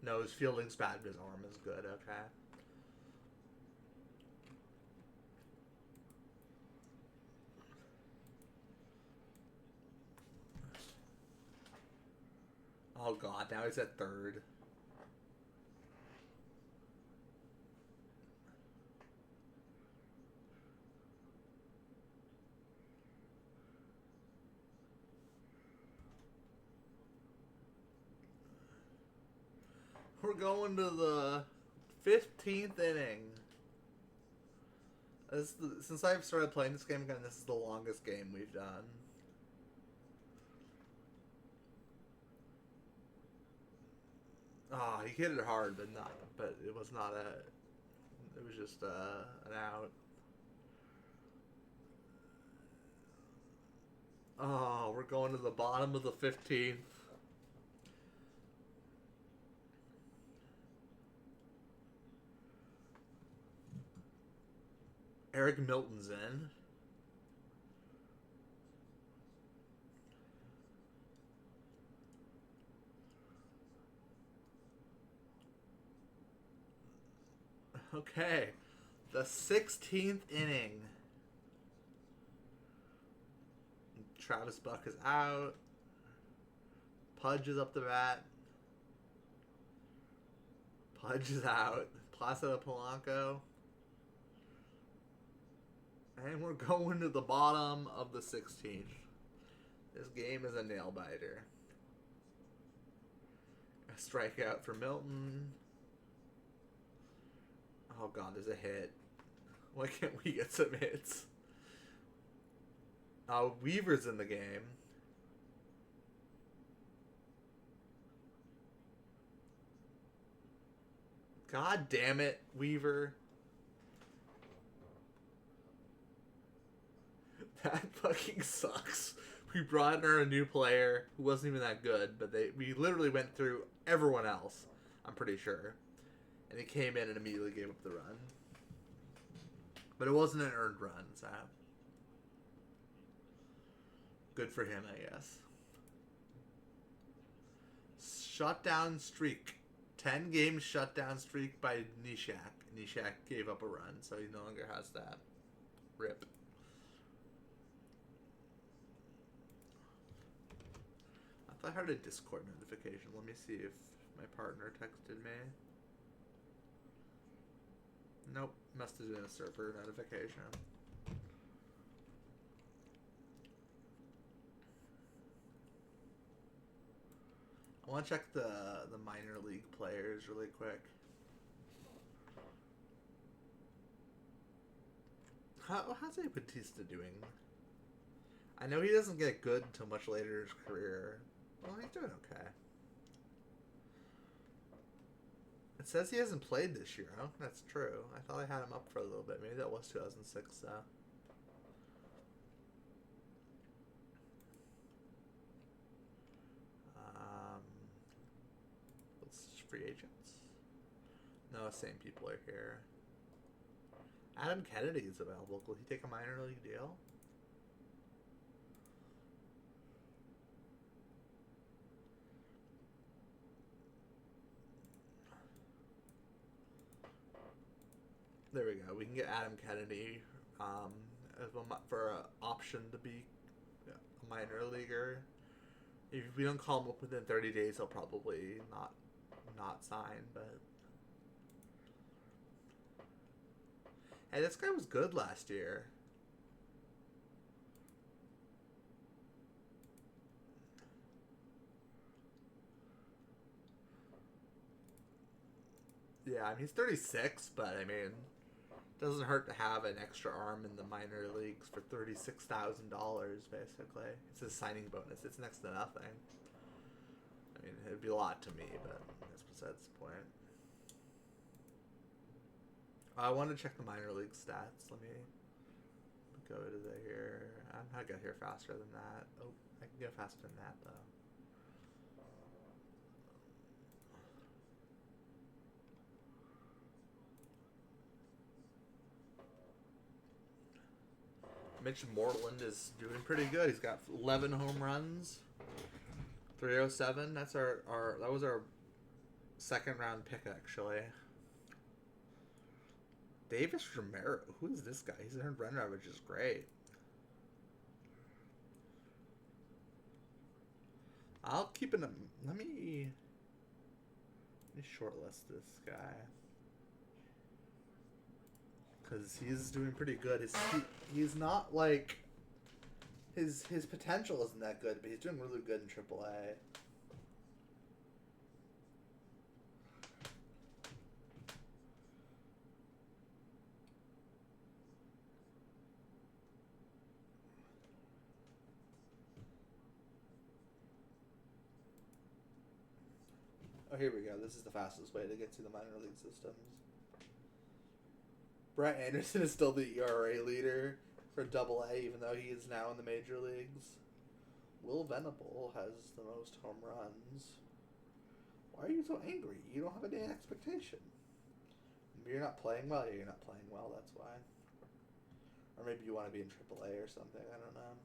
No, his fielding's bad, but his arm is good. Okay. Oh god, now he's at third. We're going to the 15th inning. Since I've started playing this game again, this is the longest game we've done. Oh, he hit it hard, but it was not a. It was just an out. Oh, we're going to the bottom of the 15th. Eric Milton's in. Okay. The 16th inning. Travis Buck is out. Pudge is up the bat. Pudge is out. Placido Polanco. And we're going to the bottom of the 16th. This game is a nail biter. A strikeout for Milton. Oh god, there's a hit. Why can't we get some hits? Weaver's in the game. God damn it, Weaver. That fucking sucks. We brought in a new player who wasn't even that good, but we literally went through everyone else, I'm pretty sure. And he came in and immediately gave up the run. But it wasn't an earned run, so good for him, I guess. Shutdown streak. 10-game shutdown streak by Nishak. Nishak gave up a run, so he no longer has that. Rip. I thought I heard a Discord notification. Let me see if my partner texted me. Nope. Must have been a server notification. I want to check the minor league players really quick. How's Batista doing? I know he doesn't get good until much later in his career. Well, he's doing okay. It says he hasn't played this year. I don't think that's true. I thought I had him up for a little bit. Maybe that was 2006, though. Free agents? No, same people are here. Adam Kennedy is available. Will he take a minor league deal? There we go. We can get Adam Kennedy for an option to be a minor leaguer. If we don't call him up within 30 days, he'll probably not sign, but hey, this guy was good last year. Yeah, I mean, he's 36, but I mean, it doesn't hurt to have an extra arm in the minor leagues for $36,000, basically. It's a signing bonus. It's next to nothing. I mean, it'd be a lot to me, but that's the point. I want to check the minor league stats. Let me go to here. I'm not gonna get here faster than that. Oh, I can get faster than that though. Mitch Moreland is doing pretty good. He's got 11 home runs, 307. That was our second round pick, actually. Davis Romero. Who is this guy? His earned run average is great. I'll keep an. Let me shortlist this guy because he's doing pretty good. He's not like his potential isn't that good, but he's doing really good in AAA. Oh, here we go. This is the fastest way to get to the minor league systems. Brett Anderson is still the ERA leader for Double A, even though he is now in the major leagues. Will Venable has the most home runs. Why are you so angry? You don't have any expectation. Maybe you're not playing well. Yeah, you're not playing well, that's why. Or maybe you want to be in AAA or something. I don't know.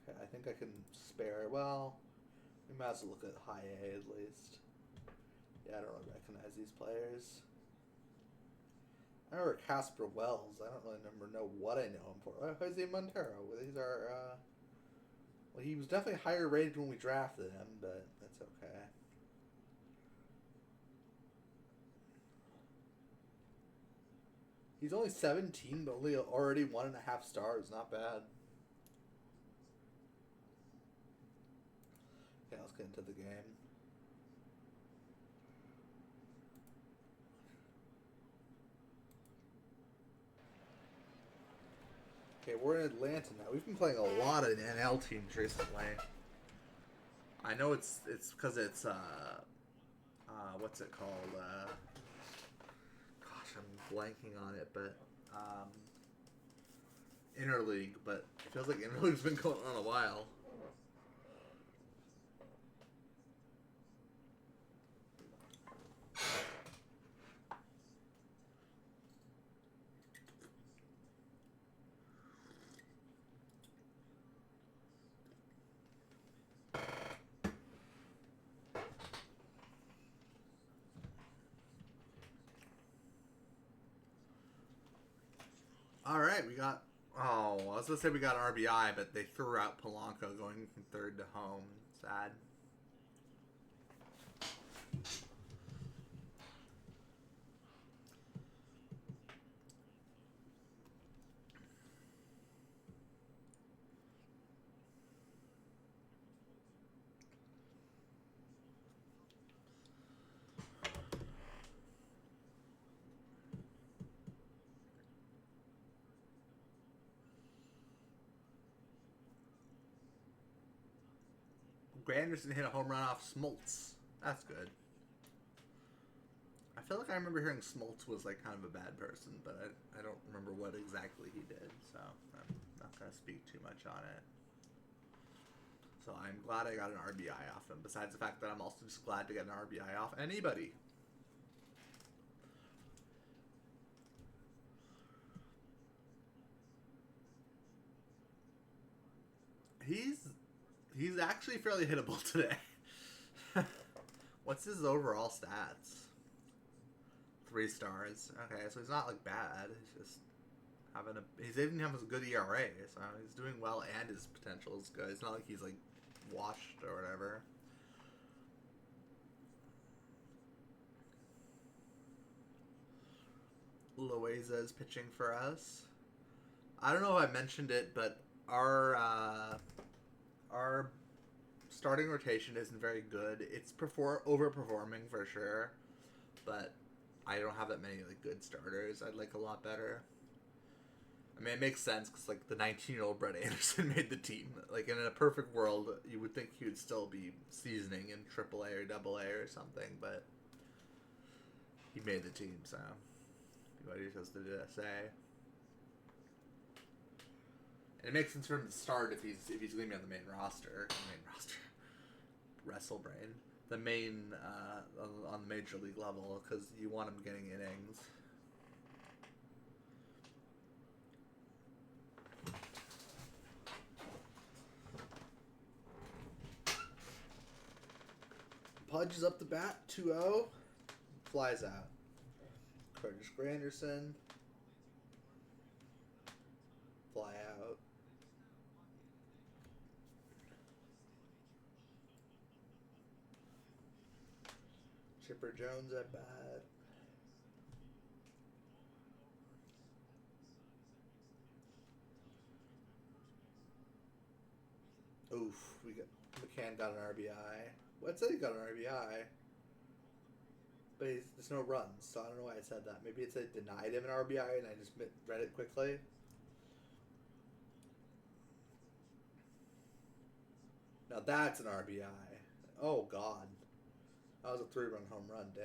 Okay, I think I can spare. Well, we might as well look at high A at least. Yeah, I don't really recognize these players. I remember Casper Wells. I don't really know what I know him for. Jose Montero. These are, well, he was definitely higher rated when we drafted him, but that's okay. He's only 17, but only already 1.5 stars. Not bad. Okay, let's get into the game. Okay, we're in Atlanta now. We've been playing a lot of NL teams recently. I know it's because it's what's it called? Gosh, I'm blanking on it, but Interleague. But it feels like Interleague's been going on a while. All right, we got. Oh, I was gonna say we got an RBI, but they threw out Polanco going from third to home. Sad. Granderson hit a home run off Smoltz. That's good. I feel like I remember hearing Smoltz was like kind of a bad person, but I don't remember what exactly he did, so I'm not going to speak too much on it. So I'm glad I got an RBI off him, besides the fact that I'm also just glad to get an RBI off anybody. He's actually fairly hittable today. What's his overall stats? 3 stars. Okay, so he's not like bad. He's just having he's even having a good ERA, so he's doing well and his potential is good. It's not like he's like washed or whatever. Loaiza is pitching for us. I don't know if I mentioned it, but our starting rotation isn't very good. It's overperforming for sure, but I don't have that many like good starters. I'd like a lot better. I mean, it makes sense because like the 19-year-old Brett Anderson made the team. Like in a perfect world, you would think he would still be seasoning in AAA or AA or something, but he made the team. So what are you supposed to say? And it makes sense for him to start if he's going to be on the main roster. WrestleBrain. The main on the major league level, because you want him getting innings. Pudge up the bat, 2-0. Flies out. Curtis Granderson. Fly out. Chipper Jones at bat. Oof, McCann got an RBI. What's that? He got an RBI. But there's no runs, so I don't know why I said that. Maybe it said denied him an RBI and I just read it quickly. Now that's an RBI. Oh, God. That was a 3-run home run, damn.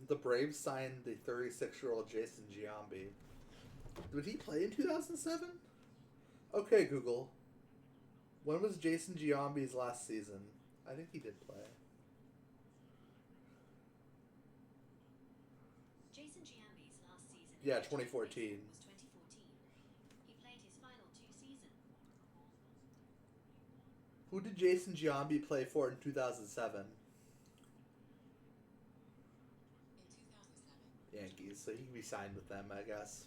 The Braves signed the 36-year-old Jason Giambi. Did he play in 2007? Okay, Google. When was Jason Giambi's last season? I think he did play. Jason Giambi's last season Yeah, in 2014. was 2014. He played his final 2 seasons. Who did Jason Giambi play for in 2007? Yankees, so he can be signed with them, I guess.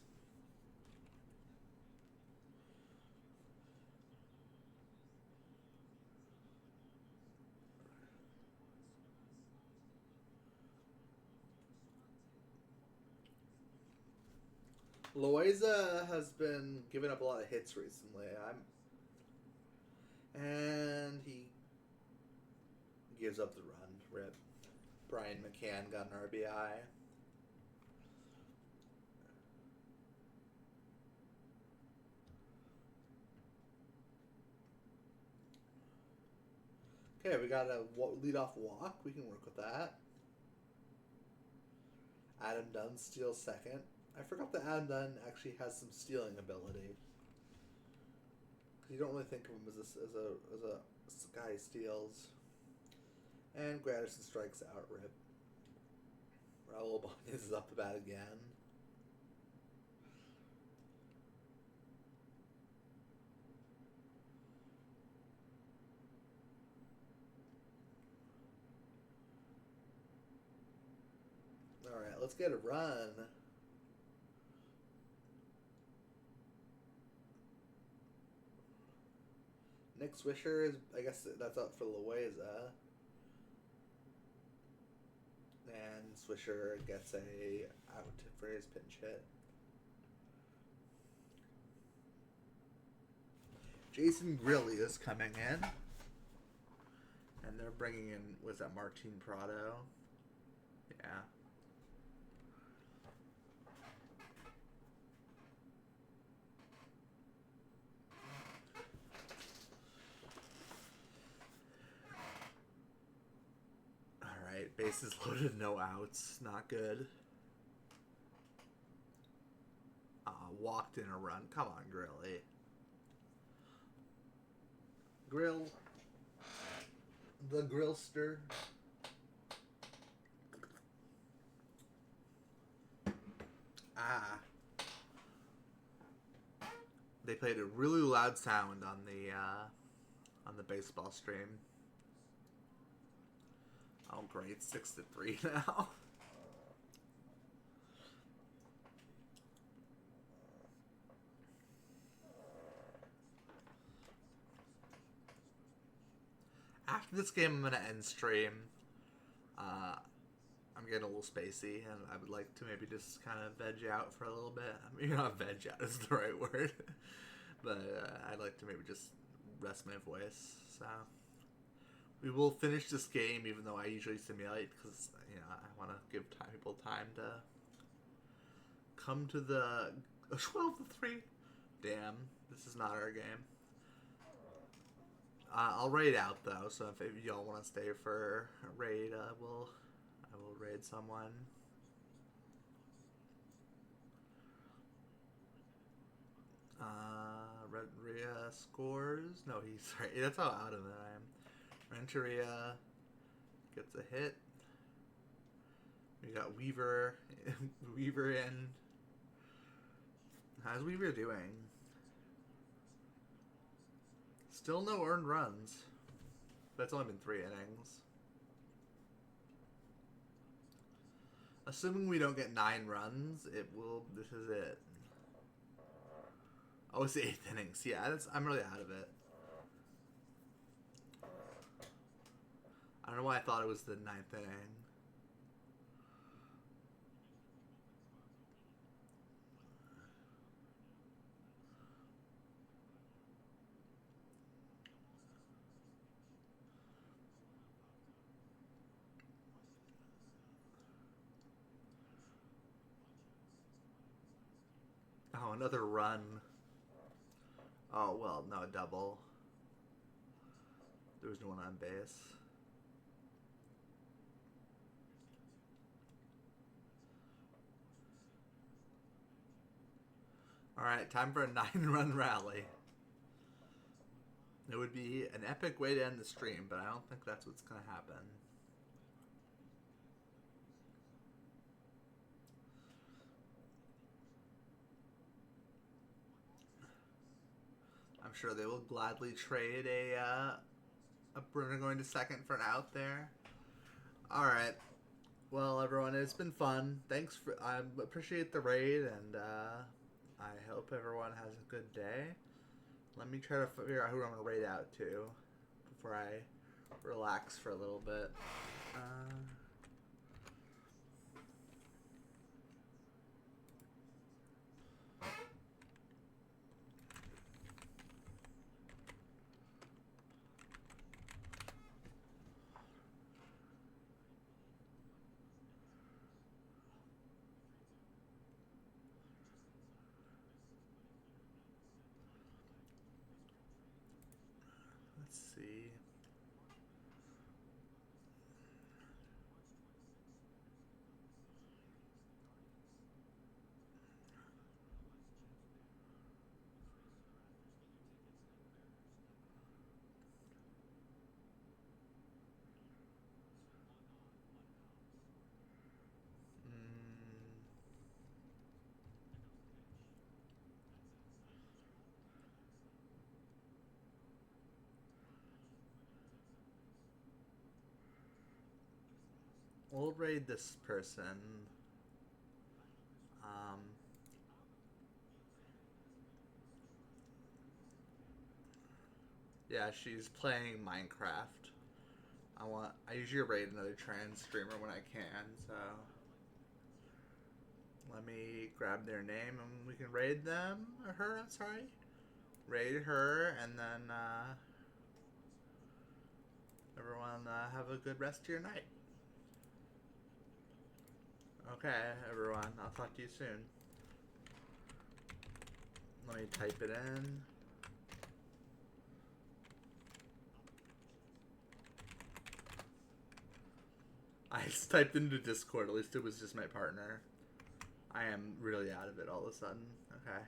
Loaiza has been giving up a lot of hits recently. And he gives up the run. Rip. Brian McCann got an RBI. Okay, we got a leadoff walk. We can work with that. Adam Dunn steals second. I forgot that Adam Dunn actually has some stealing ability. You don't really think of him as a guy who steals. And Gratterson strikes out. Rip. Raul Ibanez is up the bat again. Alright, let's get a run. Nick Swisher is, I guess that's up for Loaiza. And Swisher gets a out for his pinch hit. Jason Grilli is coming in. And they're bringing in, was that Martin Prado? Yeah. Alright, bases loaded, no outs. Not good. Walked in a run. Come on, Grilli. Grill. The Grillster. They played a really loud sound on the baseball stream. Oh great, 6-3 now. After this game, I'm gonna end stream. I'm getting a little spacey, and I would like to maybe just kind of veg out for a little bit. I mean, not veg out is the right word, but I'd like to maybe just rest my voice. So we will finish this game, even though I usually simulate, because I want to give people time to come to the 12-3. Damn, this is not our game. I'll raid out though, so if y'all want to stay for a raid, I will raid someone. Renteria scores. No, he's right. That's how out of it I am. Renteria gets a hit. We got Weaver. Weaver in. How's Weaver doing? Still no earned runs. But it's only been 3 innings. Assuming we don't get 9 runs, this is it. Oh, it's the 8th innings. Yeah, I'm really out of it. I don't know why I thought it was the 9th inning. another run. Oh, well, no, double. There was no one on base. Alright, time for a 9-run rally. It would be an epic way to end the stream, but I don't think that's what's going to happen. I'm sure they will gladly trade a Brunner going to second for an out there. Alright. Well, everyone, it's been fun. Thanks for... I appreciate the raid, and I hope everyone has a good day. Let me try to figure out who I'm going to raid out to before I relax for a little bit. Let's see. We'll raid this person. Yeah, she's playing Minecraft. I usually raid another trans streamer when I can, so let me grab their name and we can raid them, or her, I'm sorry. Raid her, and then everyone have a good rest of your night. Okay, everyone, I'll talk to you soon. Let me type it in. I just typed into Discord, at least it was just my partner. I am really out of it all of a sudden. Okay.